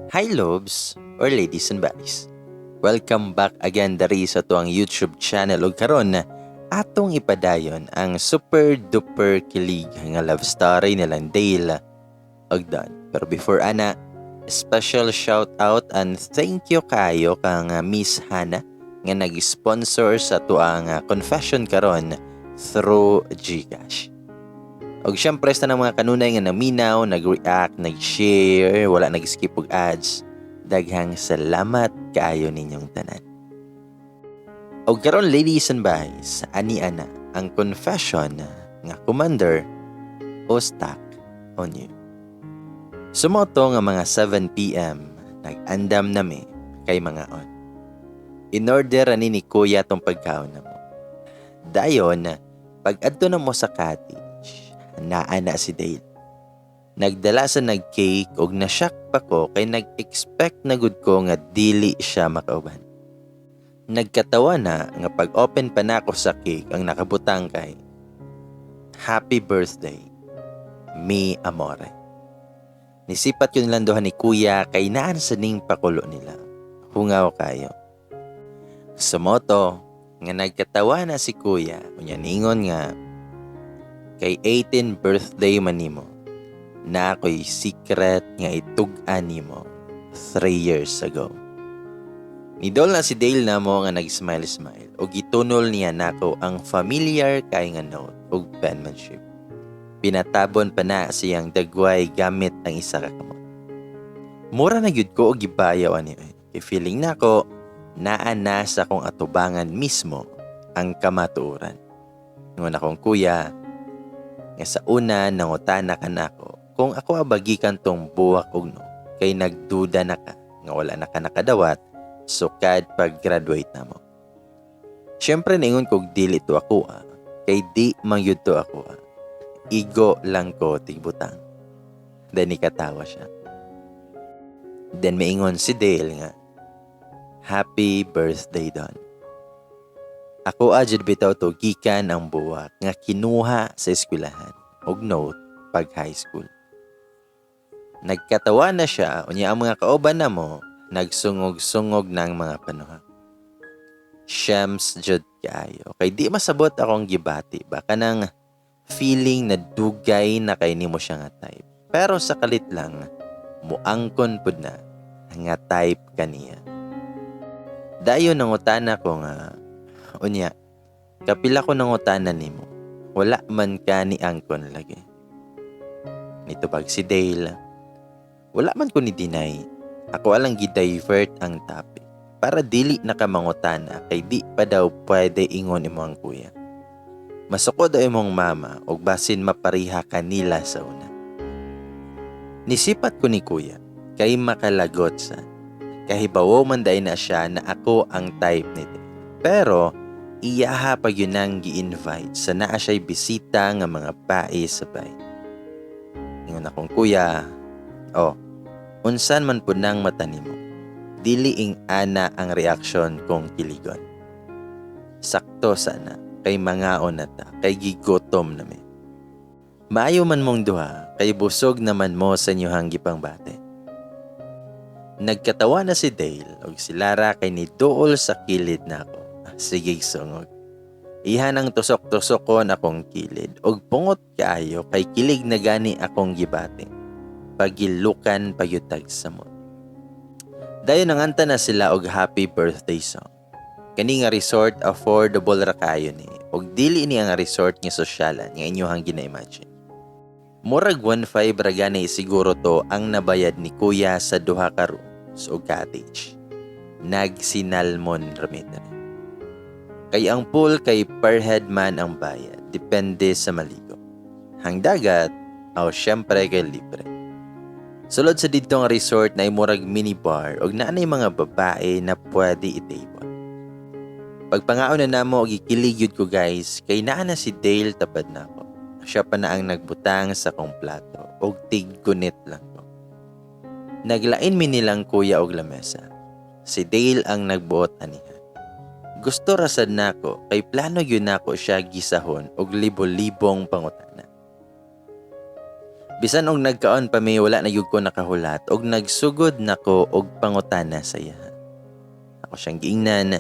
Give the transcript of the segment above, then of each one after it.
Hi Lobes or ladies and buddies. Welcome back again dari sa tuang YouTube channel ug karon na atong ipadayon ang super duper kilig nga love story nilang Dale ug Don. Pero before ana, special shout out and thank you kayo kang Miss Hana nga nag-sponsor sa tuang confession karon through GCash. Og syempre sa mga kanunay nga naminaw, nag-react, nag-share, wala nag-skip og ads. Daghang salamat kaayo ninyong tanan. Og karon ladies and boys, ani ana ang confession nga commander o stuck on you. Sumoto nga mga 7 PM, nag-andam nami kay mga on. In-order ani ni Kuya tong pagkaon namo. Dayon, pag-adto na mo sa cottage, naana si Dale. Nagdala sa nag-cake og nashock pa ko kay nag-expect na gud ko nga dili siya makauban. Nagkatawa na nga pag-open pa na ako sa cake ang nakabutang kay Happy Birthday, Mi Amore. Nisipat yun lang dohan ni Kuya kay naan sa ning pakulo nila. Hungaw kayo. Sa moto, nga nagkatawa na si Kuya, kunya ningon nga kay 18 birthday man nimo na ako'y secret nga itug-an nimo 3 years ago. Nidol na si Dale na mo nga nag-smile-smile o gitunol niya nako ang familiar kay nga note o penmanship. Pinatabon pa na siyang dagway gamit ang isa ka kamot. Mura na gyud ko og gibayaw ani kay feeling nako naa na sa kong atubangan mismo ang kamatuoran. Ngon akong kuya nga sa una nangutana ka nako kung ako abagikan tong buwak og no kay nagduda na ka nga wala na ka nakadawat sukad pag-graduate na mo. Siyempre ningon kog dili to ako kay di man yun to ako Igo lang ko tigbutang. Then ikatawa siya. Then maingon si Dale nga Happy birthday Don. Ako ajud bitaw to gikan ang buwak nga kinuha sa eskwelahan og note pag high school. Nagkatawa na siya unya ang mga kauban na mo nagsungog-sungog ng mga panuha. Shams jud kaayo kay di masabot akong gibati baka nang feeling na dugay na kay nimo siya nga type. Pero sa kalit lang muangkon pud na nga type kaniya. Dayon nangutana ko nga unya, kapila ko nangutanan nimo. Wala man ka ni angkon lagi. Nito pag si Dale, wala man ko ni deny. Ako alang gi-divert ang topic para dili na ka mangutana kay di pa daw pwede ingon imo ang kuya. Masukod daw imong mama og basin mapariha kanila sa una. Nisipat ko ni kuya kay makalagot sa kahibawo man day na siya na ako ang type nito. Pero iyaha pag yun ang gi-invite sa naa siya'y bisita nga mga bae sa bay. Ingon akong kuya, unsan man po nang mata nimo, dili ing ana ang reaksyon kong kiligon. Sakto sana, kay mangaon na ta, kay gigotom nami. Maayo man mong duha, kay busog naman mo sa inyong gipang bate. Nagkatawa na si Dale og si Lara kay niduol sa kilid nako. Sige sungog. Ihan ang tusok-tusok ko na akong kilid og pungot kaayo kay kilig na gani akong gibati. Pagilukan payutag sa mo. Dayon nanganta na sila og happy birthday song. Kani nga resort affordable ra kayo ni og dili ni ang resort nga sosyalan nga inyohang gina-imagine. Murag 1.5 ra gani siguro to ang nabayad ni kuya sa duha ka rooms o cottage. Nagsinalmon ramita. Kay ang pool kay per head man ang bayad, depende sa maligo. Hang dagat, syempre kay libre. Sulod sa ditong resort na imurag minibar og naanay mga babae na pwede itable. Pagpangaon na namo og ikiligyod ko guys, kay naa na si Dale tapad na ako. Siya pa na ang nagbutang sa kong plato og tig-gunit lang ko. Naglain mi nilang kuya og lamesa. Si Dale ang nagbuot aniha. Gusto rasad nako kay plano yun nako siya gisahon og libo-libong pangutana. Bisan og nagkaon pa mi wala na gyud ko nakahulat og nagsugod nako og pangutana sa iya. Ako siyang giingnan,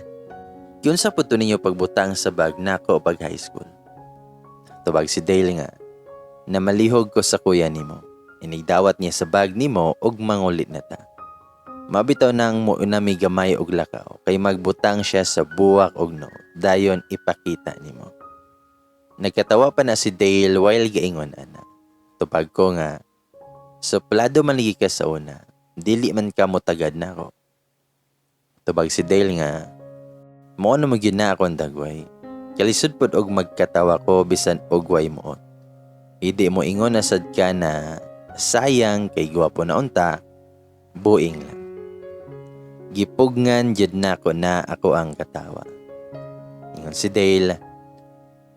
"Giunsa pud to ninyo pagbutang sa bag nako pag high school?" Tubag si Dale nga, "Namalihog ko sa kuya nimo. Inigdawat niya sa bag nimo og mangulit na ta. Mabitaw nang muuna mi gamay og lakaw kay magbutang siya sa buwak og note. Dayon ipakita nimo." Nagkatawa pa na si Dale while gaingon ana. Tupag ko nga, "Suplado man ligi ka sa una. Dili man ka mo tagad nako." Tubag si Dale nga, "Mao na magyud na akong dagway. Kalisod pod og magkatawa ko bisan og way moot. Idi mo ingon na sad ka na sayang kay gwapo na unta, buing lang." Gipugngan jud nako na ako ang katawa. Ingon si Dale,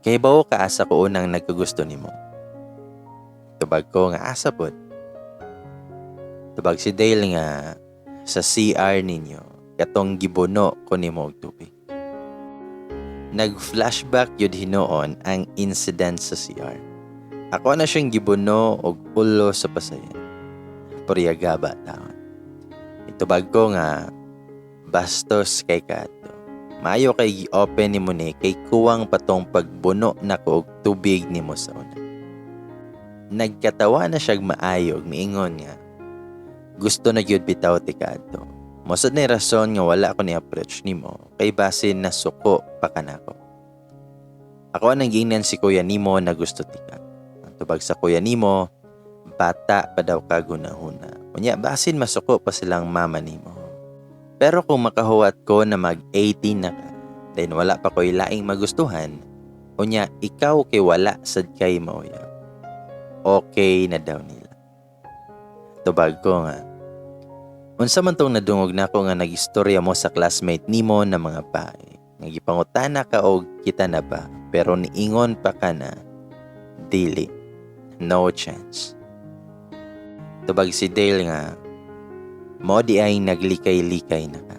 "Kay bawo ka asa ko unang nagkagusto nimo?" Tubag ko nga, "Asa pod?" Tubag si Dale nga, "Sa CR ninyo, katong gibuno ko nimo og tubig." Nag-flashback yun hinoon ang incident sa CR. Ako na siyang gibuno og ulo sa pasayan. Puriyagaba taon. Itubag ko nga, bastos kay kato. Maayo kay gi-open ni mo ni kay kuwang patong pagbuno nako og tubig nimo sa una. Nagkatawa na siyag maayo og miingon nga, "Gusto na gyud bitaw ti kato. Mosad na rason nga wala ko ni approach nimo kay basin nasuko pa kanako. Ako ang gingnan si kuya nimo na gusto ti ka. Ang tubag sa kuya nimo, bata pa daw ka gunahuna. Unya basin masuko pa silang mama nimo. Pero kung makahuwat ko na mag-18 na ka, then wala pa ko'y laing magustuhan, unya ikaw kay wala sad kay mauyab. Okay na daw nila." Tubag ko nga, "Unsa man tong nadungog nako nga nagistorya mo sa classmate nimo na mga bae. Nga gipangutana ka og kita na ba, pero niingon pa ka na, dili. No chance." Tubag si Dale nga, "Mo di ay naglikay-likay na ka.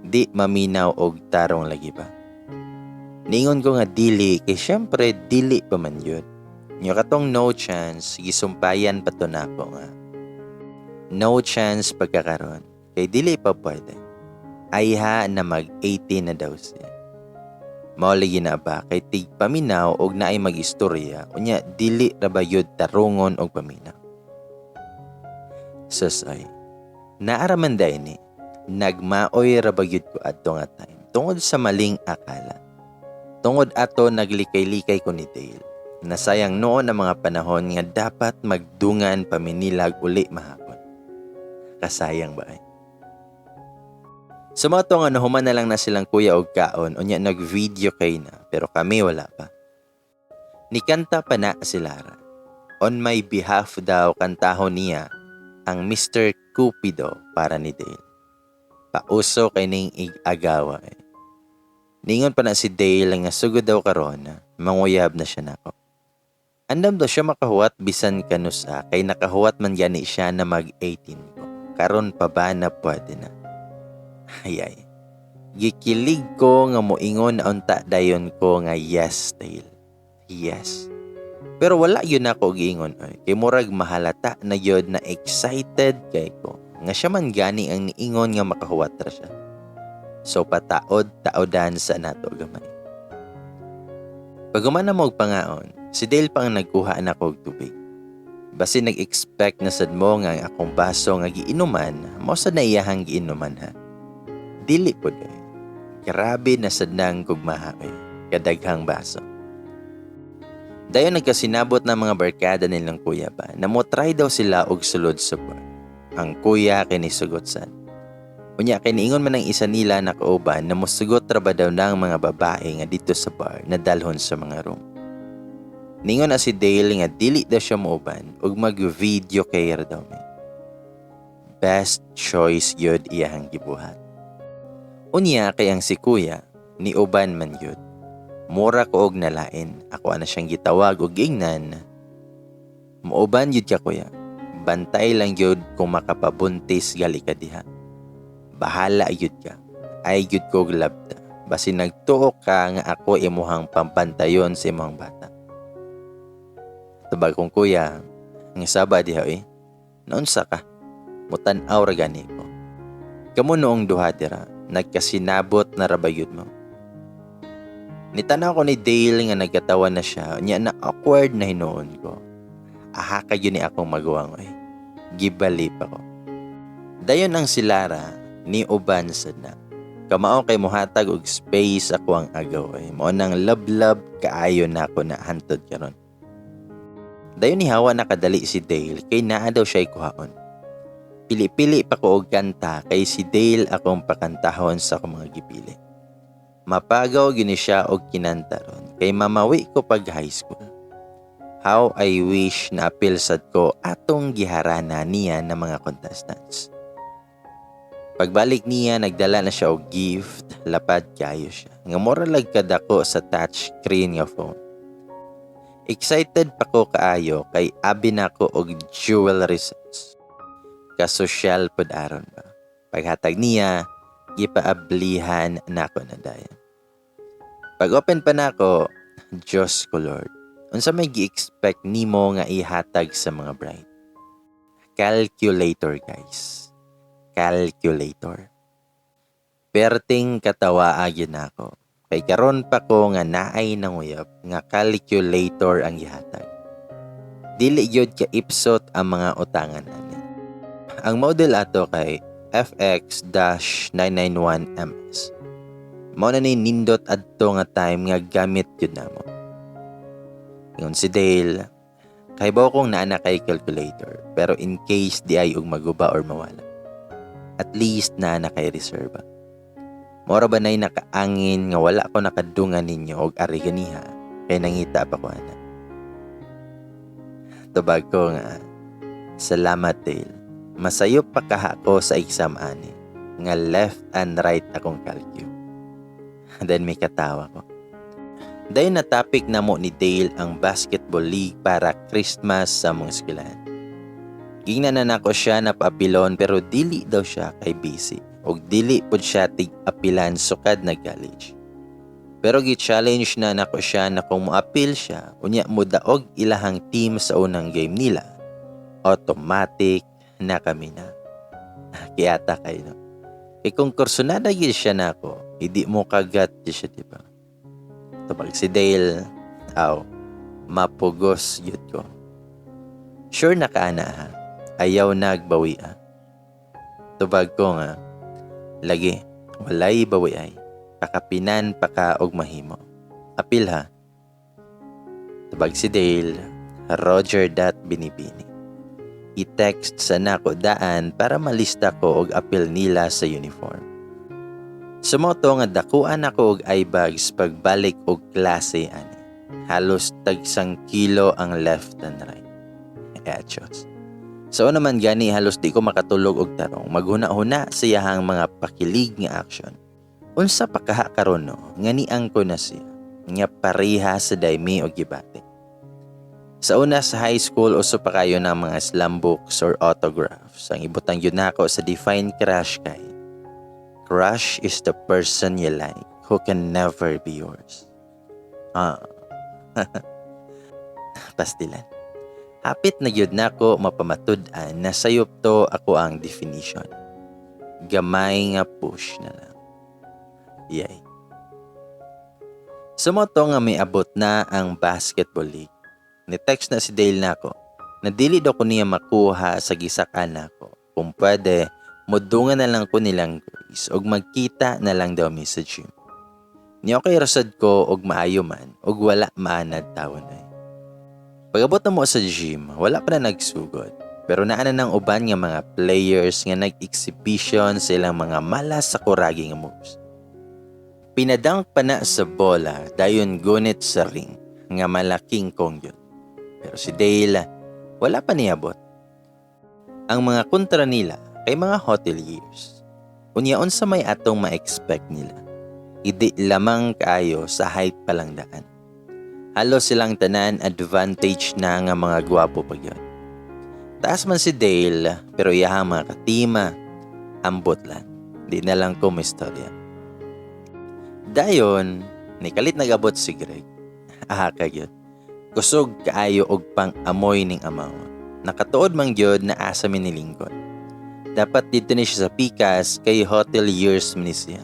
Di maminaw og tarong lagi ba?" Niingon ko nga dili, kay syempre dili pa man yun. Nga katong no chance, gisumpayan pa to nako nga. No chance pagkakaroon, kay dili pa pwede. Ayha na mag-18 na daw siya. Mao lagi na ba, kay tig paminaw og naay mag-istorya, unya dili ra ba yun tarungon og paminaw. Sasay, naaraman day ni, nagmaoy ra ba yun ko adto nga time, tungod sa maling akala. Tungod ato naglikay-likay ko ni Dale. Nasayang noon ang mga panahon nga dapat magdungan paminilag uli mahapon. Kasayang ba ay? Sa mga to nga nahuman na lang na silang kuya og kaon, unya nag-video kay na, pero kami wala pa. Nikanta pa na si Lara. On my behalf daw kantahon niya ang Mr. Cupido para ni Dale. Pauso kay ning ig-agawa eh. Ningon pa na si Dale nga sugod daw karon, manguyab na siya nako. Andam daw siya makahuwat bisan kanusa kay nakahuwat man gani siya na mag-18 ko. Karon pa ba na pwede na? Ayay. Gikilig ko nga moingon na unta dayon ko nga yes, Dale. Yes. Pero wala yun ako giingon oy. Kay murag mahalata na yun na excited kay ko. Nga siya man gani ang niingon nga makahuwat ra siya. So pataod-taodan sa nato gamay. Pag na mo og pangaon, si Dale pang nagkuha na ko og tubig. Basi nag-expect na sad mo nga ang akong baso nga giinuman, mo sad na iyahang giinuman ha. Dili po day. Grabe na sad nang gugmaha kay kadaghang baso. Dayon nagkasinabot na mga barkada nilang kuya ba na mo try daw sila og sulod sa bar. Ang kuya kini sugot sad. Unya kay niingon man ang isa nila na kauban na mosugot ra ba daw ng mga babae nga dito sa bar na dalhon sa mga room. Ningon na si Dale nga dili daw siya muuban ug mag-video kay ra daw mi. Best choice yun iyahang gibuhat. Unya kay ang si kuya ni uban man yun. Mura ko og nalain. Ako ana siyang gitawag og ingnan. Muuban yun ka kuya. Bantay lang yun kung makapabuntis gali ka diha. Bahala yun ka. Ay yun ko glabda. Basi nagtuo ka nga ako imuhang pampantayon sa imong bata. Tubag kong kuya, Nga saba diha naunsa ka? Mutan-aw ra gani ko. Kamo noong duha dira, nagkasinabot na rabayod mo. Nitanaw ko ni Dale nga nagkatawan na siya, nya na awkward na hinuon ko. Aha kayo ni akong magawa Gibalip ako. Dayon ang si Lara ni uban sad na. Kamao kay mohatag og space ako ang agaw Mao nang love kaayo na ako na hantod karon. Dayon ni hawa nakadali si Dale kay naa daw siya kuhaon. Pili-pili pa ko og kanta kay si Dale akong pakantahon sa akong mga gipili. Mapagaw gini siya og kinanta ron kay mamawi ko pag high school. How I wish na apil sad ko atong giharana niya ng mga contestants. Pagbalik niya nagdala na siya og gift, lapad kayo siya. Nga mura lag kadako sa touch screen nga phone. Excited pa ko kaayo kay abi na ko og jewelry sets. Kasosyal pod aron ba. Paghatag niya, gipaablihan na ako na dayan. Pag open pa na ako, Diyos ko Lord, unsa may gi-expect nimo nga ihatag sa mga bride? Calculator guys. Calculator. Perting katawa agin ako. Kay karon pa ko nga naay nanguyab nga calculator ang gihatag. Dili gyud ka ipsot ang mga utangan ani. Ang model ato kay FX-991MS. Mao na ni nindot adto nga time nga gamit gyud namo. Ingon si Dale, kahibaw kong naa na kay calculator, pero in case di ay og maguba or mawala. At least naa na kay reserva. Mora ba na'y nakaangin nga wala ko nakadungan ninyo og ari ganiha kay nangita pa ko ana. Tubag ko nga, salamat Dale. Masayop pa kaha ko sa exam ani nga left and right akong calcu. Then may katawa ko. Dayon na topic na mo ni Dale ang basketball league para Christmas sa mong eskwelahan. Gingnan na nako siya na paapilon pero dili daw siya kay busy og dili pod siya tig-apilan sukad na college. Pero gi-challenge na nako siya na kung moapil siya, unya mo daog ilahang team sa unang game nila. Automatic na kami na. Kiyata kayo no. Kung kursunada gyud siya nako, hindi mo kagat di siya diba? Tubag si Dale, mapugos yun ko. Sure na kaana ha, ayaw nagbawi ha. Tubag ko nga, lagi, walay bawi ay, pakapinan paka og mahimo. Apil ha. Tubag si Dale, Roger dat binibini. I-text sa nako daan para malista ko og apil nila sa uniform. Sumoto nga dakuan ako og eye bags pagbalik og klase ani. Halos tag 1 kilo ang left and right. Etchos. So naman gani halos di ko makatulog og tarong. Maghuna-huna siyahang mga pakilig nga action. Unsa pa kaha karon no, nga niang ko na siya. Nga pareha sa daymi og gibati. Sa una sa high school uso pa kayo ng mga slam books or autographs. Ang ibutang yun nako sa define crush kay. Crush is the person you like who can never be yours. Pastilan. Hapit na yun nako mapamatud-an na sayop to ako ang definition. Gamay nga push na lang. Yay. Sumoto nga may abot na ang basketball league. Ni-text na si Dale nako na dili daw ko niya makuha sa gisakan nako. Kung pwede, mudungan na lang ko nilang Grace og magkita na lang daw mi sa gym. Ni okay rasad ko og maayo man og wala maanad tawon ay. Pag-abot na mo sa gym, wala pa na nagsugod. Pero naana ng uban nga mga players nga nag-exhibition sa ilang mga malas sa kuragi nga moves. Pinadunk pa na sa bola dayon gunit sa ring nga malaking kong yun. Pero si Dale, wala pa niabot. Ang mga kontra nila kay mga hoteliers. Unyaon sa may atong ma-expect nila. Idi lamang kaayo sa height palang daan. Halos silang tanan advantage na nga mga gwapo pag yun. Taas man si Dale, pero iyahang mga katima, ambot lang. Di na lang ko mistorya. Dayon, nikalit nagabot si Greg. Kag yun. Kusog kaayo og pang amoy ning amaw. Nakatuod mang gyud na asa minilingkod. Dapat dito ni siya sa pikas kay hotel years man ni siya.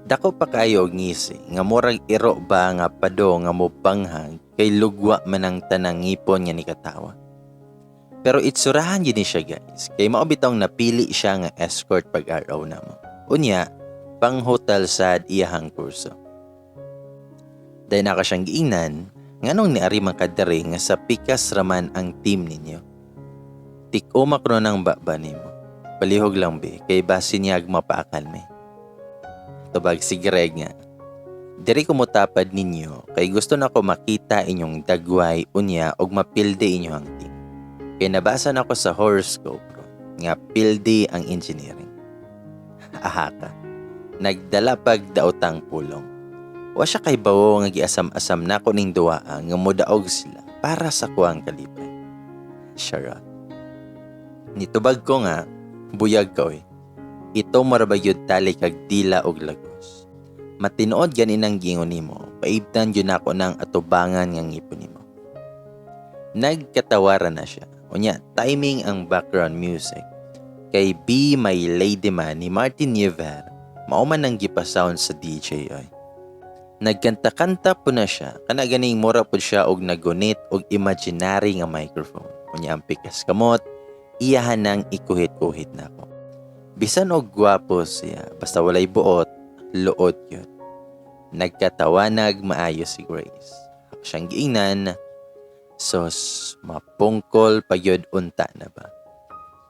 Dako pa kayo og ngisi nga murag iro ba nga pado nga mobanghag kay lugwa man ang tanang ngipon nga ni katawa. Pero itsurahan yun ni siya guys kay mao bitong napili siya nga escort pag-araw namo. Unya, pang hotel sad iyahang kurso. Dahil naka siyang giingnan, nganong niari makadari nga sa pikas raman ang team ninyo. Tik-umak no ng baba nimo. Palihog lang be, kay basinyag mapaakal me. Tubag si Greg nga. Diri ko mutapad ninyo, kay gusto na ko makita inyong dagway unya og mapilde inyo ang team. Kay nabasa na ko sa horoscope nga pilde ang engineering. Ahaka. Nagdala pag daotang pulong. Wa siya kay bawo nga giasam-asam na ko ning duwa nga modaog sila para sa kuang kalipay. Charot. Nitubag ko nga, buyag ka oy. Ito marabayod tali kag dila og lagos. Matinood ganin ang gingon nimo, paibtan yun ako ng atubangan nga ngipon nimo. Nagkatawaran na siya. Unya, timing ang background music. Kay Be My Lady Man ni Martin Niever, mauman ang gipasound sa DJ oy. Nagkanta-kanta po na siya, kana ganing mura po siya og nagunit og imaginary nga microphone. Unya ang pikas kamot, iyahan nang ikuhit-kuhit na ako. Bisan og gwapo siya, basta walay buot, luod yun. Nagkatawanag maayo si Grace. Ako siyang giingnan, sos mapungkol pagyod unta na ba.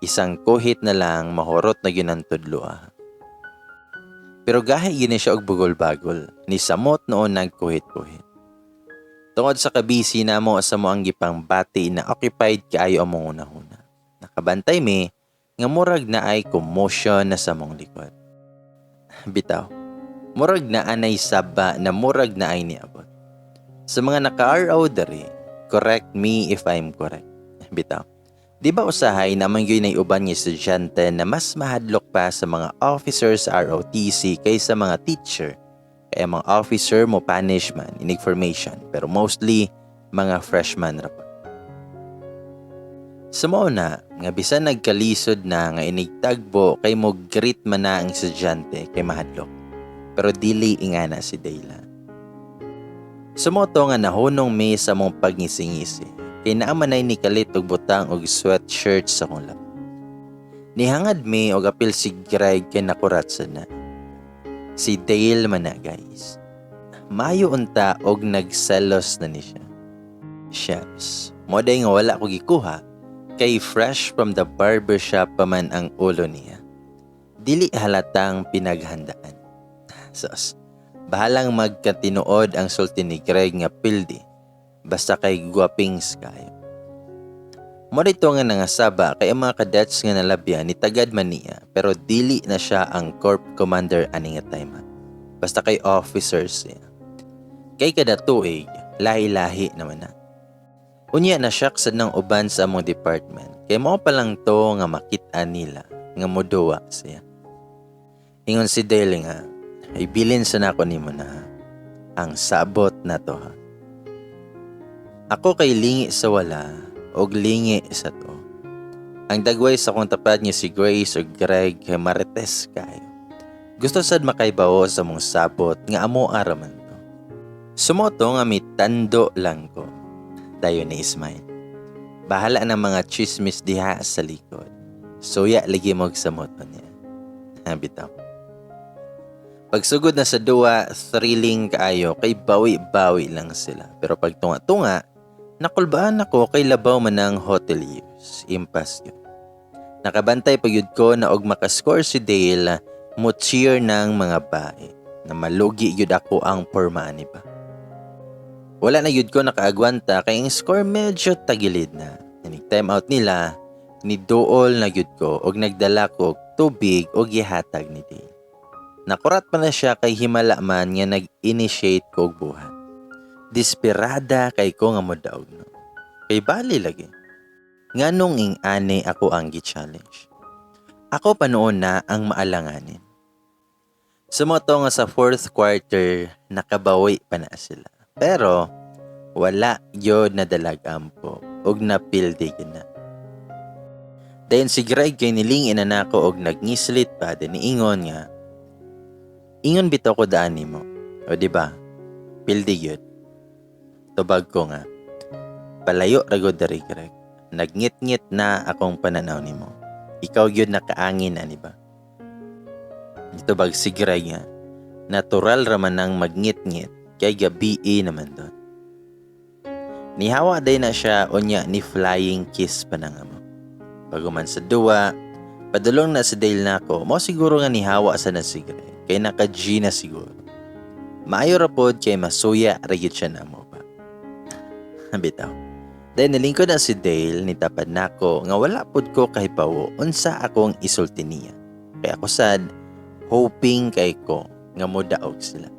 Isang kuhit na lang mahurot na yun ang tudloa. Pero gahi yun siya og bugol-bagol, ni samot noon nagkuhit-kuhit. Tungod sa kabisi na mo sa mo ang gipang bati na occupied kaayo ang mga una-una. Nakabantay mi, nga murag na ay commotion na sa mong likod. Bitaw, murag na anay saba na murag na ay niabot. Sa mga naka-RO dari, correct me if I'm correct. Bitaw, di ba usahay naman yun ay uban ng estudyante na mas mahadlok pa sa mga officers sa ROTC kaysa mga teacher? Kaya mga officer mo punishment, in-information, pero mostly mga freshman rapat. Sumo na, nga bisan nagkalisod na nga inigtagbo kay mo greet man na ang estudyante kay mahadlok. Pero dili ingana si Dayla. Sumo to nga nahunong may sa mong pagngisi-ngisi, kay naamanay ni kalit og butang og sweatshirt sa kong lap. Nihangad mi og apil si Greg kay nakuratsa na. Si Dale man na guys. Mayo unta og nagselos na ni siya. Shucks, moday nga wala ko gikuha. Kay fresh from the barbershop pa man ang ulo niya. Dili halatang pinaghandaan. Sos, bahalang magkatinuod ang sulti ni Greg nga pildi. Basta kay guwapings kayo. Mo dito nga nangasaba kay ang mga cadets nga nalabyan ni tagad man niya pero dili na siya ang corp commander ani nga time. Basta kay officers siya. Kay kada tuig, lahi-lahi naman na. Unya na shock sad ng uban sa among department. Kay mao pa lang to nga makita nila nga moduwa siya. Ingon si Dale nga, ay bilin sa nako nimo na ang sabot na to ha. Ako kay lingi sa wala og lingi sa to. Ang dagway sa kong tapat niya si Grace ug Greg kay marites kayo. Gusto sad makaibawo sa mong sabot nga amo araman to. Sumoto nga mitando lang ko. Dayo ni Ismail. Bahala ng mga chismis diha sa likod. Suya lagi mo sa moto niya. Bitaw. Pagsugod na sa duwa, thrilling kaayo kay bawi-bawi lang sila. Pero pag tunga-tunga, nakulbaan ako kay labaw man ng hotel years. Impas yun. Nakabantay pagyud ko na og makascore si Dale mo cheer ng mga bae na malugi yun ako ang pormaan ni ba. Wala na yun ko nakaagwanta kay ang score medyo tagilid na. Time out nila, ni dool na yun ko og nagdala ko tubig og gihatag ni Dale. Nakurat pa na siya kay himala man nga nag-initiate ko og buhat. Desperada kay ko nga modaog no. Kay bali lagi. Nganong ing-ane ako ang gi-challenge. Ako pa noon na ang maalanganin. Sumoto nga sa fourth quarter, nakabawi pa na sila. Pero, wala yun na dalagampo. og napildi yun na. Dayon si Greg kay nilingin na nako og nagngislit pa din niingon nga. Ingon bitaw ko daan nimo. O di ba? Pildi yun. Tubag ko nga. Palayo ra gud diri Greg. Nagngit-ngit na akong pananaw nimo. Ikaw yun nakaangin ani ba? Tubag si Greg nga. Natural raman nang magngit-ngit kay gabi naman doon. Nihawa day na siya unya ni flying kiss pa na nga mo. Baguman sa duwa, padulong na si Dale nako, mo siguro nga nihawa sa na si Greg, kay naka-G na siguro. Maayo ra pod kay masuya ragit siya na mo ba. Bitaw. Dahil nalingkod na si Dale, nitapad nako nga wala pod ko kay pawo unsa akong isulti niya. Kaya ako sad, hoping kay ko nga modaog sila.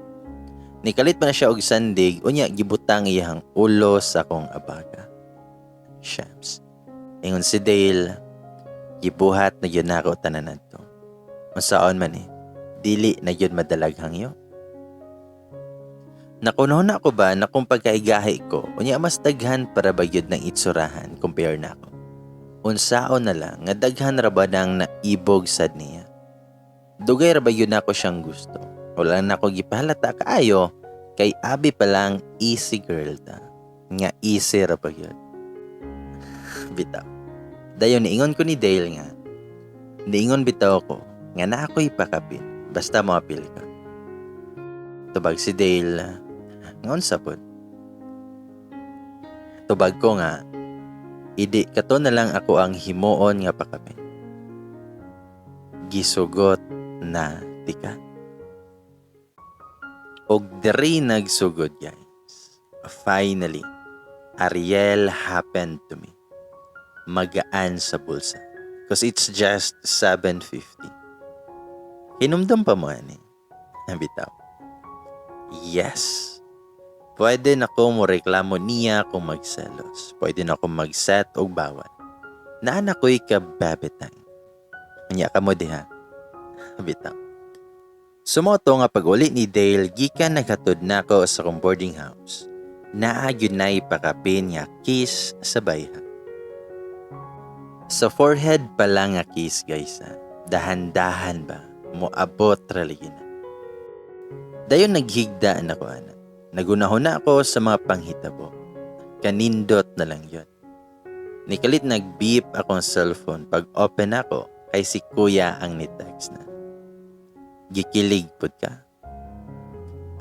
Nikalit pa na siya og sandig, unya gibutang iyang ulo sa akong abaga. Shams. Ingon si Dale, gibuhat na yun ako tanan to. Unsaon man dili na yun madalaghang yo. Nakunaw na ako ba na kung pagkaigahi ko, unya mas daghan para ba yun ng itsurahan compare na ako. Unsaon na lang, nga daghan ra ba nang naibog sad niya. Dugay ra ba yun ako siyang gusto. Wala na ako gipahalata kaayo, kay abi pa lang easy girl ta. Nga easy ra ba yun. Bitaw. Dayon niingon ko ni Dale nga. Niingon bitaw ko nga na ako'y pakapin. Basta mapil ka. Tubag si Dale. Ngon sapod. Tubag ko nga. Idi kato na lang ako ang himuon nga pakapin. Gisugot na tika. Og diri nagsugod guys. Finally, Ariel happened to me. Magaan sa bulsa. Because it's just 7:50. Hinumdum pa mo Nabitaw. Yes. Pwede na ko mo reklamo niya kung magselos. Pwede na ko mag-set o bawal. Naanak ko'y kababitang. Kanya ka mo diha. Nabitaw. Sumoto nga pag-uli ni Dale, gikan naghatod na ko sa kong boarding house. Naagyon na'y pakapin nga kiss sa bayha. Sa forehead pa lang nga kiss guys Dahan-dahan ba? Moabot raligin na. Dayon naghigdaan ako Nagunahon na ako sa mga panghitabo. Kanindot na lang yon. Nikalit nag-beep akong cellphone. Pag open ako, kay si kuya ang nitext na. Gikilig pod ka.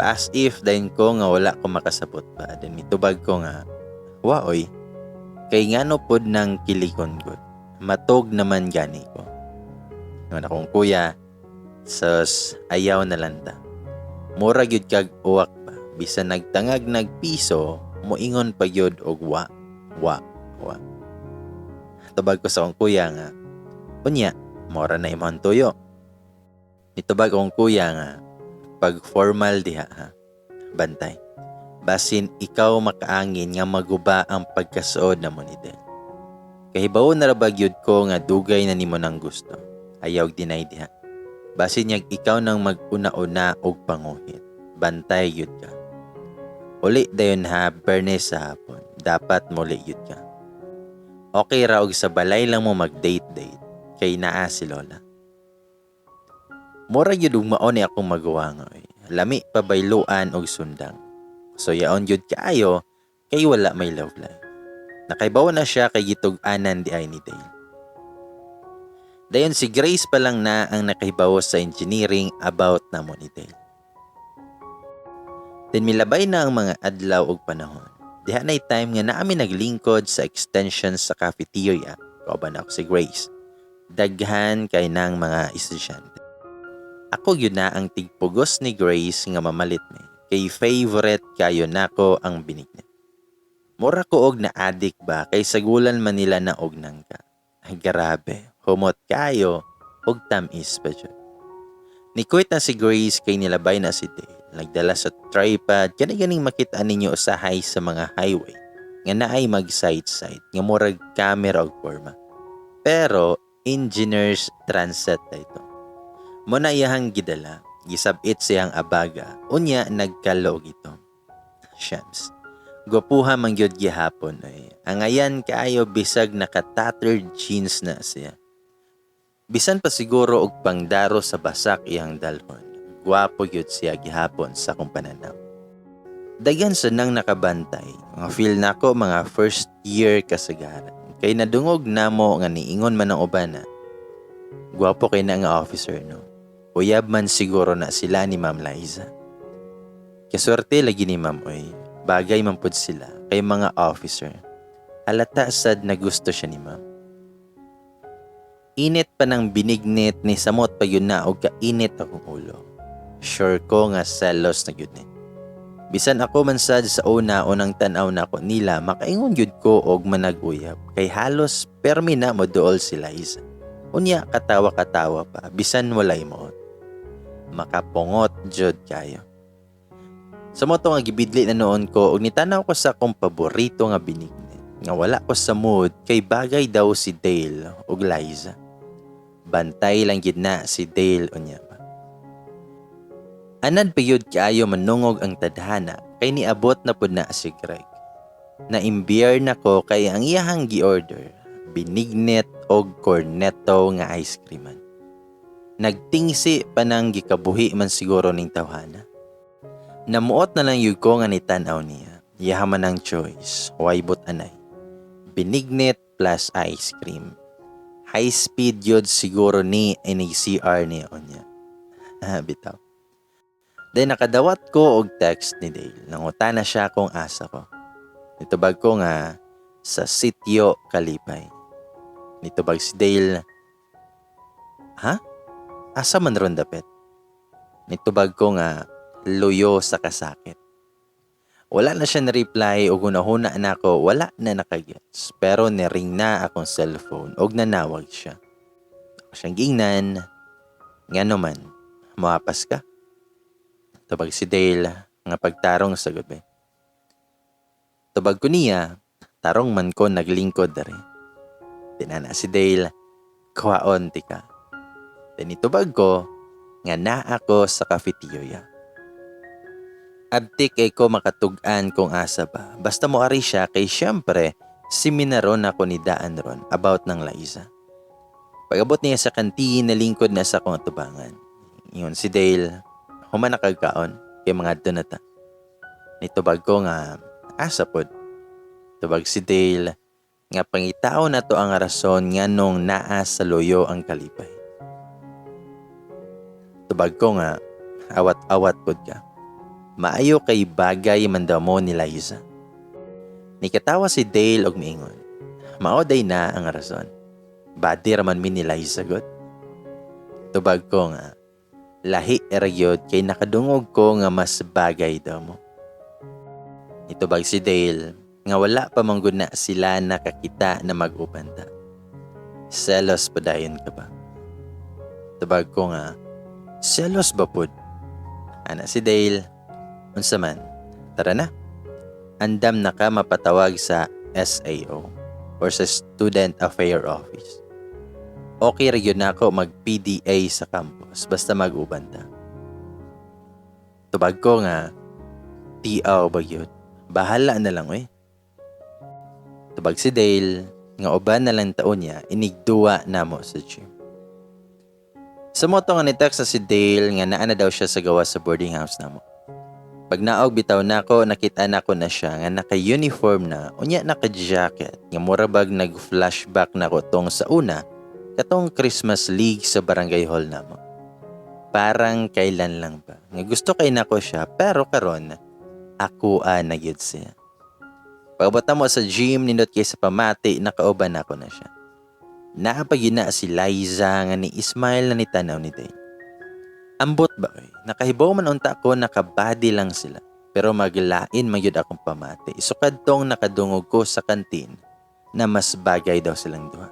As if dayon ko nga wala ko makasabot pa. Then mitubag ko nga, waoy, kay ngano pod nang kilikon gud. Matog naman gani ko. Ngon akong kuya, sus, ayaw na lanta. Mura gyud kag uwak pa. Bisan nagtangag nagpiso, moingon pa gyud og wa. Tubag ko sa akong kuya nga, unya, mura na imong tuyo. Nitubag akong kuya nga, pag formal diha bantay. Basin ikaw makaangin nga maguba ang pagkasuod na mo ni Del. Kahibaw na rabagyod ko nga dugay na nimo nang gusto. Ayaw dinay diha. Basin yag ikaw nang mag-una-una og panguhit. Bantay yun ka. Uli dayon Bernes sa hapon. Dapat muli yun ka. Okay ra og sa balay lang mo mag-date-date. Kay naa si Lola. Mura yun og maoni akong magawa nga. Lami pabayluan og sundang. So yaon yun kaayo kay wala may love life. Nakaibaw na siya kay gitug-anan di ay ni Dale. Dayon si Grace pa lang na ang nakahibaw sa engineering about na mo ni Dale. Then milabay na ang mga adlaw og panahon. Diha na'y time nga naami naglingkod sa extension sa cafeteria. Kauban ako si Grace. Daghan kay nang mga estudyante. Ako yun na ang tigpugos ni Grace nga mamalit ni. Kay favorite kayo nako ang binigyan. Mura ko og na-addict ba kay sagulan man nila na og nangka. Ay grabe, humot kayo og tamis pa dyan. Nikuit na si Grace kay nilabay na si Dale. Nagdala sa tripod, ganing makita ninyo usahay sa mga highway. Nga naay mag-side-side, nga murag camera og forma. Pero, engineer's transit na ito. Muna iyahang gidala, gisabit siyang abaga, unya nagkalog ito. Shams. Gwapuha man gyud gihapon ay. Angayan kaayo bisag naka-tattered jeans na siya. Bisan pa siguro og pangdaro sa basak iyang dalhon. Gwapo gyud siya gihapon sa akong pananaw. Daghan sa nang nakabantay. Mga feel nako mga first year kasagaran. Kay nadungog namo nga niingon man ang uban na. Gwapo kay na nga officer no. Uyab man siguro na sila ni Ma'am Liza. Kaswerte lagi ni Ma'am Oy. Bagay man pud sila kay mga officer. Halata sad na gusto siya ni Ma'am. Init pa ng binignit ni samot pa yun na og kainit akong ulo. Sure ko nga selos na yun eh. Bisan ako man sad sa unang tanaw na ko nila makaingon yun ko og manag-uyab kay halos permi na mo dool si Liza. Unya katawa-katawa pa bisan walay mo. Makapungot jud kayo. Sa moto nga gibidli na noon ko ug nitanaw ko sa akong paborito nga binignit. Nga wala ko sa mood kay bagay daw si Dale ug Liza. Bantay lang gid na si Dale unya ba. Anad payud kaayo manungog ang tadhana kay niabot na pud na si Greg. Naimbiyer na ko kay ang iyahang gi-order binignit og cornetto nga ice creaman. Nagtingsi pa nang gikabuhi man siguro ning tawhana. Namuot na lang yun ko nga nitanaw niya. Yahaman ang choice. Waybot anay. Binignit plus ice cream. High speed yun siguro ni CR niya o niya. Bitaw. Then nakadawat ko og text ni Dale. Nangutana siya kung asa ko. Nitubag ko nga sa sitio Kalipay. Nitubag si Dale. Ha? Asa man ron dapet? Nitubag ko nga luyo sa kasakit. Wala na siya na-reply o gunahuna na ako, wala na nakagets. Pero niring na akong cellphone o nanawag siya. Ako siyang gingnan, nga naman, muapas ka? Tubag si Dale, nga pagtarong sa gabi. Tubag ko niya, tarong man ko naglingkod dari. Tinana si Dale, kuhaon ti ka. Tinitubag ko, nga na ako sa cafeteria. Abtik ay ko makatug-an kung asa ba. Basta mo ari siya kay syempre seminaron ako ni Daan ron about ng Liza. Pag-abot niya sa kantin na lingkod na sa akong atubangan. Yun si Dale, human nakagkaon kay mga donata. Nitubag ko nga asa pod. Tubag si Dale nga pangitao na to ang rason nga nung naa sa loyo ang Kalipay. Tubag ko nga awat-awat pod ka. Maayo kay bagay man daw mo ni Liza. Nikatawa si Dale og miingon. Maoday na ang rason. Badi raman mi ni Liza god. Tubag ko nga, lahi eragyod kay nakadungog ko nga mas bagay daw mo. Itubag si Dale nga wala pa manggod na sila nakakita na mag-upanta. Selos pa dayon ka ba? Tubag ko nga, selos ba pod? Ana si Dale, unsa man, tara na. Andam na ka mapatawag sa SAO or sa Student Affair Office. Okay ra gyud nako mag-PDA sa campus basta mag-ubanta. Tubag ko nga, tiaw ba gyud? Bahala na lang eh. Tubag si Dale, nga uban na lang taon niya, inigduwa na mo sa gym. Sa moto nga ni-text sa si Dale nga naa na daw siya sa gawa sa boarding house na mo. Pag naog bitaw nako, nakita nako na siya nga naka-uniform na, unya naka-jacket, nga murabag nag-flashback nako tong sa una, katong Christmas League sa barangay hall namo. Parang kailan lang ba. Nga gusto kay nako siya, pero karon ako na gyud siya. Pagabot mo sa gym, nindot kay sa pamati, nakauban ako na siya. Naapagin na si Liza nga ni Ismail na nitanaw ni Dane. Ambot ba oy? Nakahibaw man unta ko nakabody lang sila. Pero maglain magyud akong pamati. Isukad tong nakadungog ko sa kantin na mas bagay daw silang duha.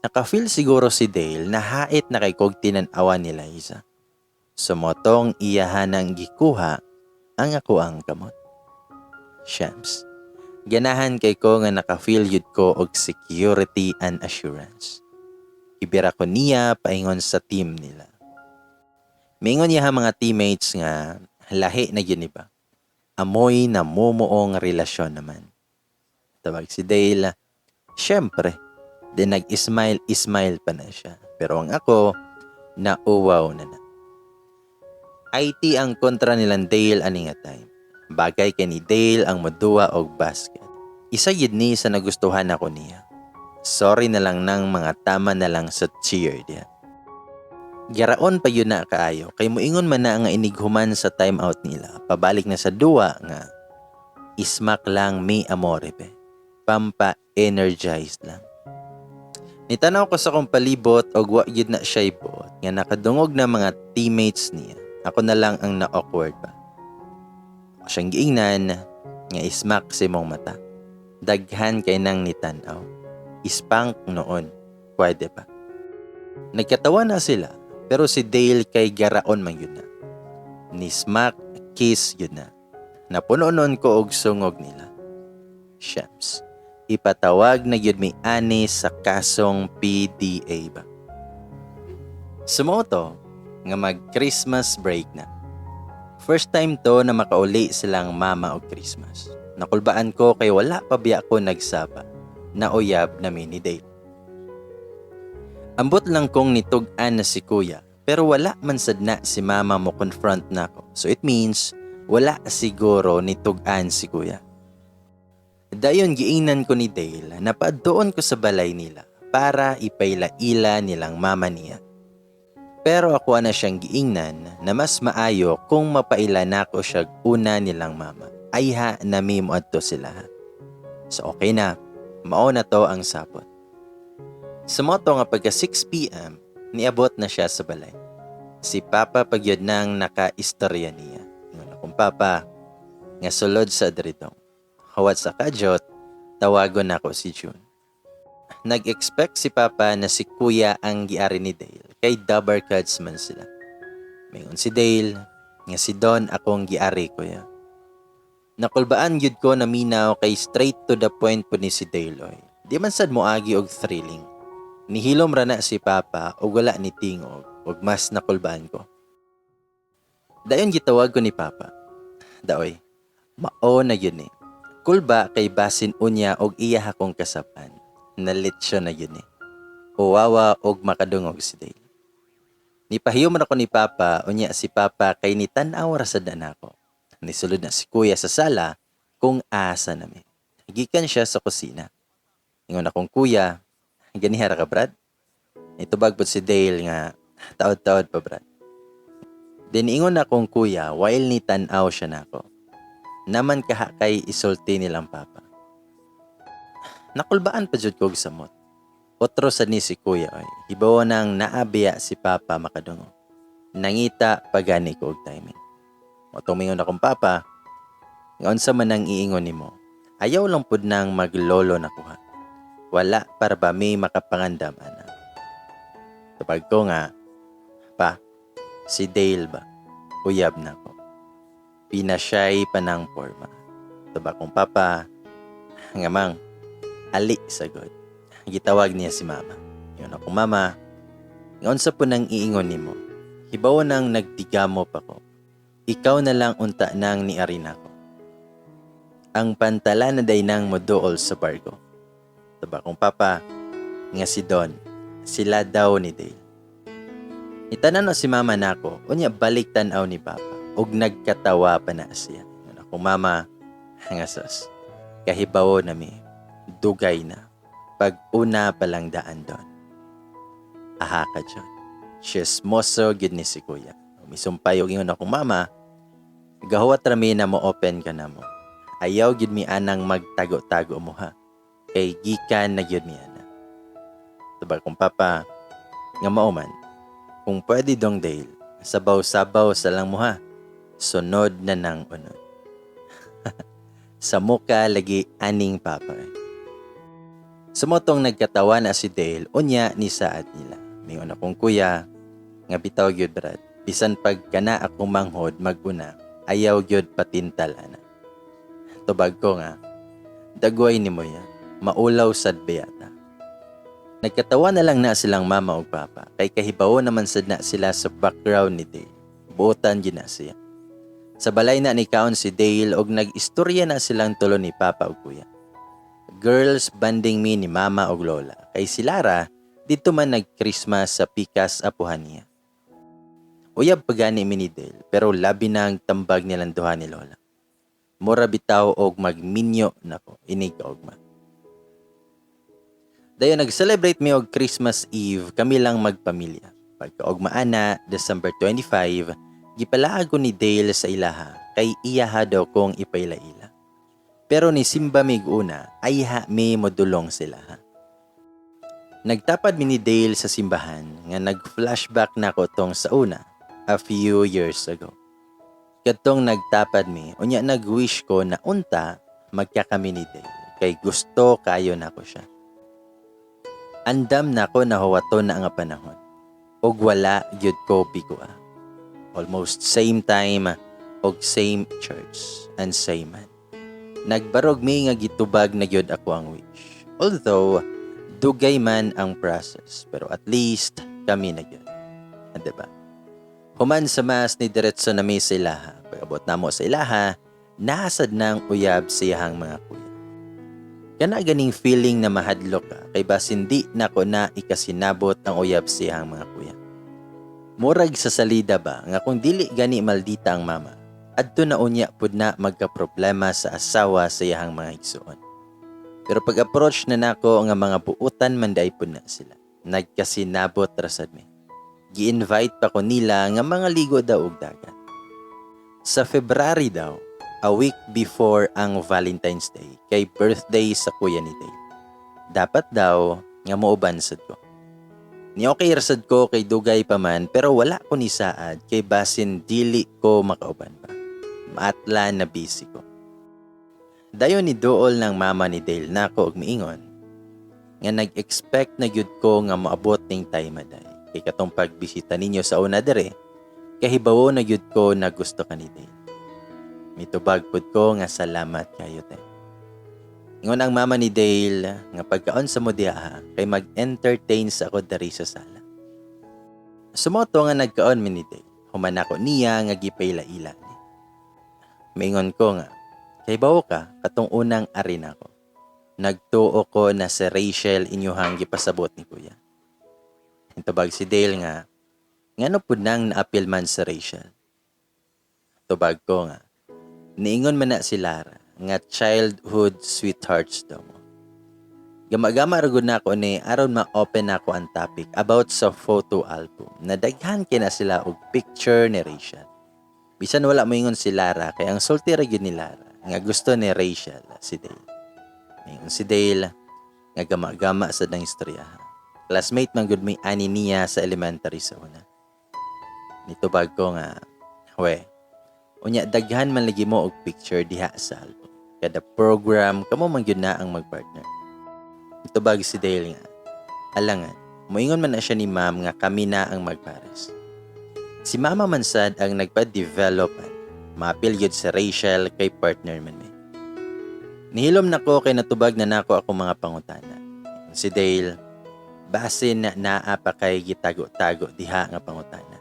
Nakafeel siguro si Dale na hait na kay kog tinan-awa ni Liza. Sumotong iyahanang gikuha ang ako ang kamot. Shams. Ganahan kay ko nga nakafeel yun ko og security and assurance. Ibira ko niya paingon sa team nila. Mingon niya mga teammates nga lahi na yun iba. amoy na mumuong relasyon naman. Tawag si Dale, syempre, din nag-smile pa na siya. Pero ang ako, nauwaw na. IT ang kontra nilang Dale ani nga time. Bagay kay ni Dale ang moduwa og basket. Isa yun ni sa nagustuhan ako niya. Sorry na lang ng mga tama na lang sa cheer diya. Giraon pa yun na kaayo, kay muingon man na nga inighuman sa timeout nila. Pabalik na sa duwa nga, ismak lang may amore pe. Pampa-energized lang. Nitanaw ko sa kong palibot og wa yun na siya ibot, nga nakadungog na mga teammates niya. Ako na lang ang na-awkward pa. Ako siyang giingnan, nga ismak si mong mata. Daghan kay nang nitanaw. Ispank noon, pwede pa. Nagkatawa na sila, pero si Dale kay garaon man yun na. Ni smack, kiss yun na. Napuno noon ko og sungog nila. Shams, ipatawag na yun may ani sa kasong PDA ba. Sumoto, nga mag-Christmas break na. First time to na makauli silang mama og Christmas. Nakulbaan ko kay wala pa biya ko nagsaba na uyab na ni Dale. Ambot lang kong nitug-an na si kuya, pero wala man sad na si mama mo confront na ko. So it means, wala siguro nitug-an si kuya. Dayon giingnan ko ni Dale na doon ko sa balay nila para ipailaila nilang mama niya. Pero ako na siyang giingnan na mas maayo kung mapaila na ko siya una nilang mama. Ay ha, namimo adto sila ha. So okay na, mao na to ang sapot. Sumoto nga pagka 6 p.m., niabot na siya sa balay. Si Papa pagyod nang naka-istorya niya. Nga kung Papa, nga sulod sa dritong. Hawat sa kadyot, tawagon ako si June. Nag-expect si Papa na si Kuya ang giari ni Dale, kay double cards man sila. Mayon si Dale, nga si Don akong giari kuya. Nakulbaan yun ko na minaw kay straight to the point po ni si Dale oy. Di man sad moagi og thrilling. Nihilom ra na si Papa o wala ni tingog ug mas nakulbaan ko. Dayon gitawag ko ni Papa. Daoy, mao na yun eh. Kulba kay basin unya og iya akong kasapan. Nalitsyo na yun eh. Uwawa og makadungog si Dale. Nipahiyom ra ko ni Papa unya si Papa kay nitan-aw ra sad na ako. Nisulod na si Kuya sa sala kung asa nami. Gikan siya sa kusina. Ingon akong Kuya, ganihara ka, Brad? Itubag po si Dale nga, taod-taod pa, Brad. Diniingon akong Kuya, while ni tanaw siya na ako. Naman kaha kay isulti nilang Papa. Nakulbaan pa jud kog samot. Otro sa ni si Kuya, ay, hibaw nang naabiya si Papa makadungo. Nangita pagani ko og timing. Motumingon akong Papa, ngaon sa man ang iingon nimo. Ayaw lang pud nang maglolo na kuha. Wala para ba may makapangandam, ana. Tupag ko nga, Pa, si Dale ba? Uyab na ko. Pinasyay pa ng forma. Tupag kong Papa, nga mang, ali sagod. Gitawag niya si Mama. Yun akong Mama, ngaon sa po nang iingon nimo. Hibaw nang nagtigamo pa ko. Ikaw na lang unta nang niarin ako. Ang pantala na day nang modool sa barko. Taba kong Papa, nga si Don, sila daw ni Dale. Itanan si Mama nako, unya balik tanaw ni Papa, ug nagkatawa pa na siya. Yun akong Mama, nga sus, kahibaw na mi, dugay na, pag una palang daan doon. Aha ka dyan, chismoso gid ni si Kuya. Misumpay og ingon akong Mama, gahuwat rami na mo open ka na mo. Ayaw gid mi anang magtago-tago mo ha. Kay gikan na gyud mi ana. Tubag kong Papa, nga mauman. Kung pwede dong Dale, sabaw-sabaw sa lang mo ha. Sunod na nang unod. Sa muka lagi aning Papa. Sumotong nagkatawa na si Dale, unya ni saad nila. Mingon akong Kuya, nga bitaw gyud Brad. Bisan pag kana ako manghod maguna, ayaw gyud patintal ana. Tubag ko nga, dagway ni mo yan, maulaw sad beyata. Nagkatawa na lang na silang Mama o Papa, kay kahibaw naman sad na sila sa background ni Dale. Buotan yun na siya. Sa balay na ni kaon si Dale og nag-istorya na silang tulo ni Papa ug Kuya. Girls banding mi ni Mama ug Lola. Kay si Lara dito man nag-Christmas sa Pikas apuhan niya. Uyab pagani mi ni Dale pero labi na ang tambag nilang duha ni Lola. Mura bitaw og magminyo nako inig kaugma. Dayon nag-celebrate mi og Christmas Eve kami lang magpamilya. Pagkaugmaan na December 25, gipalaag ko ni Dale sa ilaha kay iyaha daw kong ipailaila. Pero ni Simba mig una ay mi modulong sila ha. Nagtapad mi ni Dale sa simbahan nga nag-flashback na ko tong sa una a few years ago. Katong nagtapad mi, unya nag-wish ko na unta magkakami ni Dale kay gusto kayo na ko siya. Andam na ko nahuwato na ang panahon. Og wala gyud ko bigwa. Almost same time og same church and same man. Nagbarog mi nga gitubag na gyud ako ang wish. Although dugay man ang process, pero at least kami na gyud. Diba? Human sa mas ni diretso na mi sa ilaha. Pag-abot namo sa ilaha, nasad nang uyab siyang mga kuya. Kana ganing feeling na mahadlok ka kay basin di nako na ikasinabot ang uyab siyang mga kuya. Murag sa salida ba nga kung dili gani maldita ang mama, adto na unya pud na magka-problema sa asawa sa iyang mga igsuon. Pero pag-approach na nako nga mga buutan man day pud na sila. Nagkasinabot rasad mi. Gi-invite pa ko nila nga mga ligo daw og dagat. Sa February daw, a week before ang Valentine's Day, kay birthday sa kuya ni Dale. Dapat daw nga mooban sad ko. Ni okay rasad ko kay dugay pa man pero wala ko ni saad kay basin dili ko makauban pa. Maatla na busy ko. Dayon ni duol ng mama ni Dale nako og miingon nga nag-expect na gyud ko nga moabot ning time day. Kay katong pagbisita ninyo sa una dere, kahibawo na gyud ko na gusto ka ni Dale. Mitubag pud ko nga salamat kayo te. Ingon ang mama ni Dale nga pagkaon sa modiha kay mag-entertain sa ako diri sa sala. Sumoto nga nagkaon mi ni Dale. Human ako niya nga gipaylaila ni. Maingon ko nga, kay bawo ka katong unang arena ko. Nagtuo ko na si Rachel inyuhang gipasabot ni kuya. Intubag si Dale nga, ngano pud nang naapil man sa Rachel. Tubag ko nga, niingon man na si Lara nga childhood sweethearts daw mo. Gama-gama ragod na ako ni aron ma-open ako ang topic about sa photo album na daghan kina sila og picture ni Rachel. Bisan wala moingon si Lara kay ang sulti ra gyud ni Lara nga gusto ni Rachel si Dale. Moingon si Dale nga gama-gama sa dang istorya. Classmate man gud may ani niya sa elementary sa una. Nitubag ko nga, unya daghan man lagi mo og picture diha sa album. Kada program kamo man gyud na ang magpartner. Itubag si Dale nga, alangan, moingon man na siya ni ma'am nga kami na ang magpares. Si mama man sad ang nagpa-developan. Mapil gyud si Rachel kay partner man may. Nihilom nako kay natubag na nako ako mga pangutana. Si Dale, basin na naa pa kay gitago-tago diha nga pangutana.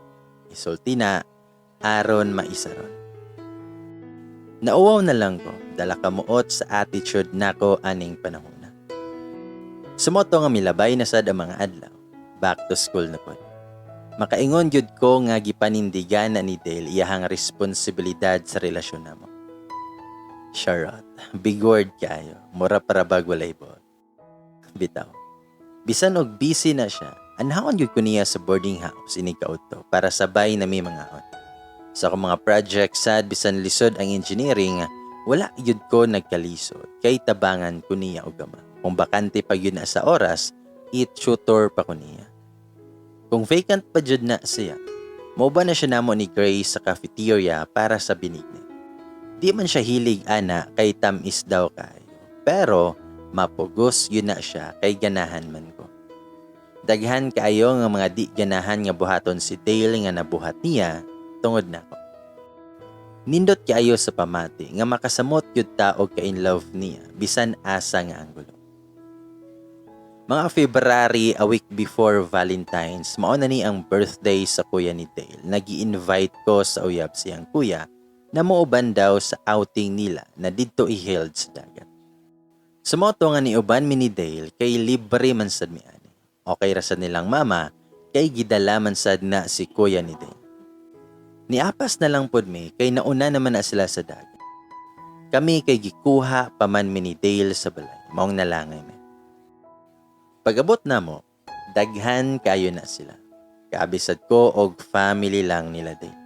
Isulti na aron maisaron. Nauwaw na lang ko, dala kamuot sa attitude nako aning panahon na. Sumoto nga milabay na sad ang mga adlaw. Back to school na po. Makaingon gyud ko nga gipanindigan na ni Dale iyahang responsibilidad sa relasyon namo. Charot, big word kayo. Mura para bag walay bol. Bitaw. Bisan og busy na siya, anhaon gyud ko niya sa boarding house inig kaudto para sabay na may mga hon. Sa akong mga project sad bisan lisod ang engineering, wala gyud ko nagkalisod kay tabangan ko niya og gama. Kung bakante pa gyud na sa oras, i-tutor pa ko niya. Kung vacant pa jud na siya, mauban na siya namo ni Grace sa cafeteria para sa binigni. Di man siya hilig ana kay tamis daw kayo. Pero mapugos yun na siya kay ganahan man ko. Daghan kaayo nga mga di ganahan nga buhaton si Dale nga nabuhat niya tungod nako. Nindot kaayo sa pamati nga makasamot yud ta og ka in love niya bisan asa nga anggulo. Mga February, a week before Valentine's, mao na ni ang birthday sa kuya ni Dale. Nagi-invite ko sa uyab siyang kuya na muuban daw sa outing nila na didto i-held sa dagat. Sumoto nga ni uban mi ni Dale kay libre man sad mi ani. Okay ra sad nilang mama kay gidala man sad na si kuya ni Dale. Niapas na lang pod mi kay nauna naman na sila sa dagat. Kami kay gikuha paman mi ni Dale sa balay. Maong nalangay mi. Pag-abot na mo, daghan kayo na sila. Kaabisad ko og family lang nila Dale.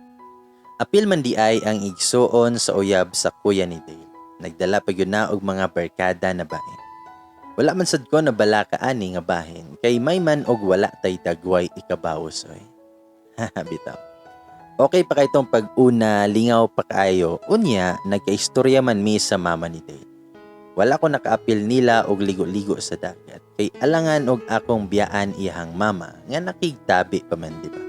Apil man di ay ang igsuon sa uyab sa kuya ni Dale. Nagdala pa yun na og mga barkada na bahin. Wala man sad ko na bala ka ani nga bahin, kay may man og wala tay dagway ikabawos oy. Haha, bitaw. Okay pa kay tong pag-una, lingaw pa kayo, unya nagkaistorya man mi sa mama ni Dale. Wala ko nakaapil nila og ligo-ligo sa dagat, kay alangan og akong biyaan iyang mama nga nakigtabi pa man, di ba?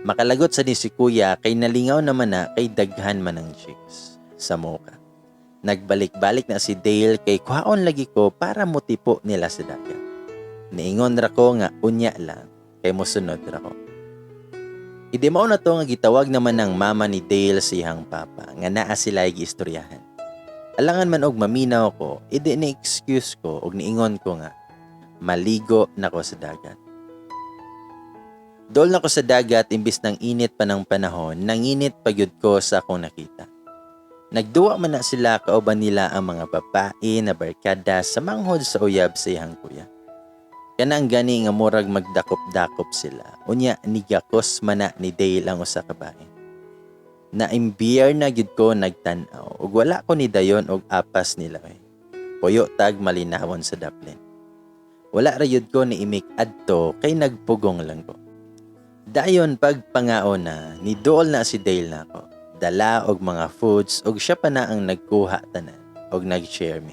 Makalagot sa ni si kuya kay nalingaw naman na kay daghan man ang chicks sa muka. Nagbalik-balik na si Dale kay kuhaon lagi ko para motipo nila sa dagat. Niingon ra ko nga unya lang kay mosunod ra ko. Idi mao na to nga gitawag naman ng mama ni Dale sa iyang papa nga naa sila giistoryahan. Alangan man og maminaw ko, idi ni excuse ko og niingon ko nga maligo nako sa dagat. Dol nako sa dagat imbis nang init pa ng panahon, nanginit pagyud ko sa akong nakita. Nagduwa man na sila kauban nila ang mga babae na barkada sa manghod sa uyab sa iyang kuya. Kanang gani nga murag magdakop-dakop sila. Unya nigakos man na ni Dale ang usa ka bae. Naimbiyar na gyud ko nagtan-aw ug wala ko ni dayon og apas nila eh. Puyo tag malinawon sa daplin. Wala ra gyud ko ni imik adto kay nagpugong lang ko. Dayon pagpangaon na ni Dole na si Dale nako. Dala og mga foods og siya pa na ang nagkuha tanan og nag-share me.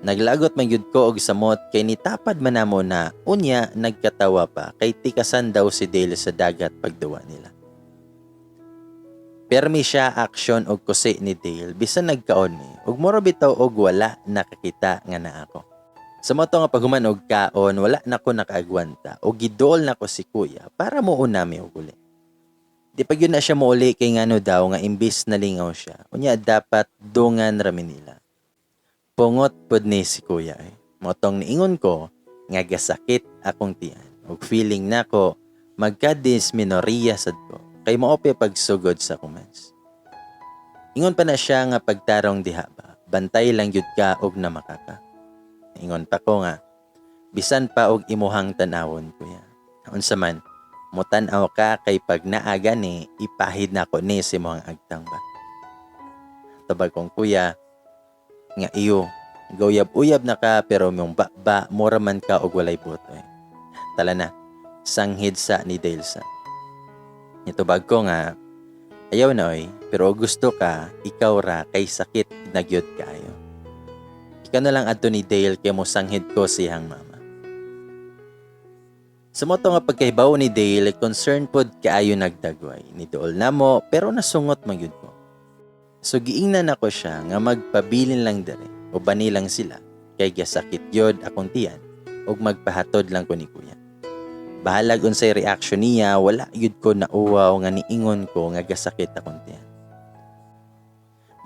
Naglagot man gyud ko og samot kay nitapad man namo na unya nagkatawa pa kay tikasan daw si Dale sa dagat pagduwa nila. Permi siya aksyon og kusi ni Dale bisan nagkaon mi ug moro bitaw og wala nakakita nga na ako. Sa moto nga paghuman og kaon wala nako nakaagwanta og gidol nako si kuya para muuna mi og uli. Di pa yun na siya mauli kay ngano daw nga imbis na lingaw siya. Unya dapat dungan rami nila. Pungot pod ni si kuya eh. Motong niingon ko nga gasakit akong tiyan. Ug feeling nako magka-dysmenorrhea sad ko. Kay maope pagsugod sa kumans. Ingon pa na siya nga pagtarong diha ba. Bantay lang yun ka og na makaka. Ingon pa ko nga bisan pa og imuhang tanawon kuya. Unsa man mutan-aw ka kay pag naaga ni ipahid na ko ni si mga agtang ba. Tabag kong kuya nga iyo gawayab-uyab na ka pero mong ba mura man ka og walay butoy. Tala na sanghid sa ni Dale sa. Nitubag ko nga ayaw na oy pero gusto ka ikaw ra kay sakit nagyod kayo. Ikaw na lang adto ni Dale kay mo sanghid ko siyang mama. Sa moto nga pagkahibaw ni Dale, concern pod kaayo nagdagway. Ni Dool na mo, pero nasungot magyud ko. So giingnan ako siya nga magpabilin lang dere, o bani lang sila, kay gasakit yod akong tiyan, o magpahatod lang ko ni kuya. Bahalag unsay reaction niya, wala yud ko nauwaw nga niingon ko nga gasakit akong tiyan.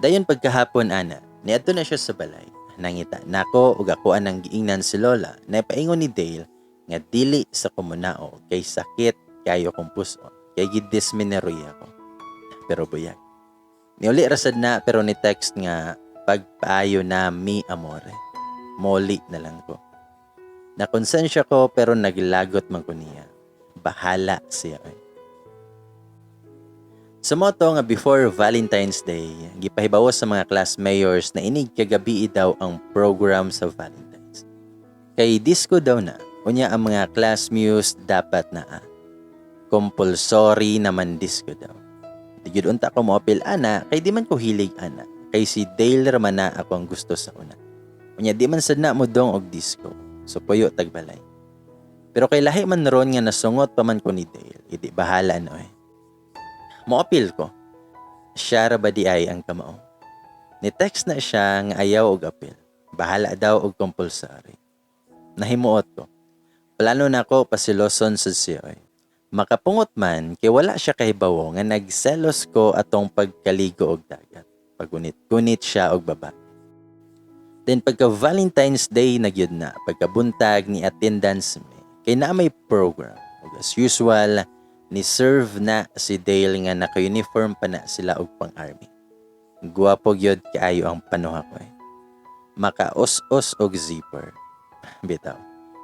Dayon pagkahapon ana, niadto na siya sa balay. Nangita nako ug ako anang giingnan si Lola, na ipaingon ni Dale, nga dili sa kumunao kay sakit kayo kong puson kay gidysmenorrhea ko pero buyag niuli rasad na pero ni text nga pagpaayo na mi amore moli na lang ko nakonsensya ko pero naglagot man ko niya bahala siya sa moto nga before Valentine's Day gipahibawas sa mga class mayors na inig kagabi daw ang program sa Valentine's kay disco daw na. Unya ang mga class muse dapat na compulsory naman disco daw. Di gyud unta ko moapil ana kay di man ko hilig ana. Kay si Dale raman na ako ang gusto sa una. Unya di man sad na mo dong og disco. So puyo tagbalay. Pero kay lahi man ron nga nasungot pa man ko ni Dale. Idi bahala no eh. Moapil ko. Siya ra ba di ay ang kamao. Ni text na siya nga ayaw og apil. Bahala daw og compulsory. Nahimuot ko. Plano na ako pasiloson sa siya. Makapungot man kay wala siya kahibawo nga nagselos ko atong pagkaligo og dagat. Pagunit-gunit siya og babae. Then pagka Valentine's Day nagyud na, pagkabuntag ni attendance me, kay na may program. Ug as usual, ni serve na si Dale nga naka-uniform pa na sila og pang-army. Guwapo gyud kaayo ang panuha ko eh. Maka-os-os og zipper. Bitaw.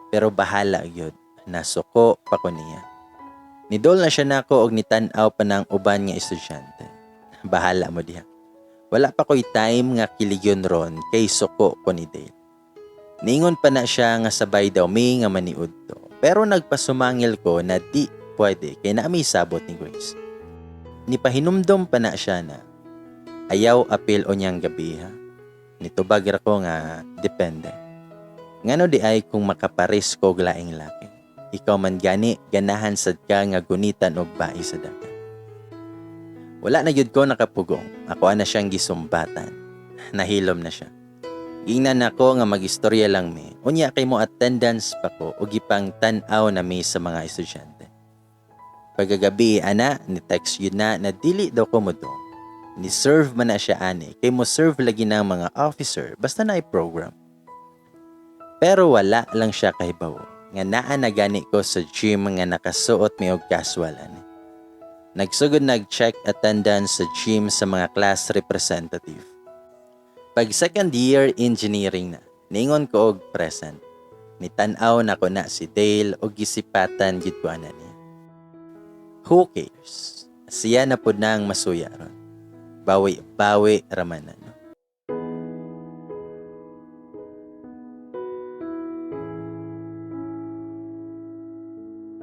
Pero bahala gyud, nasuko pa ko niya. Nidol na siya nako og nitan-aw pa ng uban nga estudyante. Bahala mo diha. Wala pa ko'y time nga kiligyon ron kay suko ko ni Dale. Ningon pa na siya nga sabay daw may nga maniud to. Pero nagpasumangil ko na di pwede kay na may sabot ni Grace. Nipahinumdom pa na siya na ayaw apil o niyang gabi ha. Nitubag ra ko nga depende. Ngano di ay kung makapares ko glaing laki. Ikaw man gani ganahan sad ka nga gunitan og bae sa dagat. Wala na gyud ko nakapugong. Ako na siyang gisumbatan. Nahilom na siya. Gingnan ako nga magistorya lang me. Unya kay mo attendance pa ko o gipang tan-aw na me sa mga estudyante. Pagagabi ana ni text yun na dili daw ko mo do. Ni serve man na siya ani kay mo serve lagi ng mga officer basta na i-program. Pero wala lang siya kahibawo nga naa na gani ko sa gym nga nakasuot mi og casual ani. Nagsugod nag-check attendance sa gym sa mga class representative. Pag second year engineering na, ningon ko og present. Nitan-aw na ko na si Dale og gisipatan gid ko ana niya. Who cares? Siya na pud nang masuya ron. Bawi raman no.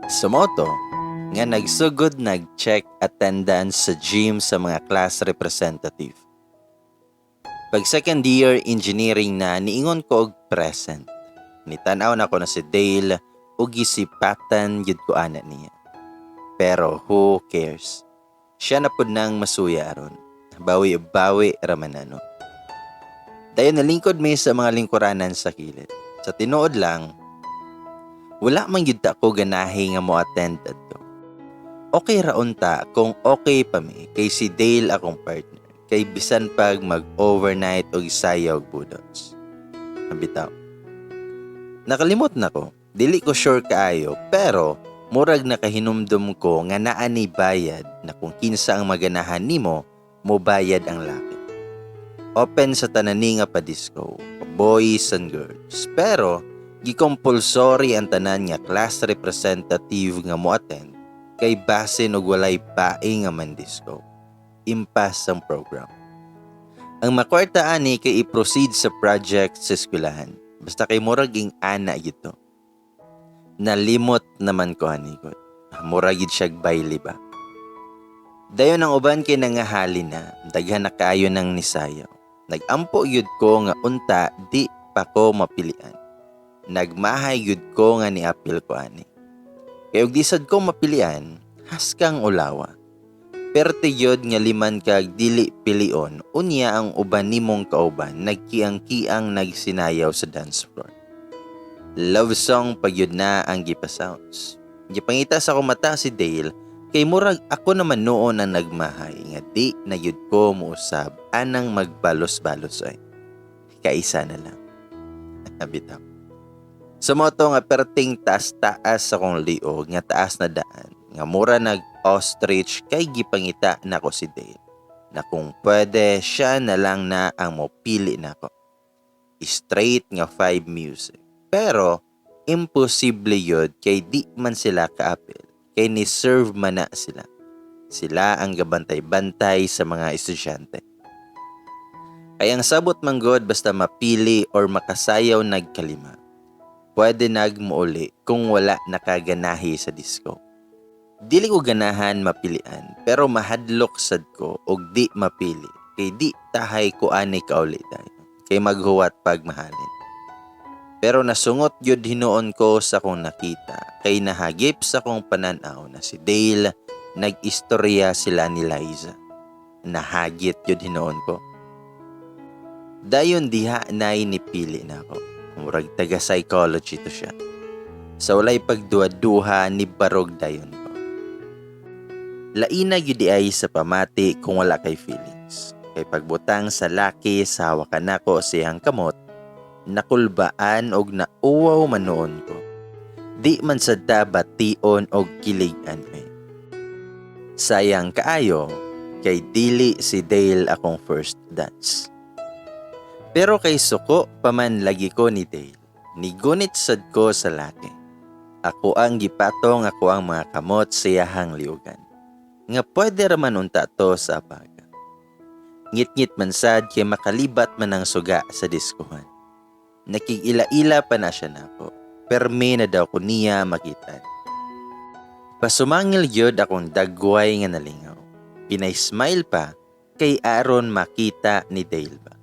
Sumoto nga nagsugod nag-check attendance sa gym sa mga class representative. Pag second year engineering na, niingon ko og present. Nitan-aw na ko na si Dale ug gisipatan gyud ko ana niya. Pero who cares? Siya na pud nang masuya ron. Bawi raman no. Dayon nalingkod mi sa mga lingkuranan sa kilid. Sa tinuod lang, wala man gyud ta ko ganahi nga mo attend adto. Okay raon ta kung okay pa mi kay si Dale akong partner. Kay bisan pag mag-overnight o isayaw budots. Bitaw. Nakalimot na ko. Dili ko sure kaayo pero murag nakahinumdum ko nga naa ni bayad na kung kinsa ang maganahan nimo, mo bayad ang laki. Open sa tanani nga pa disco, boys and girls. Pero gikompulsory ang tanan nga class representative nga mo attend kay base og walay bae nga man disco. Impas ang program. Ang makwarta ani kay i-proceed sa project sa eskwelahan. Basta kay murag ing ana gito. Nalimot naman ko ani ko. Murag gid siya baile ba. Dayon ang uban kay nangahali na, daghan na kaayo ng nisayaw. Nagampo yud ko nga unta di pa ko mapilian. Nagmahay yud ko nga niapil ko ani. Kay og disad ko mapilian, haskang ulawa. Perte yod nga liman kag dili pilion, unya ang uban nimong kauban, nagkiang-kiang nagsinayaw sa dance floor. Love song pagyud na ang gipa-sounds. Gipangita sa akong mata si Dale, kay murag ako naman noon ang nagmahay, nga di na yud ko muusab, anang magbalos-balos ay. Kaisa na lang. Bitaw. Sumoto nga perting taas-taas akong liog, nga taas na daan, nga mura nag-ostrich kay gipangita na ko si Dale na kung pwede siya na lang na ang mopili na ko. Straight nga 5 music. Pero imposible yun kay di man sila kaapil. Kay ni-serve man na sila. Sila ang gabantay-bantay sa mga estudyante. Kaya ang sabot man god basta mapili or makasayaw nagkalima. Pwede nagmuuli kung wala nakaganahi sa disco. Dili ko ganahan mapilian, pero mahadlok sad ko og di mapili. Kay di tahay ko ani kauli dayon. Kay maghuwat pag mahalin. Pero nasungot yun hinuon ko sa kong nakita. Kay nahagip sa kong pananaw na si Dale, nag-istorya sila ni Liza. Nahagit yun hinuon ko. Dayon diha na'y nipili na ako. Murag taga-psychology to siya. Sa walay pagduha-duha ni barog dayon ko. Laina gyud ay sa pamati kung wala kay feelings. Kay pagbutang sa laki sa hawakan nako siyang kamot, nakulbaan og nauwaw man noon ko. Di man sadta bation og kiligan me. Sayang kaayo kay dili si Dale akong first dance. Pero kay suko paman lagi ko ni Dale, nigunit sad ko sa laki. Ako ang gipatong, ako ang mga kamot siyahang liugan. Nga pwede raman unta to sa baga. Ngit-ngit man sad kay makalibat man ang suga sa diskuhan. Nakigila-ila pa na siya nako. Permi na daw ko niya makita. Pasumangil yod akong dagway nga nalingaw. Pinay-smile pa kay aron makita ni Dale ba.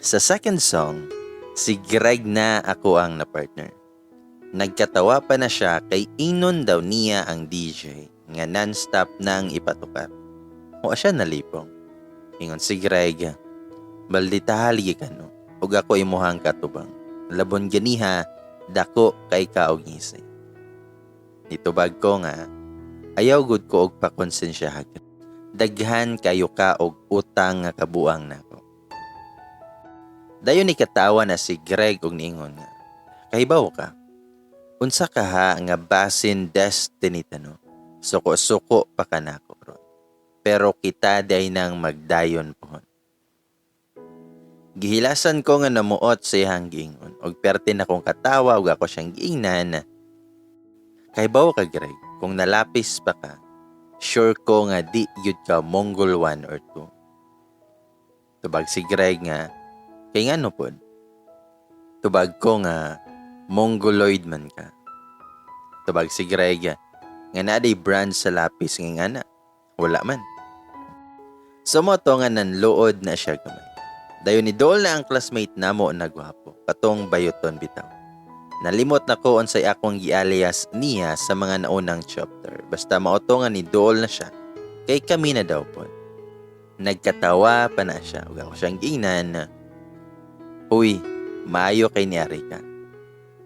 Sa second song, si Greg na ako ang na-partner. Nagkatawa pa na siya kay inon daw niya ang DJ nga non-stop nang ipatukar. O siya nalipong. Ingon si Greg, baldita haligi ka no, ug ako imuhang katubang. Labon ganiha, dako kay kaog ngisi. Nitubag ko nga, ayaw gud ko og pakonsensyahan. Daghan kayo ka og utang nga kabuang nako. Dayon ni katawa na si Greg og niingon nga, kahibaw ka. Unsa ka ha nga basin destiny tano. Suko-suko pa ka nako ron. Pero kita day nang magdayon pohon. Gihilasan ko nga namuot sa iyang giingon og perti na kong katawa ug ako siyang giingnan. Kahibaw ka Greg, kung nalapis pa ka, sure ko nga di yun ka Mongol 1 or 2. Tubag si Greg nga, kay nga no pod. Tubag ko nga, Mongoloid man ka. Tubag si Greg nga naday brand sa lapis nga na, wala man. Sumoto nga nanluod na siya gamay. Dayon ni Dol na ang classmate namo nagwapo, katong bayoton bitaw. Nalimot na ko unsay akong gialias niya sa mga naunang chapter. Basta mauto nga ni Dol na siya, kay kami na daw po. Nagkatawa pa na siya, ug ako siyang giingnan. Uy, maayo kay niari ka.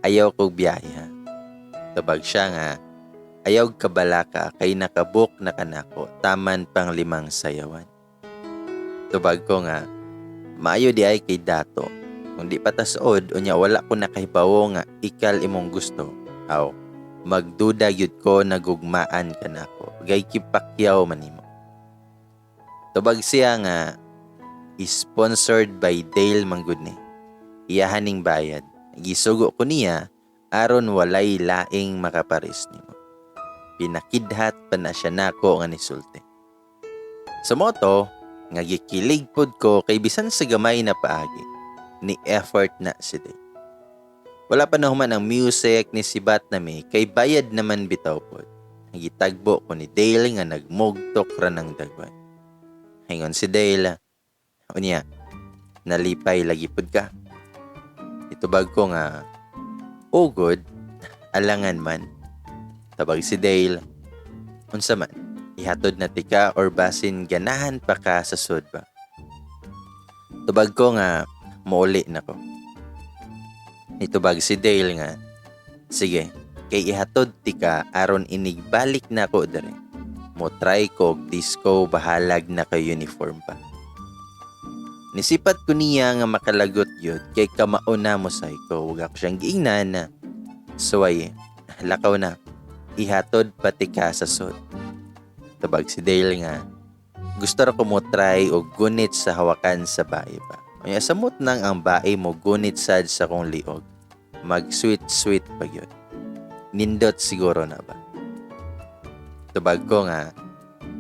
Ayaw kog biyahe ha. Tabag siya nga, ayaw kabalaka kay nakabuk na kanako, taman pang 5 sayawan. Tubag ko nga, maayo di ay kay dato. Kung di patasod, unya wala ko nakahibawo nga ikal imong gusto. Aw, magduda yun ko nagugmaan ka nako. Gay kipakyaw manimo. Tubag siya nga, sponsored by Dale Manggudni. Iyahaning bayad. Gisugo ko niya, aron walay laing makaparis nimo. Pinakidhat pa na siya nako nga nisulti. Sa moto, nga gikilig pod ko kay bisan sa gamay na paagi ni effort na si Dale. Wala pa nahuman ang music ni sibat na may kay bayad naman bitaw pod. Gitagbo ko ni Dale nga nagmugtok ra ng dagwan. Hingon si Dale, unya, nalipay lagi pod ka. Itubag ko nga, oh good, alangan man. Tabag si Dale, unsa man, ihatod na tika or basin ganahan pa ka sa sud ba. Tubag ko nga, muuli na ko. Itubag si Dale nga, sige, kay ihatod tika aron inigbalik na ko dere. Mo try ko disco bahalag na kay uniform pa. Nisipat ko niya nga makalagot yun kay kamauna mo sa ko. Huwag ako siyang giingnan na. Suway, lakaw na. Ihatod pati ka sa sud. Tabag si Dale nga, gusto ra ko mo try o gunit sa hawakan sa bae pa. Kaya samot nang ang bae mo gunit sad sa kong liog. Mag sweet pa yun. Nindot siguro na ba? Tabag ko nga,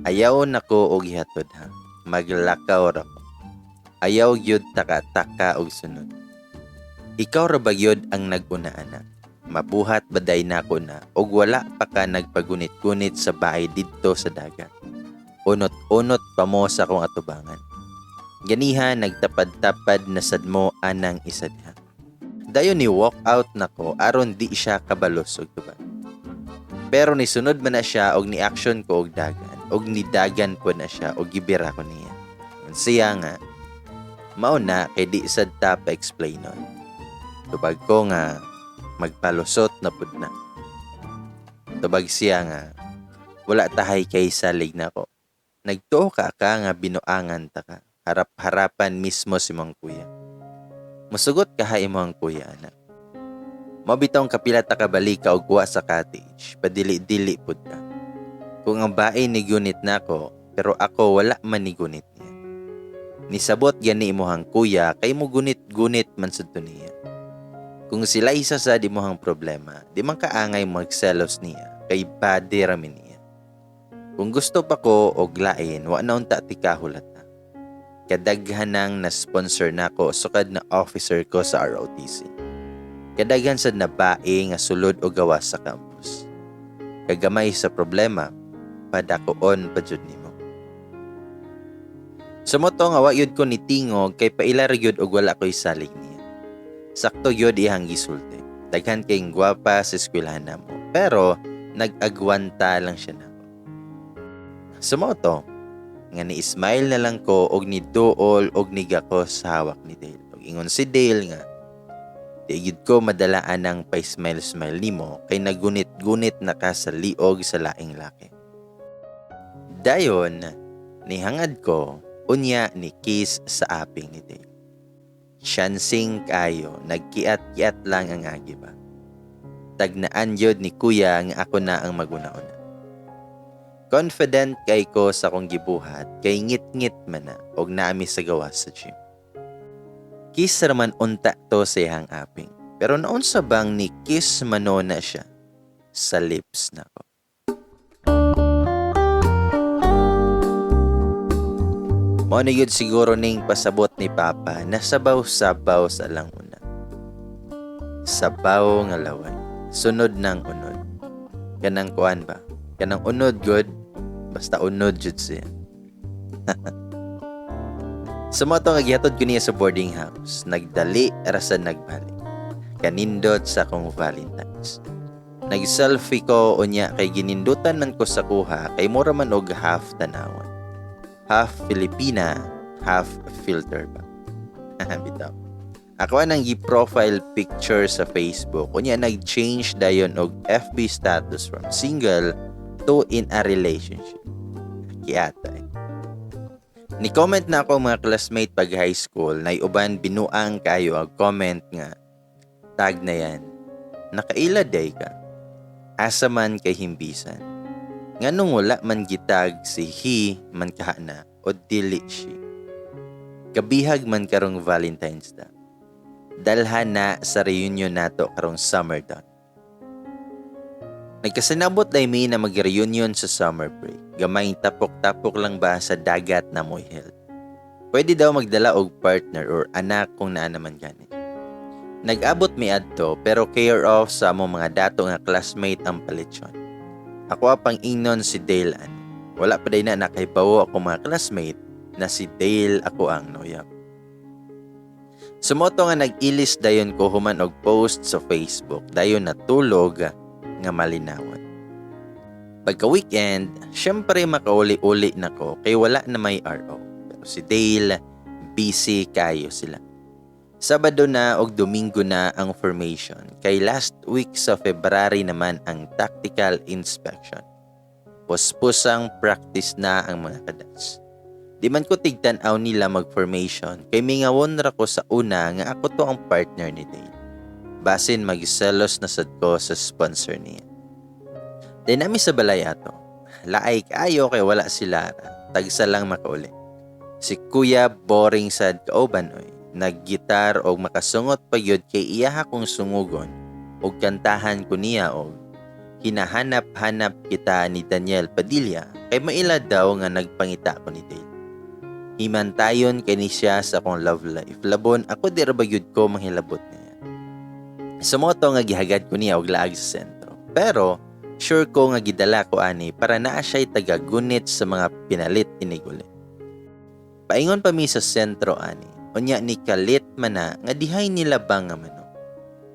ayaw na ko og ihatod ha. Maglakaw ra ko. Ayaw yun taka-taka og sunod. Ikaw ra ba yun ang nag-una anak? Mabuhat baday na ko na og wala pa ka nagpagunit-gunit sa bahay didto sa dagat. Unot-unot pa mo sa kong atubangan. Ganiha nagtapad-tapad na sad mo anang isa diha. Dayon ni walk out na ko aron di siya kabalos og tuban. Pero ni sunod man na siya og ni action ko og dagan og ni dagan po na siya og gibira ko niya. Siya nga mao na kay di sad ta pa explain nun. Tubag ko nga magpalusot na pud na. Tubag siya nga, Wala tahay kay salig na ko. Nagtuo ka nga binuangan ta ka. Harap-harapan mismo si mong kuya. Musugot ka ha imo ang kuya, anak. Mabitong kapila ta ka balik ka og kuha sa cottage. Padili-dili pud ka. Kung ang bae ni gunit na ko, pero ako wala man ni gunit niya. Nisabot gani imohang kuya kay mo gunit-gunit man sud niya. Kung sila isa sa di mohang problema, di man kaangay magselos niya kay bade ramin niya. Kung gusto pa ko og lain, wa na unta ti kahulata. Kadaghanang na sponsor nako sukad na officer ko sa ROTC. Kadaghan sad na bae nga sulod o gawas sa campus. Kagamay sa problema, padakoon pa jud nimo. Sumoto nga wa yun ko ni tingog kay pailar yun og wala ko'y salig niya. Sakto yun ihang gisulti. Daghan kayong gwapa sa eskwelahan namo. Pero nag-agwanta lang siya nako. Sumoto nga ni Ismail na lang ko og ni Dool og ni Gako sa hawak ni Dale. Og ingon si Dale nga di gid ko madalaan ng pa-smile-smile nimo kay nagunit-gunit na ka sa liog sa laing laki. Dayon, nihangad ko unya ni kiss sa aping ni Dale. Chancing kayo, nagkiat-kiat lang ang agiba. Tagnaan yod ni kuya nga ako na ang maguna-una. Confident kay ko sa kong gibuhat kay ngit-ngit man na og naami sa gawas sa gym. Kiss raman unta to sa iyang aping. Pero noon sa bang ni kiss mano na siya sa lips na ko. Mao na yun siguro ning pasabot ni Papa na sabaw-sabaw sa lang una. Sabaw nga laway. Sunod ng unod. Kanang kuan ba? Kanang unod good. Basta unod jud siya. Sumoto nga gihatod ko niya sa boarding house. Nagdali rasa nagbalik. Kanindot sa akong Valentine's. Nag-selfie ko unya kay ginindutan man ko sa kuha kay mura man og half tanawan. Half Filipina, half filter ba? Bitaw. Ako nang gi-profile picture sa Facebook. Unya nag-change dayon og FB status from single to in a relationship. Kiyata. Ni-comment na ako mga classmate pag high school na uban binuang kayo ang comment nga tag na yan. Nakaila day ka. Asa man kay himbisan. Nganong wala man gitag si he man kahana o dili she. Kabihag man karong Valentine's Day. Dalhan na sa reunion nato karong summer dawn. Nagkasanabot day mi na mag-reunion sa summer break. Gamay tapok-tapok lang ba sa dagat na mo'y held. Pwede daw magdala og partner or anak kung naa naman gani. Nag-abot mi adto pero care of sa among mga dato nga classmate ang palitsyon. Ako pang ingnon si Dale ani. Wala pa day na nakaibawo ako mga classmate na si Dale ako ang noyab. Sumoto nga nag-ilis dayon ko human og post sa Facebook dayon natulog nga malinawan. Pagka-weekend, syempre makauli-uli na ko kay wala na may RO. Pero si Dale, busy kayo sila. Sabado na og Domingo na ang formation. Kay last week sa February naman ang tactical inspection. Puspusang practice na ang mga kadats. Di man ko tigtanaw nila mag-formation kay mingawon ra ko sa una nga ako to ang partner ni Dale. Basin magselos na sad ko sa sponsor niya. Dinami sa balay ato. Laay kayo kay wala sila. Tagsa lang makauli. Si Kuya boring sad kauban oy. Naggitar og makasungot pa yun kay iyaha kong sungugon og kantahan ko niya og hinahanap-hanap kita ni Daniel Padilla kay maila daw nga nagpangita ko ni Dale. Himantayon kay ni siya sa akong love life. Labon ako di ra ba yun ko manghilabot niya. Sumoto nga gihagad ko niya og laag sa sentro. Pero sure ko nga gidala ko ani para naa siya'y tagagunit sa mga pinalit inigulit. Paingon pa mi sa sentro ani. Unya ni kalit man na nga dihay nila bang nga manok.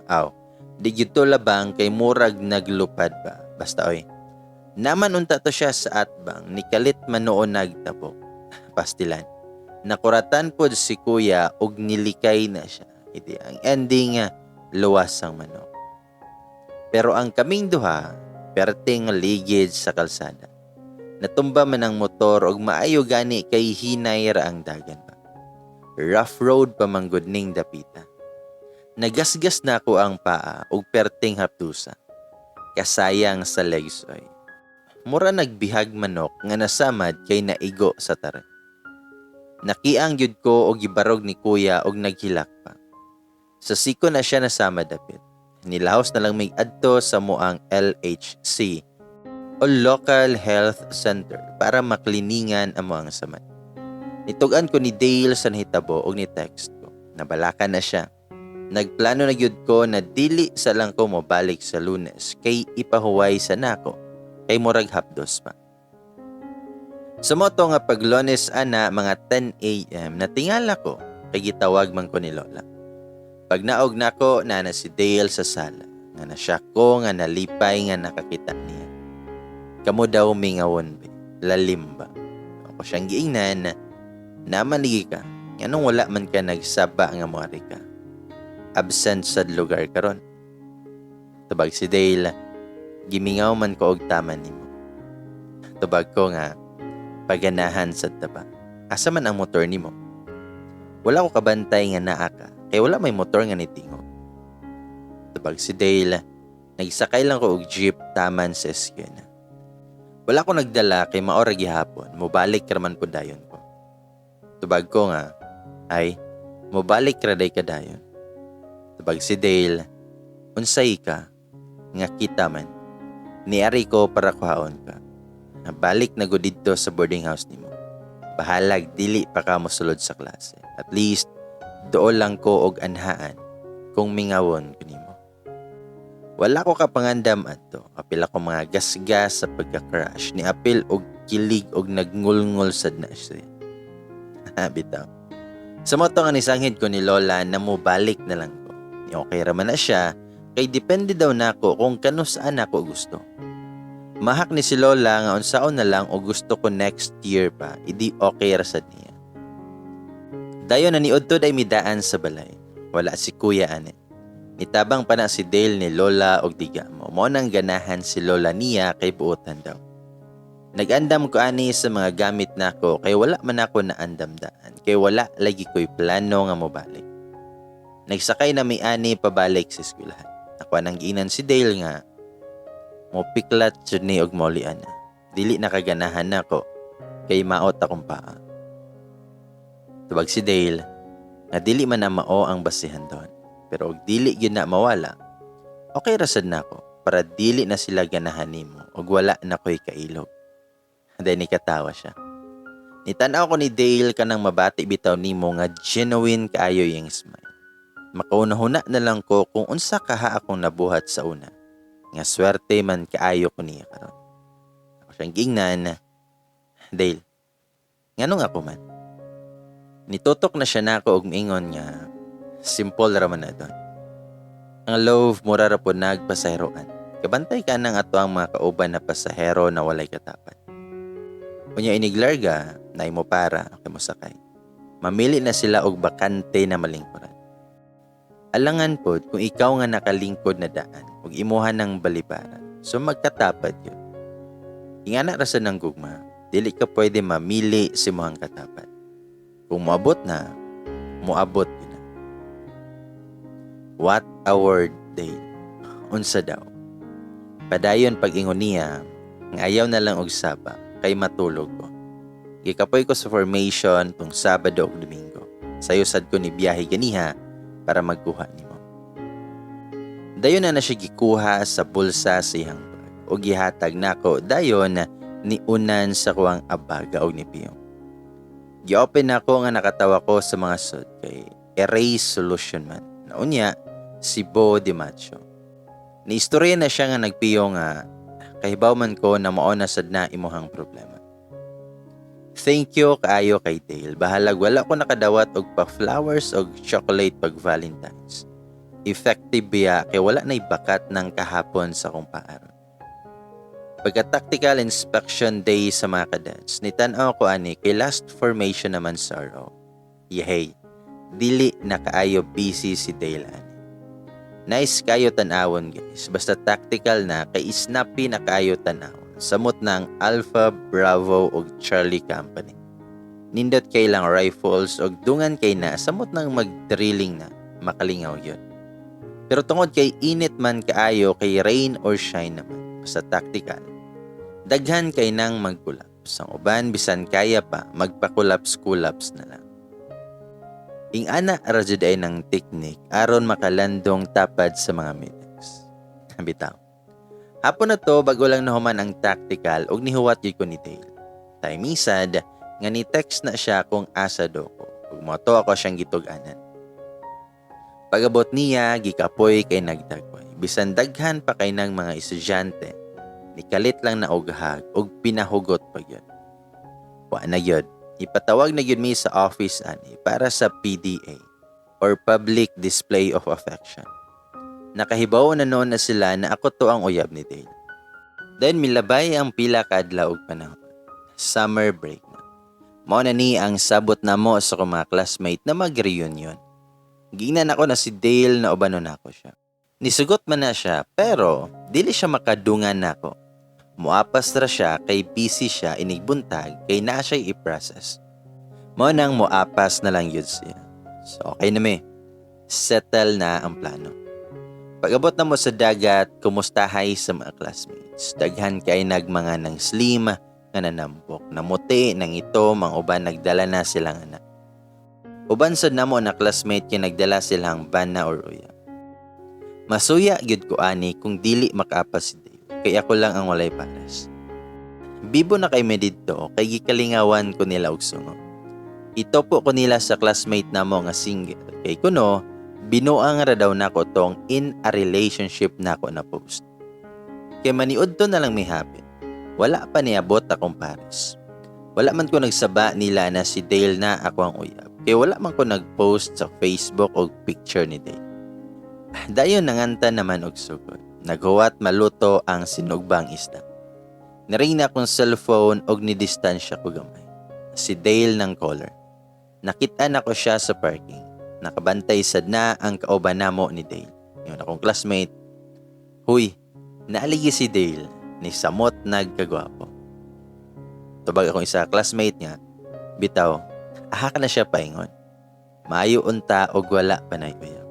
Aw, di gito labang kay murag naglupad ba. Basta oy. Naman unta to siya sa atbang ni kalit man noon nagtabok. Pastilan. Nakuratan pod si kuya og nilikay na siya. Iti ang ending luwas ang manok. Pero ang kaming duha perting ligid sa kalsada. Natumba man ang motor og maayo gani kay hinay ra ang dagan ba. Rough road pa manggod ning dapita. Nagasgas na ako ang paa og perting hapdusa. Kasayang sa legs oy. Mura nagbihag manok nga nasamad kay naigo sa taran. Nakiang yun ko og gibarog ni kuya og naghilak pa. Sa siko na siya nasama dapit. Nilahos na lang may adto sa muang LHC o Local Health Center para makliningan ang muang samad. Nitugan ko ni Dale sa nahitabo og ni text ko. Nabalakan na siya. Nagplano na gyud ko na dili sa lang ko mobalik sa Lunes kay ipahuway sa nako kay murag hapdos pa. Sa moto nga pag Lunes ana mga 10 AM natingala ko kay gitawag man ko ni Lola. Pag naog nako na si Dale sa sala nga na siya ko nga nalipay nga nakakita niya. Kamo daw mingawon be, lalim ba? Ako siyang giingnan na manigi ka, nganong wala man ka nagsaba nga moari ka. Absent sa lugar karon. Tubag si Dale, gimingaw man ko og tama nimo. Tubag ko nga, paganahan sa taba. Asa man ang motor nimo? Wala ko kabantay nga naa ka, kay wala may motor nga nitingog. Tubag si Dale, nagsakay lang ko og jeep taman sa eskena. Wala ko nagdala kay maora gihapon, mobalik raman po dayon ko. Tubag ko nga, ay, mobalik raday ka dayon. Tubag si Dale, unsay ka, nga kita man. Niari ko para kuhaon ka. Nabalik na gud didto sa boarding house nimo. Bahalag dili pa ka mosulod sa klase. At least, dool lang ko og anhaan kung mingawon ko nimo. Wala ko kapangandam adto. Apil ako mga gasgas sa pagka-crash. Ni apil og kilig og nagngulngol sad na siya. Bitaw. Sa moto nga nisanghid ko ni Lola na mobalik na lang ko. Okay raman na siya, kay depende daw nako kung kanusaan ako gusto. Mahak ni si Lola nga unsaon na lang o gusto ko next year pa, idi okay ra sad niya. Dayon na ni Udto day midaan sa balay. Wala si kuya ane. Nitabang pa na si Dale ni Lola og diga mo. Mo nang ganahan si Lola niya kay buotan daw. Nag-andam ko ani sa mga gamit nako kay wala man ako naandamdaan. Kay wala lagi ko'y plano nga mobalik. Nagsakay na may ani pabalik sa eskwelahan. Ako nang giinan si Dale nga mo piklat jud ni og molian na. Dili nakaganahan nako kay maot akong paa. Tubag si Dale na dili man na mao ang basihan doon. Pero og dili gyud na mawala. Okay ra sad nako para dili na sila ganahan nimo og wala na ko'y kailog. Then nikatawa siya. Nitanaw ko ni Dale kanang mabati bitaw nimo nga genuine kaayo yung smile. Makaunahuna na lang ko kung unsa kaha akong nabuhat sa una. Nga swerte man kaayo ko niya karon. Ako siyang gingnan, Dale, nganong ako man? Nitutok na siya nako og miingon nga, simple raman na doon. Ang love mura ra po nagpasaheroan. Kabantay ka nang ato ang mga kauban na pasahero na walay katapat. Kunya iniglarga, na imo para, kay mo sakay. Mamili na sila og bakante na malingkuran. Alangan pod kung ikaw nga nakalingkod na daan ug imuhan ng balibaran. So magkatapat yun. Ingana ra sa nang gugma, dili ka pwede mamili si mohang katapat. Kung moabot na, moabot yun na. What a word, Dale. Unsa daw. Padayon pag-ingon niya, nga ayaw na lang og saba, kay matulog ko. Gikapoy ko sa formation tung Sabado ug Domingo. Sayosad ko ni biyahe ganiha para magkuha nimo. Dayon na siya gikuha sa bulsa sa iyang bag o gihatag nako dayon ni unan sa kuwang abaga og ni Piyong. Gi-open nako nga nakatawa ko sa mga sud kay erase solution man. Naunya si Bo Di Macho. Niistorya na siya nga nagpiyong nga kahibaw man ko na mao na sad na imuhang problema. Thank you kaayo kay Dale. Bahalag wala ko nakadawat og pa flowers og chocolate pag Valentine's. Effective biya kay wala na ibakat ng kahapon sa kong paaron. Pagka-tactical inspection day sa mga cadets, nitan-aw ko ani kay last formation naman sa RO. Yehey, dili na kaayo busy si Dale ani. Nice kayo tanawon guys. Basta tactical na kay snappy na kayo tanawon. samot ng Alpha, Bravo ug Charlie Company. Nindot kay lang rifles ug dungan kay na samot ng mag-drilling na makalingaw yun. Pero tungod kay init man kaayo kay rain or shine naman sa tactical, daghan kay nang mag-collapse. Ang uban bisan kaya pa magpa-collapse na lang. Ing-ana ra jud ay ng technique aron makalandong tapad sa mga medics. Bitaw. Hapon na to bago lang nahuman ang tactical ug nihuwat gyud ko ni Dale. Taymisad nga ni text na siya kung asa do ko. Ug moto ako siyang gitug-anan. Pagabot niya gikapoy kay nagdagway. Bisan daghan pa kay ng mga estudyante, nikalit lang na ughag ug pinahugot pa gyud. Wa na gyud. Ipatawag na gyud mi sa office ani para sa PDA or Public Display of Affection. Nakahibaw na noon na sila na ako to ang uyab ni Dale. Then milabay ang pila ka adlaw og panahon. Summer break na. Mao na ni ang sabot na mo sa mga classmate na mag-reunion. Gingnan ako na si Dale na ubanon ako siya. Nisugot man na siya pero dili siya makadungan nako. Muapas ra siya kay busy siya inigbuntag kay naa siya i-process. Mao nang muapas na lang yun siya. So okay na mi. Settle na ang plano. Pag-abot na mo sa dagat, kumustahay sa mga classmates. Daghan kay nagmanga ng slim nga nanampok. Namuti nang ito, mga uban nagdala na silang anak. Uban sad namo na classmate kay nagdala silang bana or uyab. Masuya gyud ko ani kung dili makaapas si Dale, kay ako lang ang walay pares. Bibo na kay medidto kay gikalingawan ko nila og sungo. Ito po ko nila sa classmate namo nga single. Kay kuno binuang ra daw nako tong in a relationship nako na post. Kay maniud to na lang may happen. Wala pa niabot akong pares. Wala man ko nagsaba nila na si Dale na ako ang uyab. Kaya wala man ko nag-post sa Facebook o picture ni Dale. Dayon nanganta naman og sugod. Naghuwat maluto ang sinugbang isda. Naring na akong cellphone og ni-distansya ko gamay. Si Dale ng caller. Nakita ko siya sa parking. Nakabantay sad na ang kauban namo ni Dale. Yung akong classmate. Huy, naaligi si Dale ni samot nagkagwapo. Tubag akong isa classmate niya. Bitaw, aha ka na siya paingon. Maayo unta og wala pa na uyab.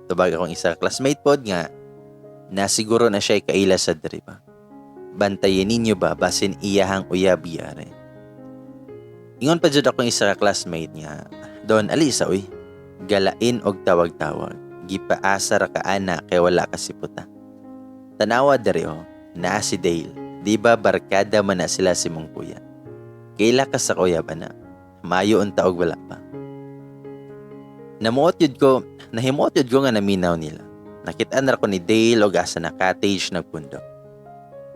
Tubag akong isa classmate pod nga na siguro na siya kaila sa diri ba. Bantayin ninyo ba basin iyahang uyab yare. Ingon pa jud akong isa ka classmate niya. Don alisa uy. Galain og tawag-tawag. Gipaasa ra ka ana kay wala ka siputa. Tanawa diri naa si Dale. Di ba barkada man na sila si mong kuya. Kaila ka sa kuya ba na? Mayo unta og wala pa. Nahimuot yun ko nga naminaw nila. Nakitaan na ko ni Dale og asa na cottage nagpundo.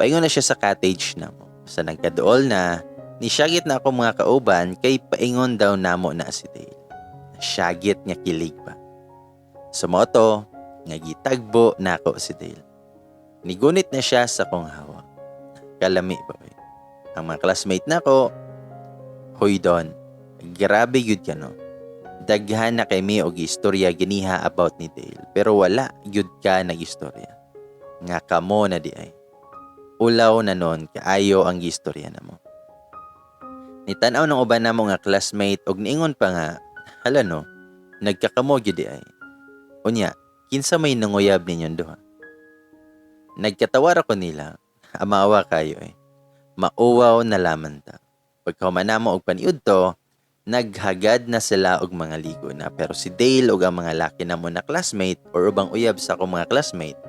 Paingon na siya sa cottage na mo. Sa nagkadool na, nisyagit na ako mga kauban kay paingon daw namo na si Dale. Syagit nga kilig pa. Sumoto, nga gitagbo na ako si Dale. Nigunit na siya sa kong hawa. Kalami ba? Ang mga classmate na ko, hoy Don, grabe yun ka no. Daghan na kay mi og istorya giniha about ni Dale, pero wala yun ka nag-istorya. Nga kamo na di ay. Ulaw na nun, kaayo ang istorya na mo. Nitanaw ng uban na mo nga classmate og niingon pa nga, hala no, nagkakamo yun di ay. Unya, kinsa may nanguyab ninyong duha. Nagkatawar ako nila, amawa kayo eh. Mauwaw na laman ta. Pagkahuman mo og paniud to, naghagad na sila og mga ligo na. Pero si Dale og ang mga laki na mo na classmate or ubang uyab sa akong mga classmate,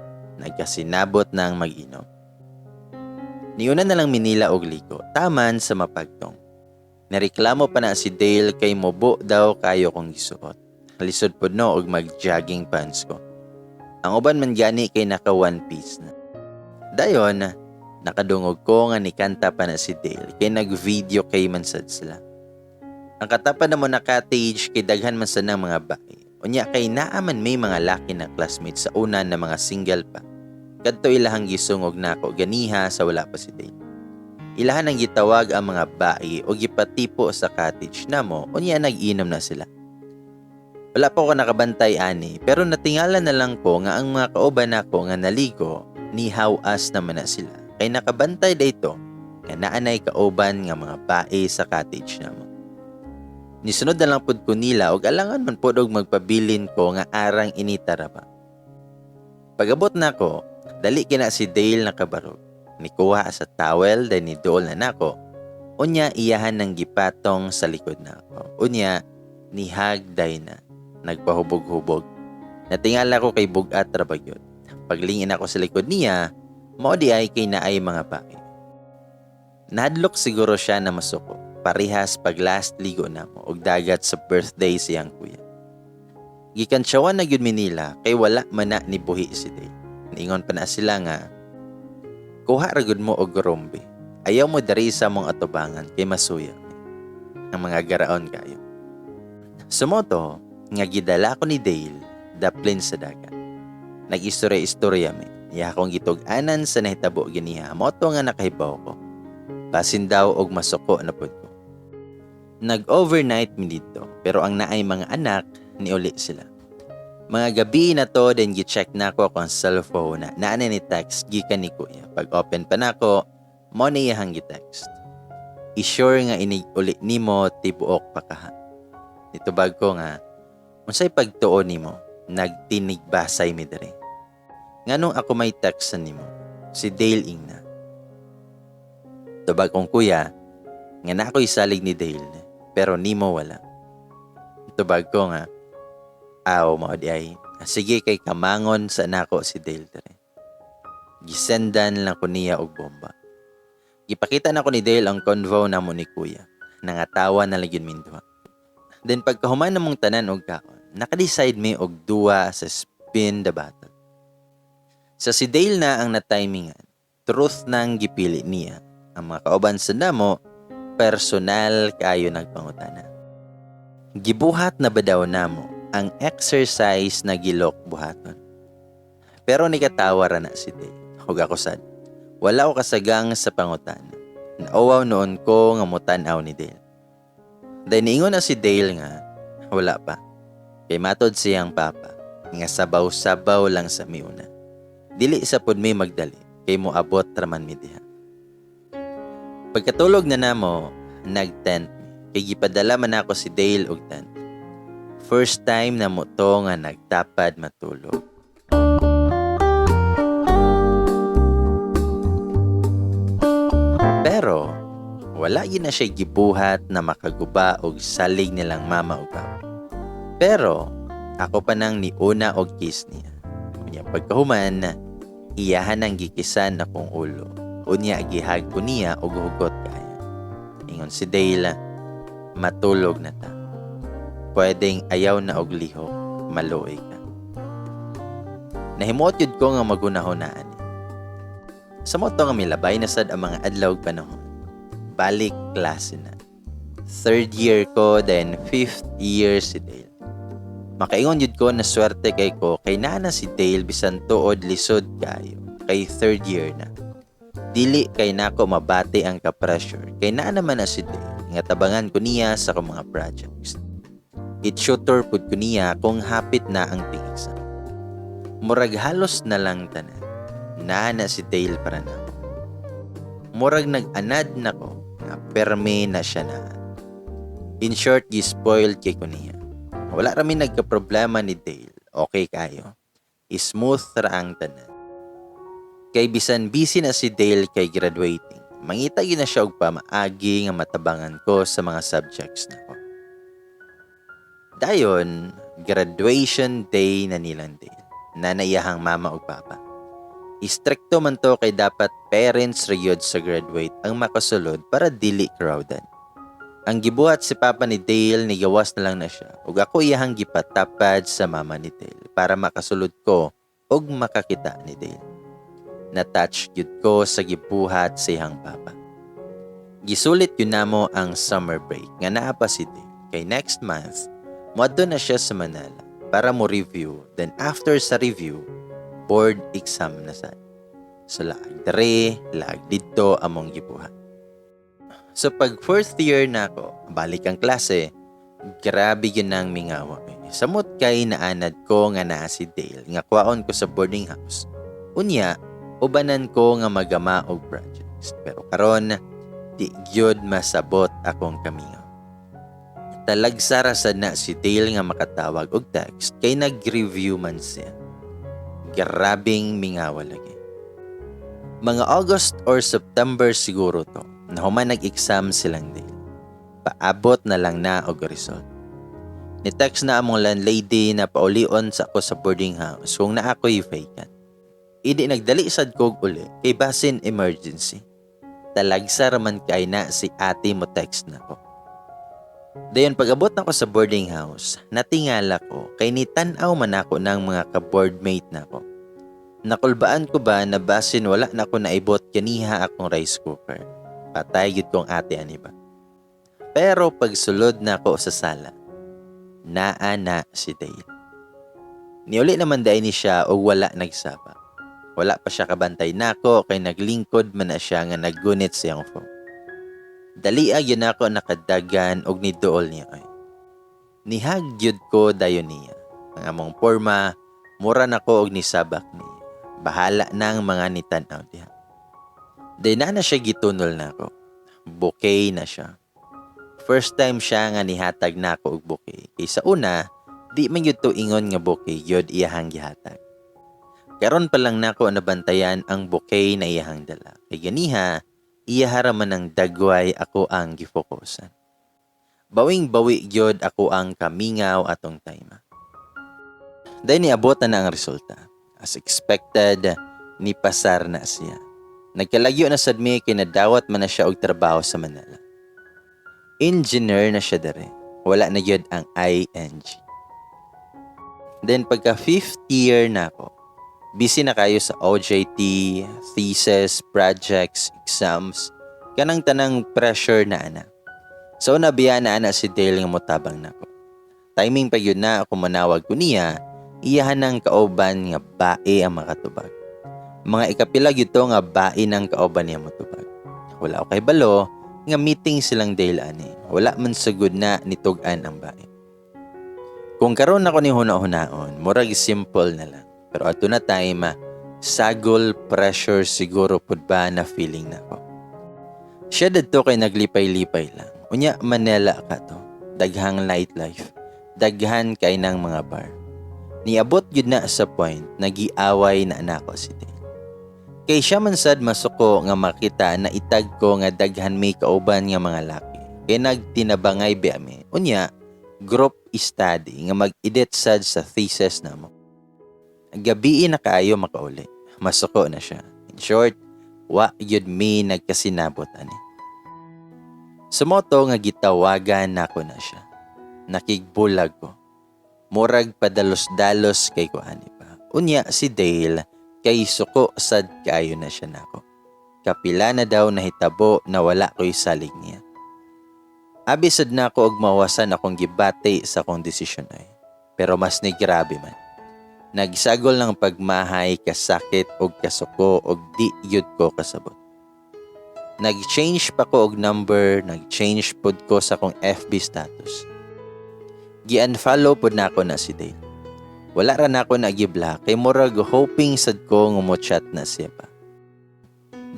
nagkasinabot ng mag-inom. Niuna na lang minila og ligo, taman sa mapagtong. Nareklamo pa na si Dale kay mobo daw kayo kong gisuot. Lisod po no og mag-jogging pants ko. Ang uban man gani kay naka one piece na. Dayon, nakadungog ko nga nikanta pa na si Dale kay nag-video kay mansad sila. Ang katapan na mo na cottage kay daghan man sa ng mga bae. Unya kay naaman may mga laki na classmates sa una na mga single pa. Kadto ilahang gisungog nako ganiha sa wala pa si Dale. Ilahan ang gitawag ang mga bae o gipatipo sa cottage namo unya nag-inom na sila. Wala pa ko nakabantay ani pero natingala na lang ko nga ang mga kauban nako nga naligo ni hawas naman na sila. kay nakabantay dayto nga naanay kauban nga mga bae sa cottage namo. Nisunod na lang pud ko nila og alangan man pud og magpabilin ko nga arang initara ba. Pagabot nako, dali kina si Dale nakabarog. Nikuha sa towel then niduol na nako. Unya iyahan ng gipatong sa likod nako. Unya nihagday na. Nagpahubog-hubog. Natingala ko kay bugat ra bagyod. Paglingin ako sa likod niya, mao di ay kay naay mga bae. Nahadlok siguro siya na masuko. Parihas pag last ligo namo og dagat sa birthday siyang kuya. Gikansyawan na gyud mi nila kay wala man na ni buhi si Dale. Niingon pa na sila nga, kuha ra gyud mo og rombe. Ayaw mo dari sa mong atubangan kay masuya. Ang mga garaon kayo. Sumoto, nga gidala ko ni Dale, daplin sa dagat. Nag-istorya-istorya mi. Iya akong gitug-anan sa nahitabo ganiha. Moto nga nakahibaw ko. Basin daw og masuko na pud ko. Nag-overnight mi dito, pero ang naay mga anak, niuli sila. Mga gabi na to, then gi-check na ko ang cellphone na naanay ni text gikan ni kuya. Pag open pa nako, mo na iyang gi-text. I-sure nga inig-uli nimo tibuok pa kaha. Nitubag ko nga, unsay pagtuon nimo, nagtinig basay mi diri. Nganong ako may text sa nimo, si Dale ingna. Tubag kong kuya, nga na ako isalig ni Dale, pero nimo wala. Tubag ko nga, aw mo di ay, sige kay kamangon sa nako si Dale dere. Gisendan lang ko niya og bomba. Gipakita na ko ni Dale ang convo namo ni kuya. Nangatawa na lang yun minduha. Then pagkahuman namong tanan og kaon, naka-decide mi og duwa sa spin the battle. Sa si Dale na ang natimingan, truth nang gipili niya. Ang mga kauban sa namo, personal kayo nagpangutana. Gibuhat na ba daw namo ang exercise na gilok buhaton? Pero nikatawa ra na si Dale. Hug ako sad, wala ko kasagang sa pangutana. Nauwaw noon ko nga mutan-aw ni Dale. Then ingon na si Dale nga, wala pa. Kay matod siyang papa, nga sabaw-sabaw lang sa miuna. Dili sa pud may magdali, kay moabot raman mi diha. Pagkatulog na namo, nag-tent mi. Kay gipadala man ako si Dale og tent. First time na mo to nga nagtapad matulog. Pero, wala yun na siya gibuhat na makaguba og salig nilang mama og papa. Pero, ako pa nang niuna og kiss niya. Unya pagkahuman, iyahan ang gikisan akong ulo. Unya gihag ko niya og hugot kaya. Ingon si Dale, matulog na ta. Pwedeng ayaw na og lihok, maluoy ka. Nahimuot yun ko nga magunahonaan. Sa moto nga milabay na sad ang mga adlaw panahon. Balik klase na. 3rd year ko, then 5th year si Dale. Makaingon yun ko na swerte kay ko kay nana si Dale bisan tuod lisod kayo. Kay 3rd year na. Dili kay nako mabati ang ka-pressure. Kay naa naman na si Dale nga tabangan ko niya sa akong mga projects. It-shooter pud ko niya kung hapit na ang tingisa. Murag halos na lang tanan. Nana si Dale para na. Murag nag-anad na ko nga perme na siya na. In short, gi-spoiled kay ko niya. Wala rami nagka-problema ni Dale. Okay kayo. Smooth ra ang tanan. Kay bisan busy na si Dale kay graduating. Mangita yun na siya og pamaagi nga matabangan ko sa mga subjects na ko. Dayon, graduation day na nilang Dale. Na naiyahang mama og papa. Istrikto man to kay dapat parents rayod sa graduate ang makasulod para dili crowded. Ang gibuhat si papa ni Dale nigawas na lang na siya ug ako iyahang gipatapad sa mama ni Dale para makasulod ko ug makakita ni Dale. Na-touch gyud ko sa gibuhat sa iyang papa. Gisulit yun namo ang summer break nga naa pa si Dale. Kay next month, moadto na siya sa Manila para mo review. Then after sa review, board exam na sad. So laag dere, laag dito among gibuhat. So pag 4th year na ako, balik ang klase, grabe yun ang mingawa. Samot kay naanad ko nga naa si Dale nga kwaon ko sa boarding house. Unya, Ubanan ko nga magama og projects. Pero karon di gyud masabot akong kamingaw. Talagsara sad na si Dale nga makatawag og text kay nag-review man siya. Grabing mingawa lagi. Mga August or September siguro to, na human nag-exam silang Dale. Paabot na lang na og result. Ni-text na among landlady na paulion sa ako sa boarding house kung na ako'y vacant. Idi nagdali sad ko uli kay basin emergency. Talagsar man kay na si ate mo text na ko. Dayon pag-abot na ko sa boarding house, natingala ko kay nitan-aw man ako ng mga ka-boardmate na ko. Nakulbaan ko ba na basin wala na ko naibot kaniha akong rice cooker. Patay gid kong ate ani ba. Pero pagsulod na ko sa sala, naa na si Dale. Niuli naman dahi ni siya o wala nagsaba. Wala pa siya kabantay nako kay naglingkod man na siya nga naggunit siyang phone. Dali agyan ako nakadagan og niduol niya ay. Nihagyud ko dayon niya. Ang among porma, mura nako og nisabak niya. Bahala na ang mga nitan-aw diha. Day na siya gitunol nako. Bouquet na siya. First time siya nga nihatag nako og bouquet. Kay sa una, di man yun to ingon nga bouquet yun iyahang gihatag. Karon pa lang nako nabantayan ang bouquet na iyahang dala. Kay ganiha, iyaharaman ng dagway ako ang gifokusan. Bawing-bawi gyud ako ang kamingaw atong time. Dahil niabotan na ang resulta. As expected, nipasar na siya. Nagkalagyo na sad mi kay nadawat man na siya og trabaho sa Manila. Engineer na siya dere. Wala na gyud ang ING. Then pagka 5th year na ako, busy na kayo sa OJT, thesis, projects, exams, kanang tanang pressure na ana. So nabiya na ana si Dale nga motabang nako. Timing pa yun na ako manawag ko niya, iyahan ng kauban nga bae ang makatubag. Mga ikapila gyud to nga bae ng kauban niya motubag. Wala ko kay balo, nga meeting silang Dale ani. Wala man sagud na nitugan ang bae. Kung karon ako ni huna-hunaon, murag simple na lang. Pero ato na time, sagol pressure siguro pud ba na feeling na ko. Siya dadto kay naglipay-lipay lang. Unya Manila ka to. Daghang nightlife. Daghan kay ng mga bar. Niabot yun na sa point, nagiaway na anako si Dale. Kay siya man sad masuko nga makita na itag ko nga daghan may kauban nga mga laki. Kay nagtinabangay biami. Unya, group study nga mag-edit sad sa thesis namo. Gabi na kaayo makauli. Masuko na siya. In short, wa yun mi nagkasinabot ani. Sumoto nga gitawagan nako na siya. Nakigbulag ko. Murag padalos-dalos kay ko ani pa. Unya si Dale kay suko sad kaayo na siya nako. Kapila na daw nahitabo na wala ko'y salig niya. Abisad na ako og mawasan akong gibati sa akong desisyon ay. Pero mas ni grabe man. Nagsagol ng pagmahay, kasakit og kasuko og di yud ko kasabot. Nag-change pa ko og number, nag-change pod ko sa akong FB status. Gi-unfollow pod na ako na si Dale. Wala ra na ako nag-i-block kay murag hoping sad ko nga mo-chat na siya pa.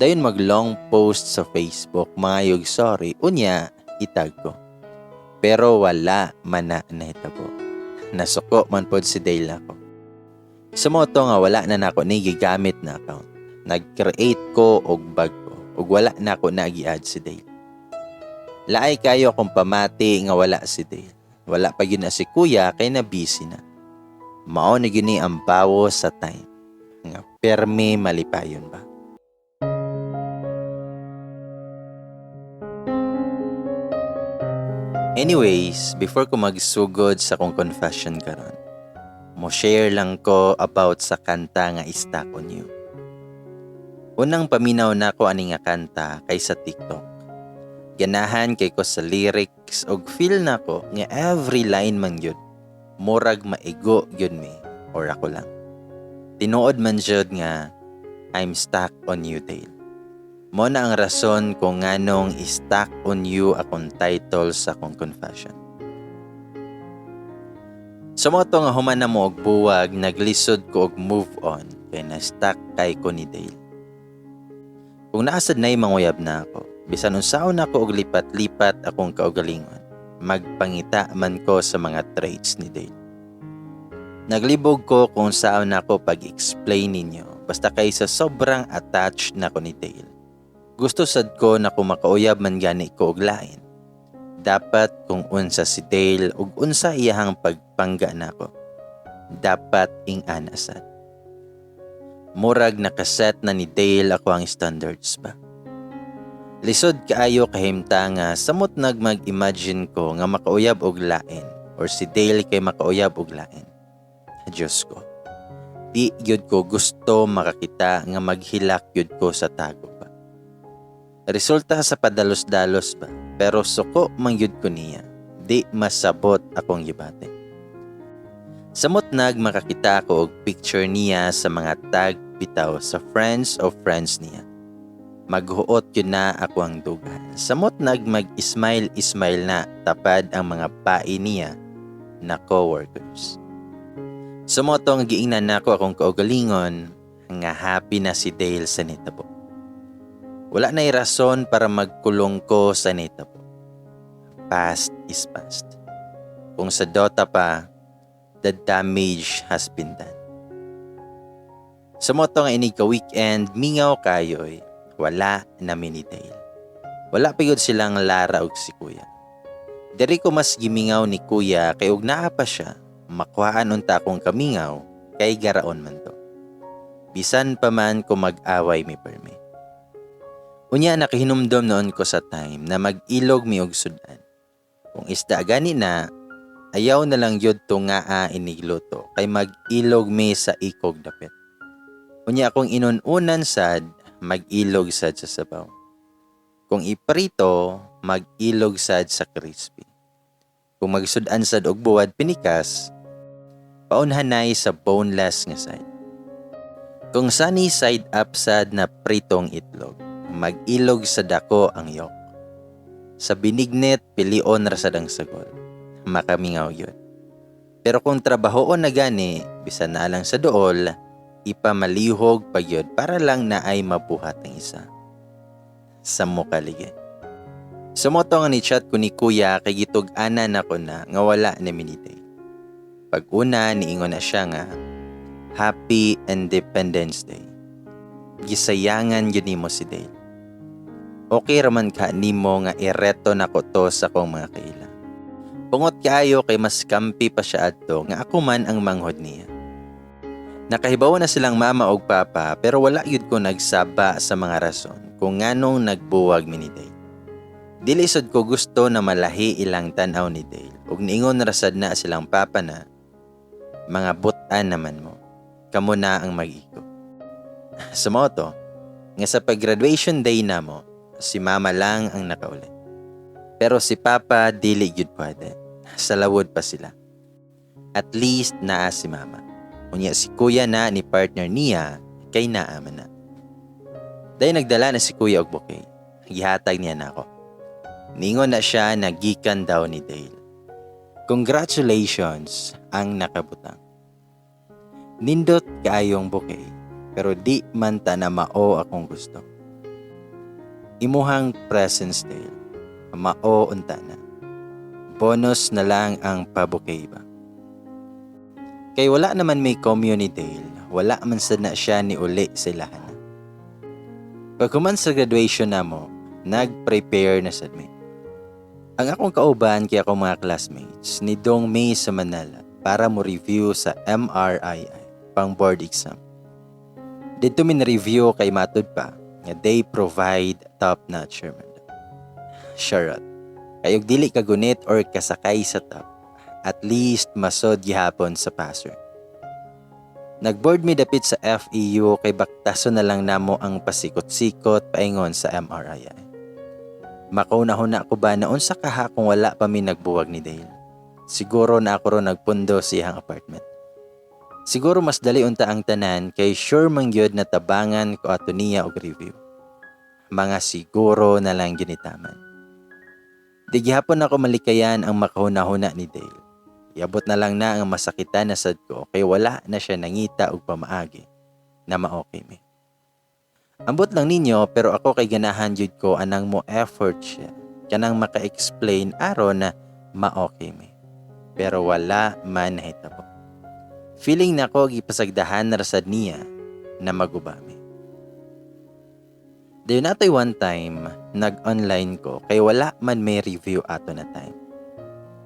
Dayon mag-long post sa Facebook, mayog sorry, unya itag ko. Pero wala man na nahitabo. Nasuko man pod si Dale ako. Sumoto nga wala na nako ni gigamit na account. Nag-create ko og bag ko ug wala na ako nagi-add si Dale. Laay kayo kung pamati nga wala si Dale. Wala pa yun na si kuya kay na busy na. Mao na gini ang bawo sa time. Nga permi malipayon ba? Anyways, before ko magsugod sa kong confession karon, mo share lang ko about sa kanta nga Stuck on You. Unang paminaw na ko ani nga kanta kay sa TikTok. Ganahan kay ko sa lyrics og feel na ko nga every line man yun. Murag maigo yun mi or ako lang. Tinuod man jud nga I'm stuck on you Dale. Mo na ang rason kung nganong Stuck on You akong title sa akong confession. Sumoto nga human na mo og buwag, naglisod ko og move on kay na-stuck kay ko ni Dale. Kung naasad na'y manguyab na ako, bisan unsaon ako og lipat-lipat akong kaugalingon, magpangita man ko sa mga traits ni Dale. Naglibog ko kung saan ako pag-explain ninyo, basta kay sa sobrang attached na ko ni Dale. Gusto sad ko na kung makauyab man gani ko og lain. Dapat kung unsa si Dale ug unsa iyahang pagpangga nako. Dapat ing anasad. Murag nakaset na ni Dale ako ang standards ba. Lisod kaayo kahimta nga samot mag-imagine ko nga makauyab og lain or si Dale kay makauyab og lain. Diyos ko. Di yun ko gusto makakita nga maghilak yun ko sa tago ba. Resulta sa padalos-dalos ba, pero suko man yun ko niya. Di masabot akong gibate. Samot makakita ko og picture niya sa mga tag bitaw sa friends of friends niya. Maghuot yun na ako ang dugan. Samot mag-smile-smile na tapad ang mga pai niya na coworkers. Sumotong giingnan nako akong kaugalingon nga happy na si Dale sa nitabo. Wala na'y rason para magkulong ko sa nitabo. Past is past. Kung sa Dota pa, the damage has been done. Sumotong inig ka weekend, mingaw kayo'y wala na ni Dale. Wala pa yun silang Lara og si Kuya. Diri ko mas gimingaw ni Kuya kay og naa pa siya. Makuhaan unta akong kamingaw kay garaon man to. Bisan pa man ko mag-away mi permi. Unya nakahinumdom noon ko sa time na mag-ilog mi og sudan. Kung isda gani na, ayaw na lang yun to nga inigluto kay mag-ilog mi sa ikog dapit. Unya akong inununan sad, mag-ilog sad sa sabaw. Kung iprito, mag-ilog sad sa crispy. Kung magsudan sad og buwad pinikas, paunhanay sa boneless nga side. Kung sani side up sad na pritong itlog, mag-ilog sa dako ang yok. Sa binignit, pilion ra sad ang sagol. Makamingaw yun. Pero kung trabahoon na gani, bisan na lang sa dool, ipamalihog pa yun para lang na ay mabuhat ang isa. Sa mukalige. Sumoto nga ni chat ko ni Kuya kay gitug-anan ako na nga wala ni minitay. Pag una, niingon na siya nga, Happy Independence Day. Gisayangan yun nimo si Dale. Okay raman ka nimo nga ireto na ko to sa kong mga kaila. Pungot kaayo kay mas kampi pa siya adto nga ako man ang manghod niya. Nakahibaw na silang mama og papa pero wala yun ko nagsaba sa mga rason kung nganong nagbuwag mi ni Dale. Dilisod ko gusto na malahi ilang tanaw ni Dale ug niingon rasad na silang papa na mga butan naman mo. Kamo na ang mag-iko. Sumoto, nga sa pag-graduation day na mo, si mama lang ang nakaulit. Pero si papa dili gyud pwede. Sa lawod pa sila. At least naa si mama. Unya si kuya na ni partner niya kay naaman na. Dahil nagdala na si kuya og bouquet. Gihatag niya na ako. Ningon na siya na gikan daw ni Dale. Congratulations ang nakabutang. Nindot kaayong bouquet, pero di man ta na mao akong gusto. Imuhang presents Dale, mao unta na. Bonus na lang ang pa-bouquet ba. Kay wala naman may community Dale, wala man sad na siya ni uli sa ilahan. Pagkuman sa graduation na mo, nag-prepare na sad mi. Ang akong kauban kaya akong mga classmates ni Dong May sa Manila para mo review sa MRII pang board exam. Dito min review kay matud pa nga they provide top-notch sermon. Charot. Kayog dili kagunit or kasakay sa top, at least masod gihapon sa passer. Nagboard mi dapit sa FEU kay baktaso na lang namo ang pasikot-sikot paingon sa MRII. Makaunahon ko ba na unsa kaha kung wala pa mi nagbuwag ni Dale. Siguro na ako ro nagpundo sa iyang apartment. Siguro mas dali unta ang tanan kay sure man gyud na tabangan ko ato niya og review. Mga siguro na lang ginitaman. Di gihapon ako malikayan ang makahuna-huna ni Dale. Iabot na lang na ang masakitan na sad ko kay wala na siya nangita og pamaagi na ma-okay mi. Ambot lang ninyo pero ako kay ganahan jud ko anang mo effort siya. Kanang maka-explain aron na ma-okay mi. Pero wala man nahitabo. Feeling nako gipasagdahan na rasad niya na magubami. Dayon natoy one time, nag-online ko kay wala man may review ato na time.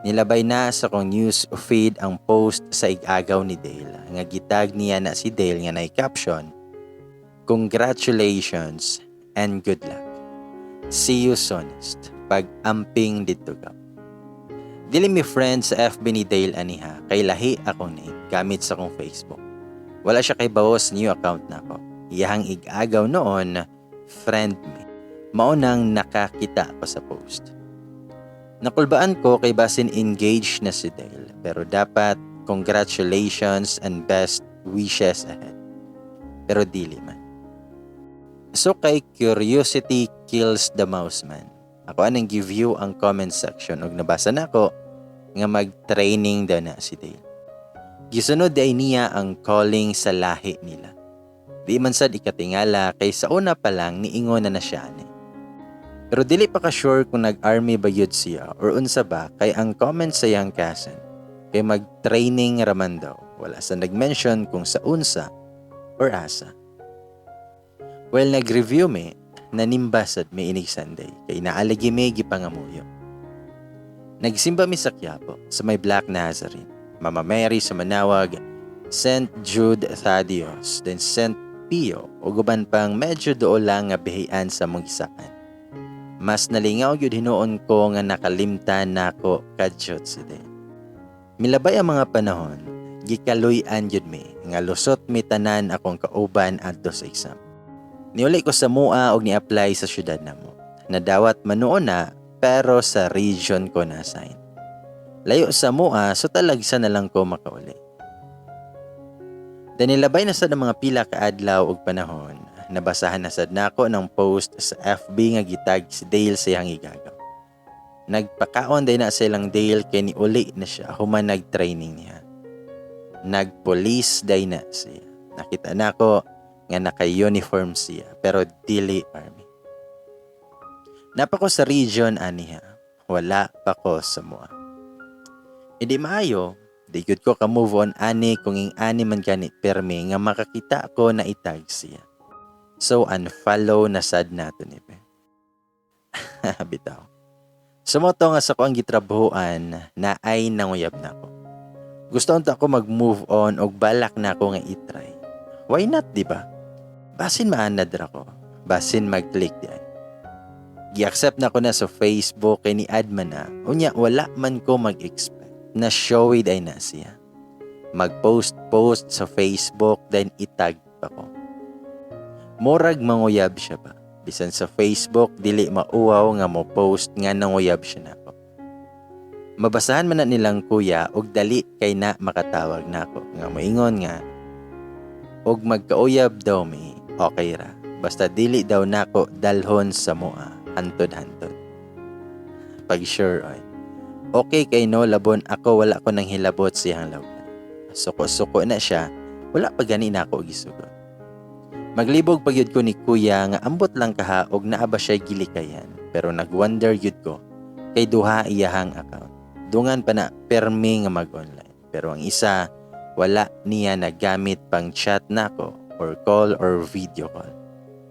Nilabay na sa kong news feed ang post sa igagaw ni Dale. Nga gitag niya na si Dale nga na caption, "Congratulations and good luck. See you soonest. Pag-amping dito ka." Dili mi friend sa FB ni Dale aniha, kay lahi akong name gamit sa kong Facebook. Wala siya kay bawas new account na ako. Iyahang igagaw noon, friend me. Maunang nakakita ako sa post. Nakulbaan ko kay basin engaged na si Dale, pero dapat congratulations and best wishes ahead. Pero dili man. So kay curiosity kills the mouse man. Ako anong give you ang comment section ug nabasa na ko nga mag-training daw na si Dale. Gisunod ay niya ang calling sa lahi nila. Di man sad ikatingala kay sa una pa lang niingon na siya ani. Pero dili pa ka sure kung nag-army ba yun siya or unsa ba kay ang comment sa yang kasan kay mag-training raman daw. Wala sa nag-mention kung sa unsa or asa. Well, nag-review mi, nanimbasad mi inig Sunday kay naalagi mi gipangamuyo. Nagsimba mi sa Quiapo sa may Black Nazarene, Mama Mary sa Manawag, St. Jude Thaddeus, then St. Pio o guban pang medyo doon lang nga bihian sa Mugisaan. Mas nalingaw yun hinuon ko nga nakalimtan nako kadyot si Dale. Milabay ang mga panahon, gikaluy-an yun mi, nga lusot mi tanan akong kauban adto sa exam. Niuli ko sa mua og ni-apply sa syudad namo. Nadawat manuon na pero sa region ko na assign. Layo sa mua so talagsa na lang ko makauli. Danilabay na sad ang mga pila ka adlaw og panahon. Nabasahan na sad nako ng post sa FB nga gitag si Dale sa iyang igagaw. Nagpakaon day na sa ilang Dale kay niuli na siya human nag-training niya. Nag-police day na siya. Nakita nako nga naka-uniform siya pero dili army. Napako sa region aniha. Wala pa ko sa mua. Hindi maayo, di gud ko ka-move on ani kung ing ani man ganit permi nga makakita ko na itag siya. So, unfollow na sad nato ni Pe. Bitaw. Sumoto nga sa ko ang gitrabahoan na ay nanguyab na ko. Gusto unta ko mag-move on og balak na ko nga itry. Why not, di ba? Basin maanad ra ko. Basin mag-click di ay. Gi-accept na ko na sa Facebook kay ni adman na. Unya, wala man ko mag-expect na showy day na siya. Mag-post sa Facebook then itag pa ko. Murag manguyab siya ba? Bisan sa Facebook, dili mauwaw nga mo post nga nanguyab siya na ko. Mabasahan man na nilang kuya og dali kay na makatawag na ako. Nga moingon nga, og magkauyab daw mi, okay ra. Basta dili daw nako dalhon sa mua, hantod-hantod. Pag sure oy. Okay kay no labon ako wala ko nang hilabot siyang lawgan. Suko-suko na siya, wala pa gani na ako gisugot. Maglibog pagyud ko ni kuya nga ambot lang kaha og naa ba siya gilikayan pero nagwonder yud ko kay duha iyahang account. Dungan pa na permi nga mag-online pero ang isa wala niya nagamit pang chat nako or call or video call.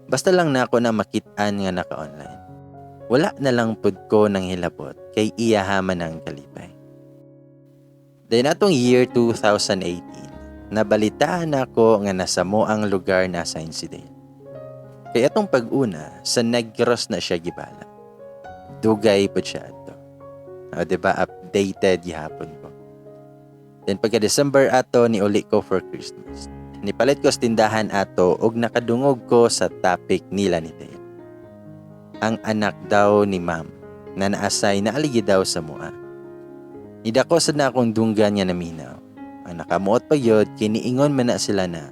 Basta lang nako na makit-an nga naka-online. Wala na lang pud ko nang hilabot kay iyahaman ang kalipay. Then atong year 2018 nabalitaan ako nga nasa mo ang lugar na assign si Dale. Kaya atong pag-una, sa Negros na siya gibala. Dugay po siya ato. Diba, updated gihapon ko. Then pagka-December ato, niuli ko for Christmas. Nipalit ko sa tindahan ato og nakadungog ko sa topic nila ni Dale. Ang anak daw ni ma'am na na-assign na aligi daw sa mua. Idako sa na akong dunggan niya na minaw. Ang nakamuot pa yun, kiniingon man na sila na,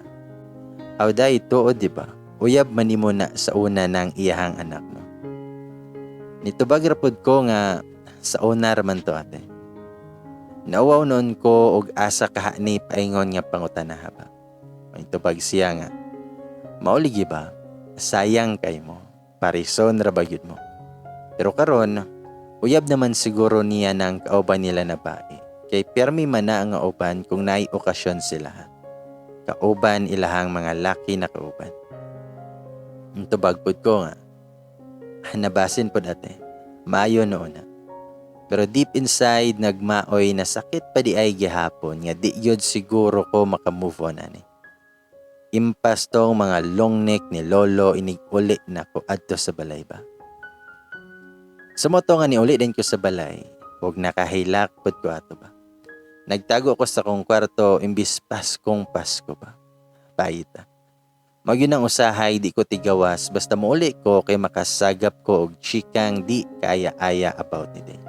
"Awday ito o diba, uyab man mo na sa una ng iyahang anak no." Nitubag rapod ko nga sa una raman to ate. Nauwaw noon ko og asa kahani paingon nga pangutanaha ba. Nitubag siya nga, "Mauligi ba? sayang kay mo, parison ra bagyod mo. Pero karon, uyab naman siguro niya ng kauban nila na bae. Kay permi man na ang kauban kung naay okasyon sila. Kauban ilahang mga laki na kauban. Ito bagpod ko nga. Nabasin po dati. Maayo noon na. Pero deep inside, nagmaoy na sakit pa di ay gihapon nga di yun siguro ko makamove on ani. Impas tong mga long neck ni Lolo inig-uli na ko adto sa balay ba. Sumoto nga ni uli din ko sa balay, huwag nakahilak pud ko ato ba. Nagtago ko sa kong kwarto imbis Paskong Pasko ba. Paita. Magyun ang usahay di ko tigawas basta muuli ko kay makasagap ko og chikang di kaya-aya about ni Dale.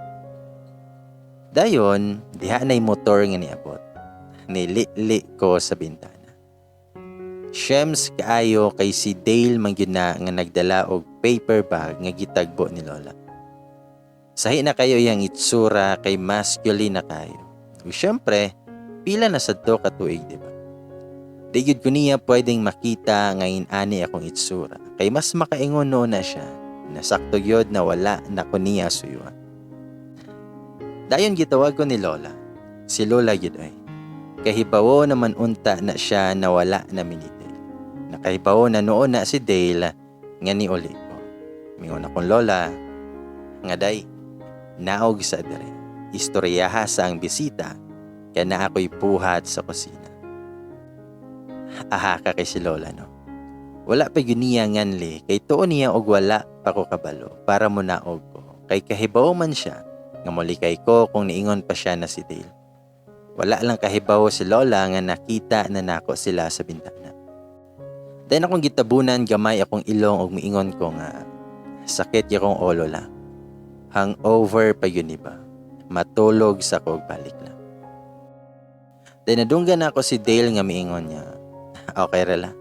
Dayon, diha na'y motor nga niabot. Nilili ko sa bintana. Shems kaayo kay si Dale mangyun na nga nagdala og paper bag nga gitagbo ni Lola. Sahi na kayo yang itsura kay masculine na kayo. O syempre, pila na sa to katuig, di ba? Di yun ko niya pwedeng makita ngayon ani akong itsura. Kay mas makaingon noon na siya. Nasakto yun na wala na ko niya suyuan. Dayon gitawag ko ni Lola. Si Lola yun ay. Kahibawo naman unta na siya na wala na minite. Nakahibawo na noon na si Dale nga ni uli ko. Mingon akong Lola. Nga day. Naog sa dire, istoryaha sa ang bisita, kaya na ako'y puhat sa kusina. Aha ka kay si Lola no. Wala pa yun niya nganli, kay tuon niya og wala pa ko kabalo, para mo naog ko. Kay kahibaw man siya, nga mulikay ko kung niingon pa siya na si Dale. Wala lang kahibaw si Lola nga nakita na nako sila sa bintana. Dahil akong gitabunan, gamay akong ilong og miingon ko nga, sakit yakong olo lang. Hangover pa yun iba. Matulog sa kog balik lang. Then nadunggan ako si Dale nga miingon niya. Okay rala.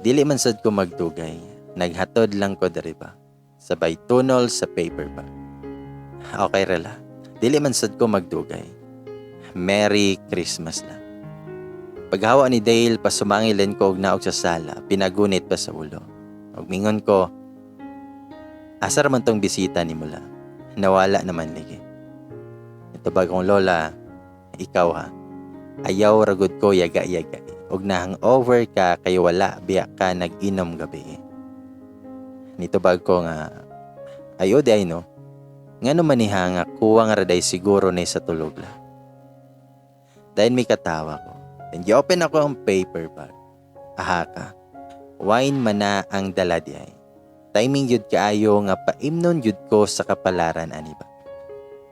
Dili man sad ko magdugay. Naghatod lang ko diri ba. Sabay tunol sa paper bag. Okay rala. Dili man sad ko magdugay. Merry Christmas na. Paghawa ni Dale pasumangilin ko og naog sa sala. Pinagunit pa sa ulo. Og mingon ko, asar man tong bisita ni mula. Nawala naman ligi. Ito bagong Lola, ikaw ha. Ayaw ragod ko yaga-yaga. Og na hangover ka kay wala biya ka nag-inom gabi. Nito bag ko nga, ayo di ay no. Nga naman niha nga kuwang raday siguro na sa tulog la. Dahil may katawa ko. Then open ako ang paper bag. Aha ka. Wine man na ang dala di ay. Timing yun kaayo nga paimnon yun ko sa kapalaran ani ba.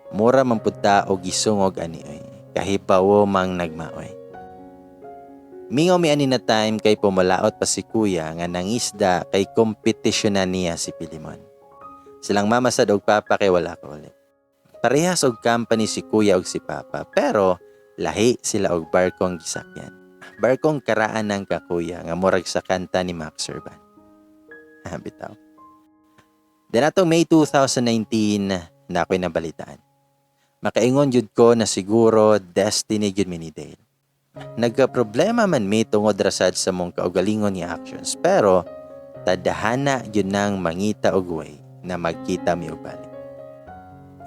Mura man punta o gisungog ani oy. Kahibawo mang nagmaoy. Mingaw mi ani na time kay pumalaot pa si kuya nga nangisda kay kompetisyon na niya si Pilimon. Silang mama sad og papa kay wala ko ulit. Parehas og company si kuya og si papa pero lahi sila og barkong gisakyan. Barkong karaan ng kakuya nga murag sa kanta ni Max Urban. Bitaw. Then atong May 2019 na ako'y nabalitaan. Makaingon jud ko na siguro destiny jud mi ni Dale. Nagka-problema man mi tungod rasad sa mong kaugalingon nga actions pero tadhana jud nang mangita og way na magkita mi og balik.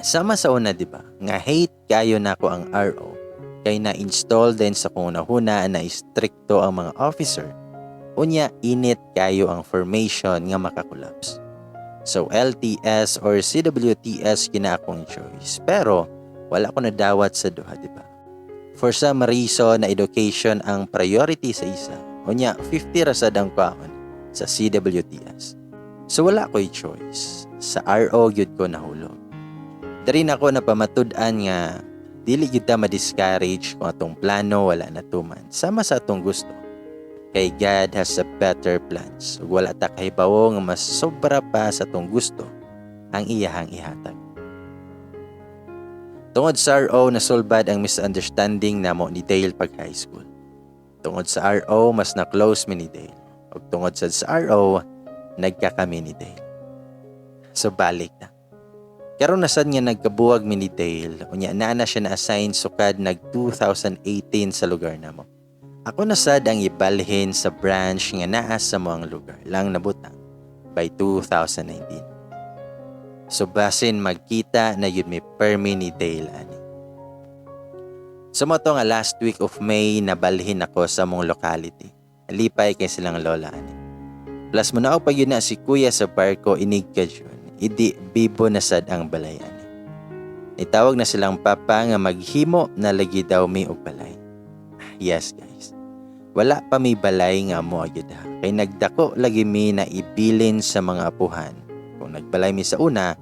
Sama sa una di ba nga hate kayo nako ang RO kay na-install din sa kunahuna na istrikto ang mga officer. Unya init kayo ang formation nga makakolapse. So LTS or CWTS kina akong choice. Pero wala ko nadawat sa duha, di ba? For some reason na education ang priority sa isa. Unya 50 rasad ang kaon sa CWTS. So wala ko'y choice. Sa RO gyud ko nahulog. Dari na ako napamatud-an nga dili gyud ta ma-discourage kung atong plano wala na tuman. Sama sa atong gusto. Kay God has a better plans. Wala ta kahibawo nga mas sobra pa sa tong gusto ang iyahang ihatag. Tungod sa RO, nasulbad ang misunderstanding namo ni Dale pag high school. Tungod sa RO, mas na-close mi ni Dale. O tungod sa RO, nagkakami ni Dale. So balik na. Karon na sad nga nagkabuwag mi ni Dale, unya na siya na-assign sukad nag 2018 sa lugar namo. Ako na sad ang ibalhin sa branch nga naa sa mga lugar lang nabutang. by 2019. So basin magkita na yun may permi ni Dale ani. Sumoto nga last week of May nabalhin ako sa mong locality. Lipay kay silang lola ani. Plus mo na pag yun na si kuya sa barko inig ka dyan. Idi bibo na sad ang balay ani. Itawag na silang papa nga maghimo na lagi daw mi og balay. Yes guys. Wala pa mi balay nga mo agad ha. Kay nagdako lagi mi na ibilin sa mga apuhan. Kung nagbalay mi sa una,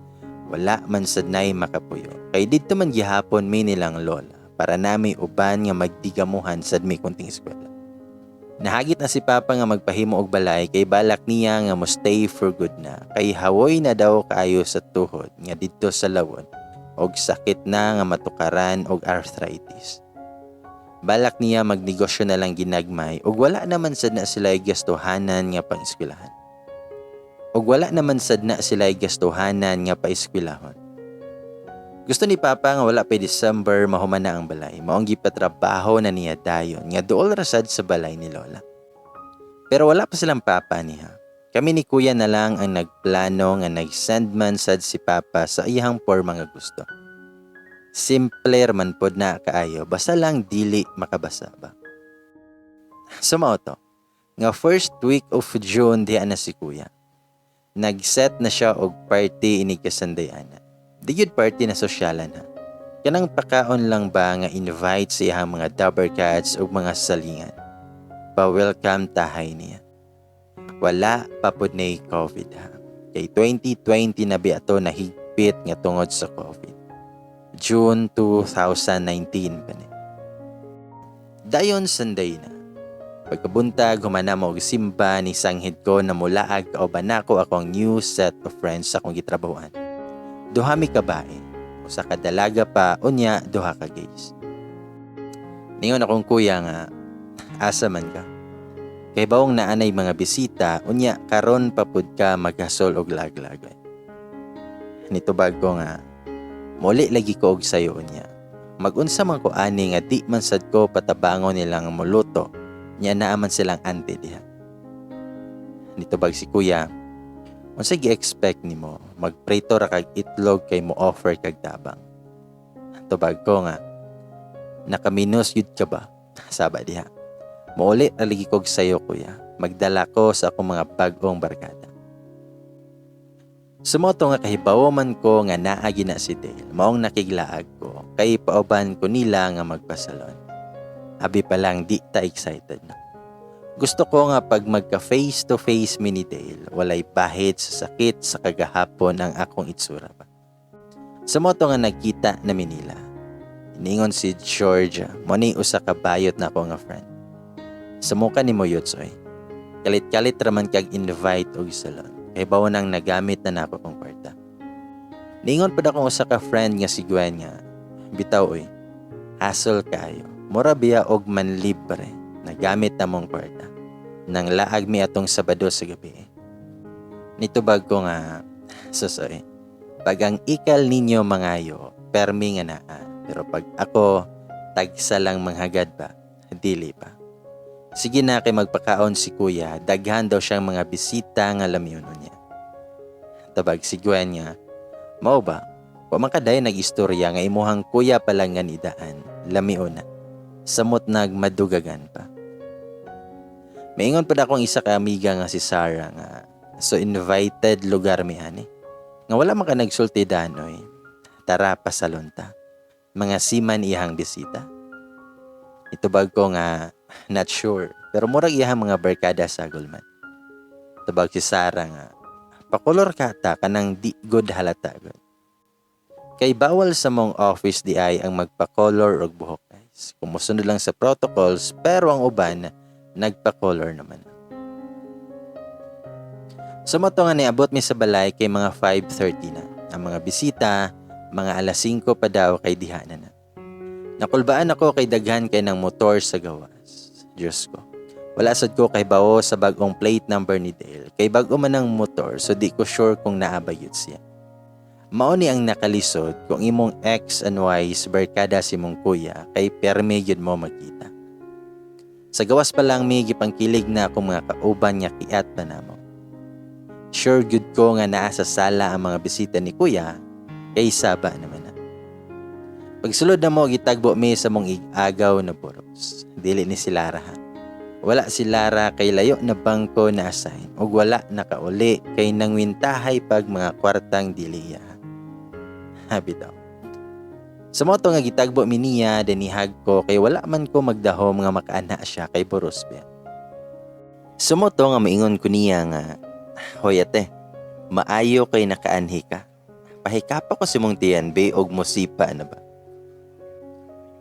wala man sad nay makapuyo. Kay didto man gihapon mi nilang lola para nami uban nga magdigamuhan sad mi kunting eskwela. Nahagit na si papa nga magpahimo og balay kay balak niya nga mo stay for good na. Kay hawoy na daw kaayo sa tuhod nga didto sa lawon og sakit na nga matukaran og arthritis. Balak niya magnegosyo na lang ginagmay ug wala naman sad na sila gastuhanan nga pang-eskwelahan. Ug wala naman sad na sila gastuhanan nga pa-eskwelahon. Gusto ni Papa nga wala pa December mahuman na ang balay. Maong gipatrabaho na niya dayon nga duol rasad sa balay ni Lola. Pero wala pa silang Papa niya. Kami ni Kuya na lang ang nagplano nga nag-send man sad si Papa sa iyang porma nga gusto. Simple man pod na kaayo basta lang dili makabasa ba. Sumao to. Nga first week of June diha na si Kuya. Nag-set na siya og party ini kasandayana. Di yun party na sosyalan ha. Kanang pakaon lang ba nga invite sa iyang mga dabber cats o mga salingan. Pa-welcome tahay niya. Wala pa pod na COVID ha. Kay 2020 na biato na higpit nga tungod sa COVID. June 2019 pa ni. Dayon Sunday na. Pagkabuntag, humana mo og simba ni sanghid ko na mulaag kauban nako akong new set of friends sa akong gitrabahoan. Duha mi kabae, usa ka dalaga pa, unya duha ka gays. Ningon akong kuya nga, asa man ka? Kay bawong naanay mga bisita, unya karon pa pud ka maghasol og laglag. Nitubag ko nga, muli lagi ko og sayo unya. Magunsa man ko ani nga di man sad ko patabangon nilang muluto. Nya naaman silang ante diha. Nitubag si kuya, unsa gi-expect nimo? Magprito ra kag itlog kay mo offer kag tabang. Tubag ko nga, nakaminos yud ka ba? Saba diha. Mauli aligi kog sayo kuya. Magdala ko sa akong mga bag-ong barkada. Sumoto nga kahibawo man ko nga naagi na si Dale. Maong nakiglaag ko kay pauban ko nila nga magpasalon. Abi pa lang di ta excited na. Gusto ko nga pag magka face to face mi ni Dale, walay bahid sa sakit sa kagahapon ang akong itsura pa. Sa moto nga nagkita na Manila. Iningon si Georgia, mo ni usa ka bayot na ako nga friend. Sumuka ni mo yutsoy. Kalit-kalit raman kag invite og salon. Kay bawo nang nagamit na nako kong kwarta. Ningon pa akong usa ka friend nga si Gwen nga. Bitaw oy. Hassle kayo. Mura biya og manlibre na gamit na mong kwarta. Nang laag mi atong Sabado sa gabi. Nitubag ko nga, susoy, pag ang ikal ninyo mangayo, permi nga naa. Pero pag ako, tagsa lang manghagad ba, dili pa. Sige na kay magpakaon si kuya, daghan daw siyang mga bisita nga lamyon niya. Tabag si Gwen nga, mao ba? Pamakaday nag-istorya nga imuhang kuya palang nga nidaan, lamion na. Samot nagmadugagan pa. Maingon pa akong isa ka amiga nga si Sarah nga so invited lugar mi ani. Nga wala man ka nagsulti danoy. Tara pa salon ta. Mga siman iyang bisita. Itubag ko nga not sure pero murag iyang mga barkada sa gulman. Tubag si Sarah nga pakolor ka ta kanang di good halata god. Kay bawal sa mong office di ay ang magpa-color og buhok. Kumusunod lang sa protocols pero ang uban nagpa-color naman. Sumato nga niabot mi sa balay kay mga 5:30 na. Ang mga bisita, mga alas 5 pa daw kay diha na. Nakulbaan ako kay daghan kay ng motor sa gawas. Diyos ko. Wala sad ko kay bawo sa bagong plate number ni Dale. Kay bago man ang motor so di ko sure kung naabayot siya. Mao ni ang nakalisod kung imong X and Y barkada si mong kuya kay permi gyud mo makita. Sa gawas pa lang may gipangkilig na akong mga kauban nga kiat pa namo. Sure good ko nga naa sa sala ang mga bisita ni kuya, kay saba naman na. Pagsulod na mo, gitagbo mi sa mong agaw na boros. Dili ni si Lara ha. Wala si Lara kay layo na bangko na assign ug wala nakauli kay nangwintahay pag mga kwartang dili ya. Habi daw. Sa moto nga gitagbo mi niya denihag ko kay wala man ko magdahom nga makaana siya kay boros ba. Sa moto nga maingon ko niya nga, hoy ate, maayo kay nakaanhi ka. Pahikapa ko si mong tiyan be og mosipa na ba.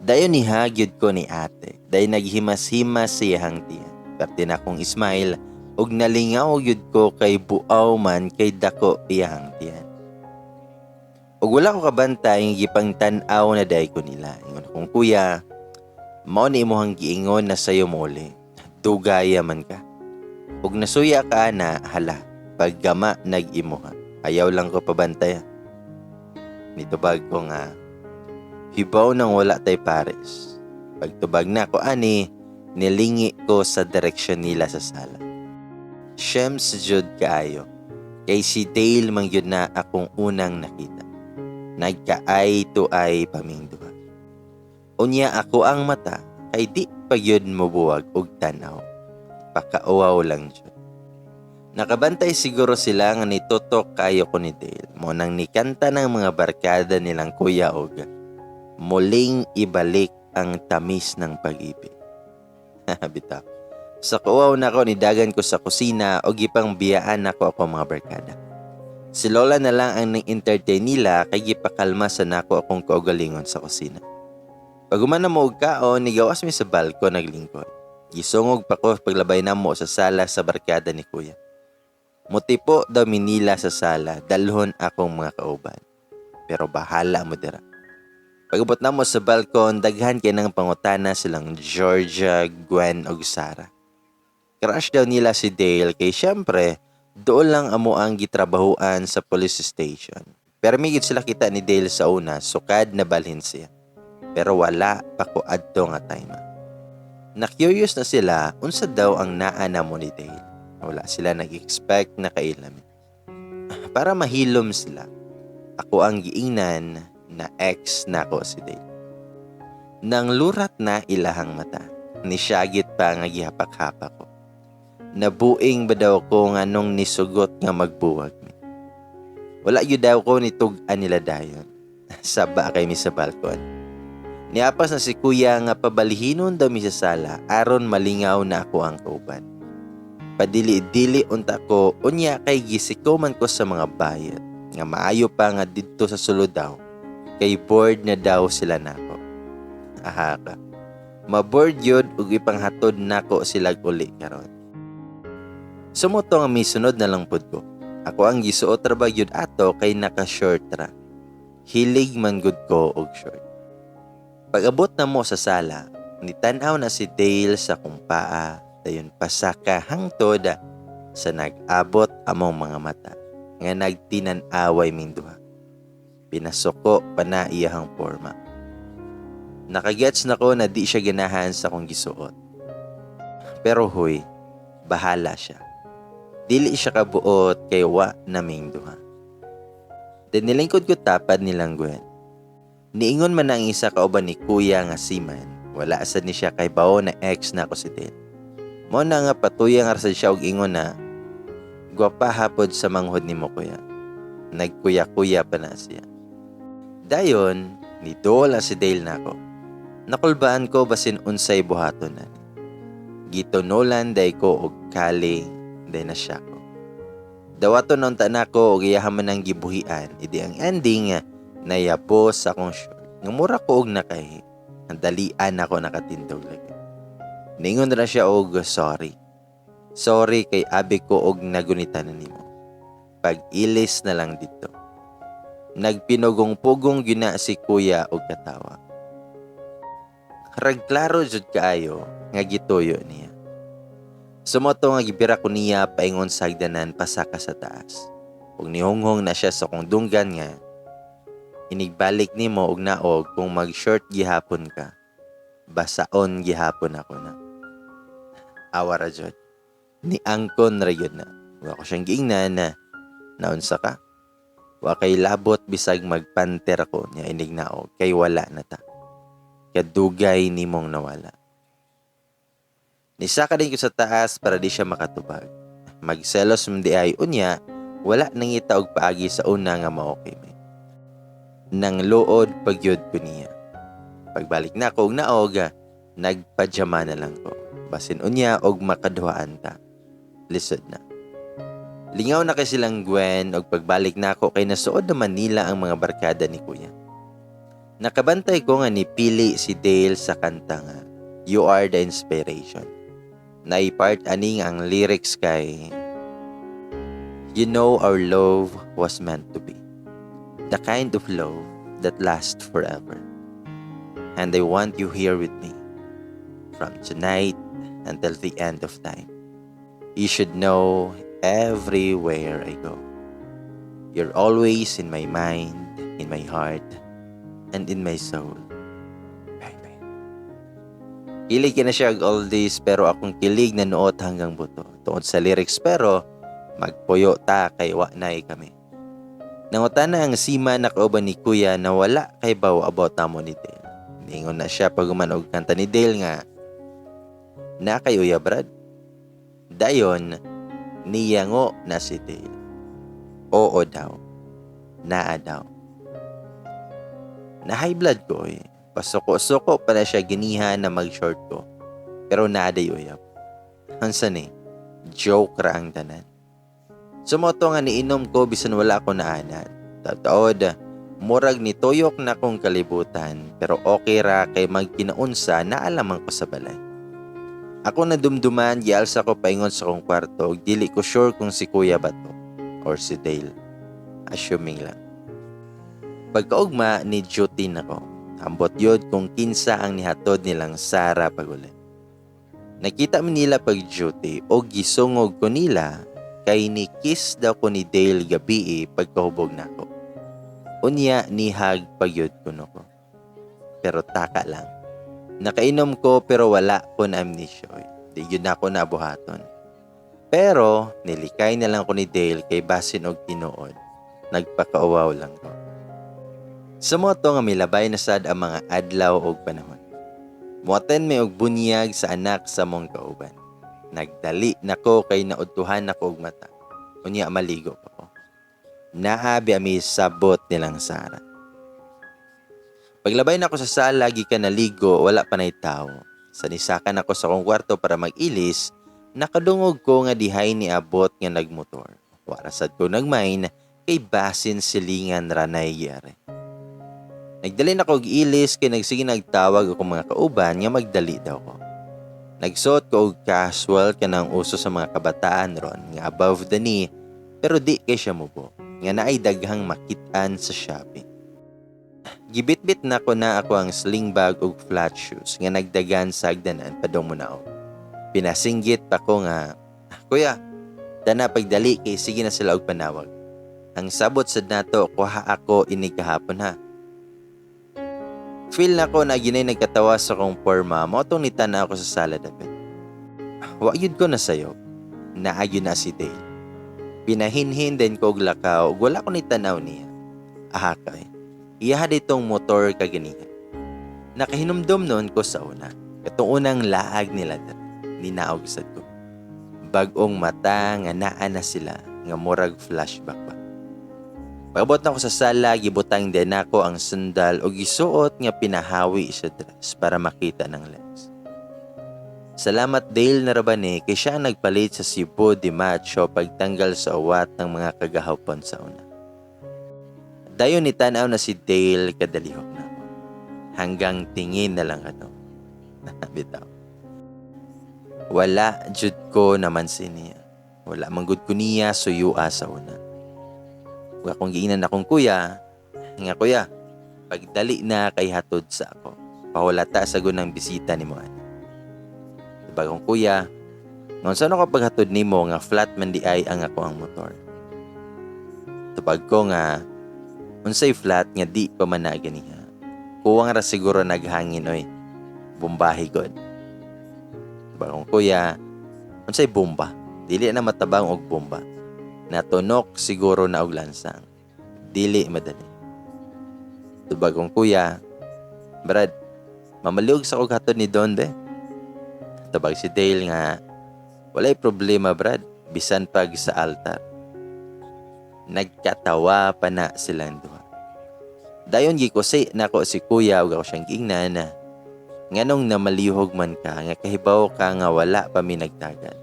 Dayon ni hagyod ko ni ate, day naghimas-himas siyang tiyan. Perti na akong ismail, og nalingaw yun ko kay buaw man kay dako iyang tiyan. Og wala ko kabantay ng gipang tanaw na day ko nila. Ingon akong kuya, mao ni imohang giingon na sayo muli. Dugaya man ka. Og nasuya ka na hala, paggama nag-imuha. Ayaw lang ko pabantay. Nitubag ko nga, hibaw nang wala tay pares. Pagtubag na ko ani, nilingi ko sa direksyon nila sa sala. Shems jud kaayo. Kay si Dale man yun na akong unang nakita. Nagka-eye to eye paming duha. Unya ako ang mata, kay di pa yun mubuwag og tanaw. Pakauwaw lang jud. Nakabantay siguro sila nga nitutok kayo ko ni Dale. Mo nang nikanta ng mga barkada nilang kuya og muling ibalik ang tamis ng pag-ibig. Bitaw. Sa kuwaw na ko, nidagan ko sa kusina o gipang biyaan ako mga barkada. Si Lola na lang ang nang-entertain nila kay gipakalma sa nako akong kaugalingon sa kusina. Pag umana mo og kaon, nigawas mi sa balko naglingkod. Gisungog pa ko paglabay na mo sa sala sa barkada ni kuya. Mutipo daw minila sa sala, dalhon akong mga kauban. Pero bahala mo dira. Pag-abot na mo sa balkon, daghan kay ng pangutana silang Georgia, Gwen ug Sarah. Crush daw nila si Dale kay syempre, doon lang amo ang gitrabahuan sa police station. Pero migit sila kita ni Dale sa una, sukad na balhin siya. Pero wala pa ko adto nga time. Na-curious na sila, unsa daw ang naana mo ni Dale. Wala sila nag-expect na kailamin. Para mahilom sila, ako ang giingnan na ex na ko si Dale. Nang lurat na ilahang mata, nisyagit pa nga gihapak-hapak ko. Nabuing ba daw ko nga nung nisugot nga magbuwag mi. Wala yun daw ko nitug-an nila dayon. Saba kay mi sa balkon. Niapas na si kuya nga pabalihinon daw mi sa sala aron malingaw na ako ang kauban. Padili-dili unta ko unya kay gisikoman ko sa mga bayad nga maayo pa nga didto sa sulod daw. Kay board na daw sila nako. Aha ka. Maboard yun ug ipanghatod nako sila uli karon. Sumuto nga misunod na lang pud ko. Ako ang gisuot ra ba gyud ato kay naka-short ra. Hilig man gud ko og short. Pag-abot na mo sa sala, nitan-aw na si Dale sa kumpaa, dayon pasaka hangtod sa nag-abot among mga mata nga nagtinan-away ming duha. Pinasuko pa na iyahang forma. Nakagets na ko na di siya ganahan sa kong gisuot. Pero huy, bahala siya. Dili siya kabuot kay wa naming duha. Nilingkod ko tapad nilang Gwen. Niingon man ang isa kauban ni kuya nga siman. Wala asad ni siya kay bao na ex na ko si Dale. Mo na nga patuyang arasad siya og ingon na gwapa hapod sa manghod ni mo kuya. Nagkuya-kuya pa na siya. Dayon, nidola si Dale nako. Nakulbaan ko basin unsay buhaton na. Gitunulan day ko og kali day na siya ko. Dawaton nung tanako og iyahaman ng gibuhian, idi ang ending nayabos sa akong short. Ngumura ko og nakahi. Dalian ako nakatindog lagi. Ningon na siya og sorry. Sorry kay abi ko og nagunitan na nimo. Pag-ilis na lang dito. Nagpinugong-pugong gina si kuya og katawa. Ragklaro jud kaayo nga gituyo niya. Sumoto nga gibira ko niya paingon sa hagdanan pasaka sa taas. Ug nihonghong na siya sa kong dunggan nga inigbalik nimo og naog kung mag-short gihapon ka. Basaon gihapon ako na. Awara jud. Ni angkon ra yun na. Wa ko siyang giingnan na Naunsa ka? Wa kay labot bisag magpanter ako niya inig naog kay wala na ta. Kadugay nimong nawala. Nisaka din ko sa taas para di siya makatubag. Magselos mdi ay unya, wala nang itaog paagi sa una nga maokay may. Nang luod pagyod ko niya. Pagbalik na ko og naog, nagpadyama na lang ko. Basin unya og makaduhaan ta. Lisod na. Lingaw na kay silang Gwen og pagbalik na ako kay nasuod na Manila ang mga barkada ni Kuya. Nakabantay ko nga nipili si Dale sa kanta nga You Are the Inspiration. Naipart aning ang lyrics kay You know our love was meant to be. The kind of love that lasts forever. And I want you here with me. From tonight until the end of time. You should know everywhere I go. You're always in my mind, in my heart, and in my soul. Baby. Kilig na siya og oldies pero akong kilig na nuot hanggang buto. Tungod sa lyrics pero magpuyo ta kay wa nay kami. Nangutan na ang sima na kauban ni Kuya na wala kay baw about namo ni Dale. Ningon na siya pag umanog kanta ni Dale nga na kay Uya Brad. Dayon, niyango na si Dale. Oo daw. Naa daw. Na high blood ko eh. Pasuko-suko pa na siya giniha na mag-short ko. Pero naaday uyab. Hansan eh. Joke ra ang tanan. Sumoto nga niinom ko bisan wala ko naanan. Tataod, murag ni tuyok na kong kalibutan. Pero okay ra kay magkinaunsa na alaman ko sa balay. Ako na dumduman, gialsa ko paingon sa kong kwarto. Dili ko sure kung si Kuya ba to or si Dale. Assuming lang. Pagkaugma ni duty na ko. Ambot yod kung kinsa ang nihatod nilang Sara pagulit. Nakita mi nila pag duty o gisungog ko nila kay ni kiss daw ko ni Dale gabi pagkahubog na ko. Unya nihag pagyod ko no ko. Pero taka lang. Nakainom ko pero wala ko na amnesia. Di yun ako nabuhaton. Pero nilikay na lang ko ni Dale kay basin og tinuod. Nagpakauwaw lang ko. Sa moto nga milabay na sad ang mga adlaw og panahon. Muaten may og bunyag sa anak sa mong kauban. Nagdali nako kay naudtuhan nako og mata. Unya maligo pa ko. Naabi ami sabot nilang Sara. Paglabay nako sa sala gikan naligo wala pa nay tawo. Sanisakan ako sa kong kwarto para mag-ilis, nakadungog ko nga dihay ni abot nga nagmotor. Warasad ko nagmain kay basin silingan ranay gyari. Nagdali na ko og ilis kay nagsige nagtawag ako mga kauban nga magdali daw ko. Nagsuot ko og casual kanang uso sa mga kabataan ron nga above the knee pero di kay siya mubo nga naay daghang makit-an sa shopping. Gibitbit na ko ang sling bag ug flat shoes nga nagdagan sa agdanan padong munaog. Pinasinggit pa ko nga, Kuya, dana pagdali kay sige na sila og panawag. Ang sabot sad nato kuha ako inig kahapon ha. Feel na ko na ginay nagkatawa sa kong porma, motong nitana ako sa sala dapat. Wa yun ko na sayo, naagyo na si Dale. Pinahinhin din ko og lakaw, wala ko nitanaw niya. Ahakay, iya ditong motor kaganihan. Nakahinumdom noon ko sa una, katong unang laag nila ninaog sad ko. Bagong mata nga naa na sila, nga murag flashback pa. Pagabot na ko sa sala, gibutang din ako ang sandal o gisuot nga pinahawi sa dress para makita ng lens. Salamat Dale na rabani kay siya ang nagpalit sa Cebu de Macho pagtanggal sa uwat ng mga kagahapon sa una. Dayon ni tanaw na si Dale kadalihok na ako. Hanggang tingin na lang ano. Bitaw. Wala jud ko naman siniya. Wala manggod ko niya suyua sa una. Kung akong giinan akong kuya, nga kuya, pagdali na kay hatod sa ako. Pahulata sa gunang bisita ni Moan. Bagong kuya, ngon saan ako paghatod ni mo nga flat man di ay ang ako ang motor. Tupag ko nga, unsay flat nga di pa man na ganiha. Kuwang ra siguro naghangin oy. Bombahi god. Bagong kuya, unsay bomba? Dili na matabang og bomba. natunok siguro na og lansang. Dili madali. Tubag kong kuya, Brad, mamaliog sa kog hatod ni Don be. Tubag si Dale nga, walay problema Brad, bisan pag sa altar. Nagkatawa pa na silang duha. Dayon gikusi nako si kuya ug ako siyang giingnan na nganong namalihog man ka nga kahibaw ka nga wala pa mi nagtagan.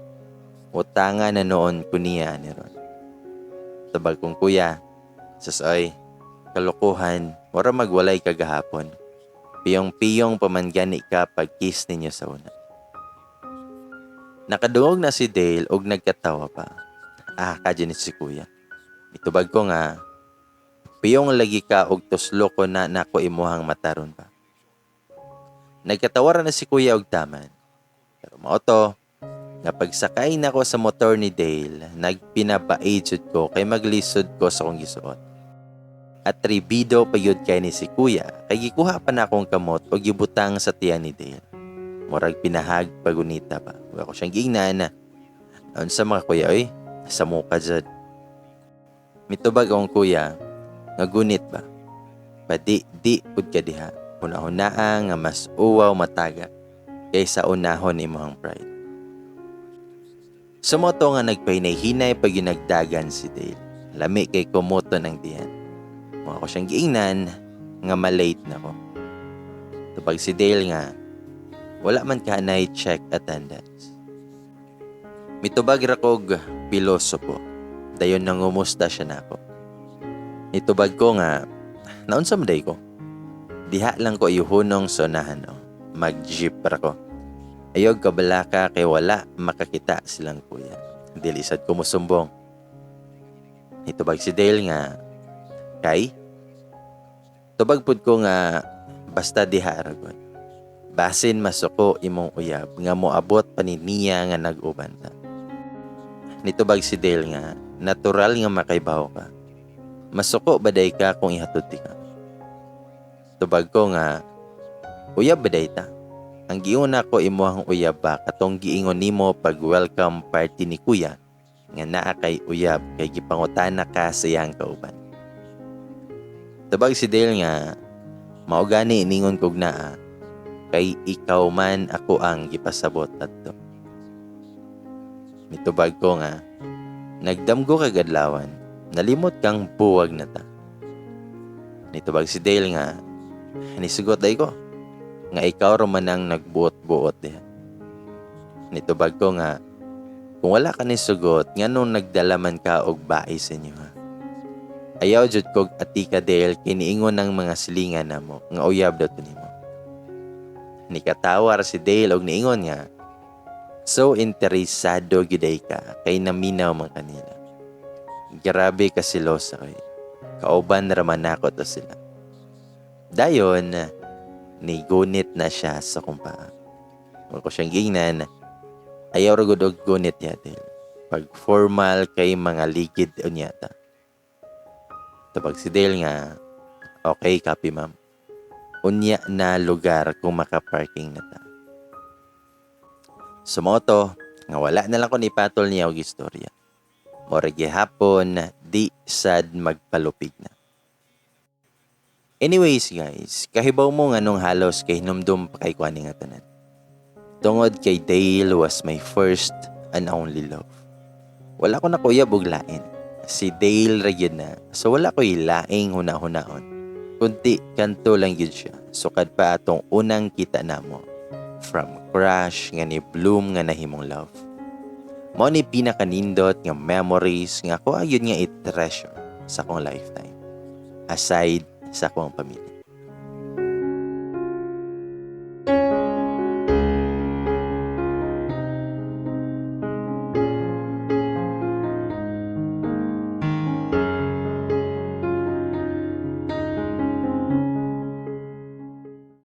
Utanga na noon kuniya ni Ron. Tubag kong kuya, sasoy, kalokohan, wala magwalay kagahapon. Piyong-piyong pamangani ka pag-kiss ninyo sa una. Nakadungog na si Dale og nagkatawa pa. Kadyan si kuya. Itubag ko nga, piyong lagi ka og tuslo ko na nako imuhang mataron pa. Nagkatawaran na si kuya og taman. Pero mao to, nga pagsakay nako sa motor ni Dale, nagpinapaid ko kay maglisod ko sa kong gisuot. At tribido pa yun kay ni si kuya, kay gikuha pa na akong kamot o gibutang sa tiyan ni Dale. Murag pinahag pagunita pa. Huwag ako siyang giingnan na, noon sa mga kuya, oy, sa muka dyan. Mitubag akong kuya, nga gunit ba? Di pud ka diha. Una-hunaa nga mas uwaw mataga kaysa unahon imong pride. Sumoto nga nagpahinay-hinay pag ginagdagan si Dale. Lami kay kumoto ng diyan. Kung ako siyang giingnan, nga malate na ko. Tupag si Dale nga, wala man ka na check attendance. Mitubag rakog pilosopo. Dayon nang umusta siya na ako. Itubag ko nga, naon sa maday ko. Diha lang ko iuhunong sonahan o. Mag-jeep para ko. Ayog kabalaka kay wala makakita silang kuya. Dilisad ko musumbong. Itubag si Dale nga, kay? Tubag pud ko nga, basta diha aragon. Basin masuko imong uyab nga moabot paniniya nga nag-uban ta. Nitubag si Dale nga, natural nga makaibaw ka. Masuko baday ka kung ihatod ka. Tubag ko nga, uyab baday ta. Ang giuna ko imuhang uyab ba katong giingon nimo pag welcome party ni kuya nga naa kay uyab kay gipangutana ka sa iyang kauban. Tubag si Dale nga, mao gani ningon kog naa kay ikaw man ako ang gipasabot adto. Mitubag ko nga, nagdamgo kag adlawan, nalimot kang buwag na ta. Nitubag si Dale nga, nisugot day ko, nga ikaw roman ang nagbuot-buot diha. Nitubag ko nga, kung wala ka nisugot, nga nung nagdalaman ka og bae sa inyo ha. Ayaw jud kog atika Dale kiniingon ng mga silingan namo nga uyab daw nimo. Nikatawar si Dale og niingon nga, so interesado giday ka kay naminaw man kanila. Grabe ka silosa kay. Kauban raman nako to sila. Dayon, nigunit na siya sa kumpaa. Kung ko siyang gingnan, ayaw ragod og gunit yatin. Pag formal kay mga ligid unyata. Tapag si Dale nga, okay copy ma'am. Unya na lugar kung makaparking na ta. Sumoto, nga wala na lang ko ni patol niya og istorya. Moregi hapon, di sad magpalupig na. Anyways guys, kahibaw mo nga nung halos kay hinumdum pa kay kuani nga tanan. Tungod kay Dale was my first and only love. Wala ko na kuya buglain. Si Dale ra gyud na. So wala ko ilaing huna-hunaon. Kunti kanto lang gyud siya. Sukad pa atong unang kita namo. From crush nga ni bloom nga nahimong love. Mao ni pinakanindot nga memories nga ako ayun nga i-treasure sa akong lifetime. Aside sa akong pamilya.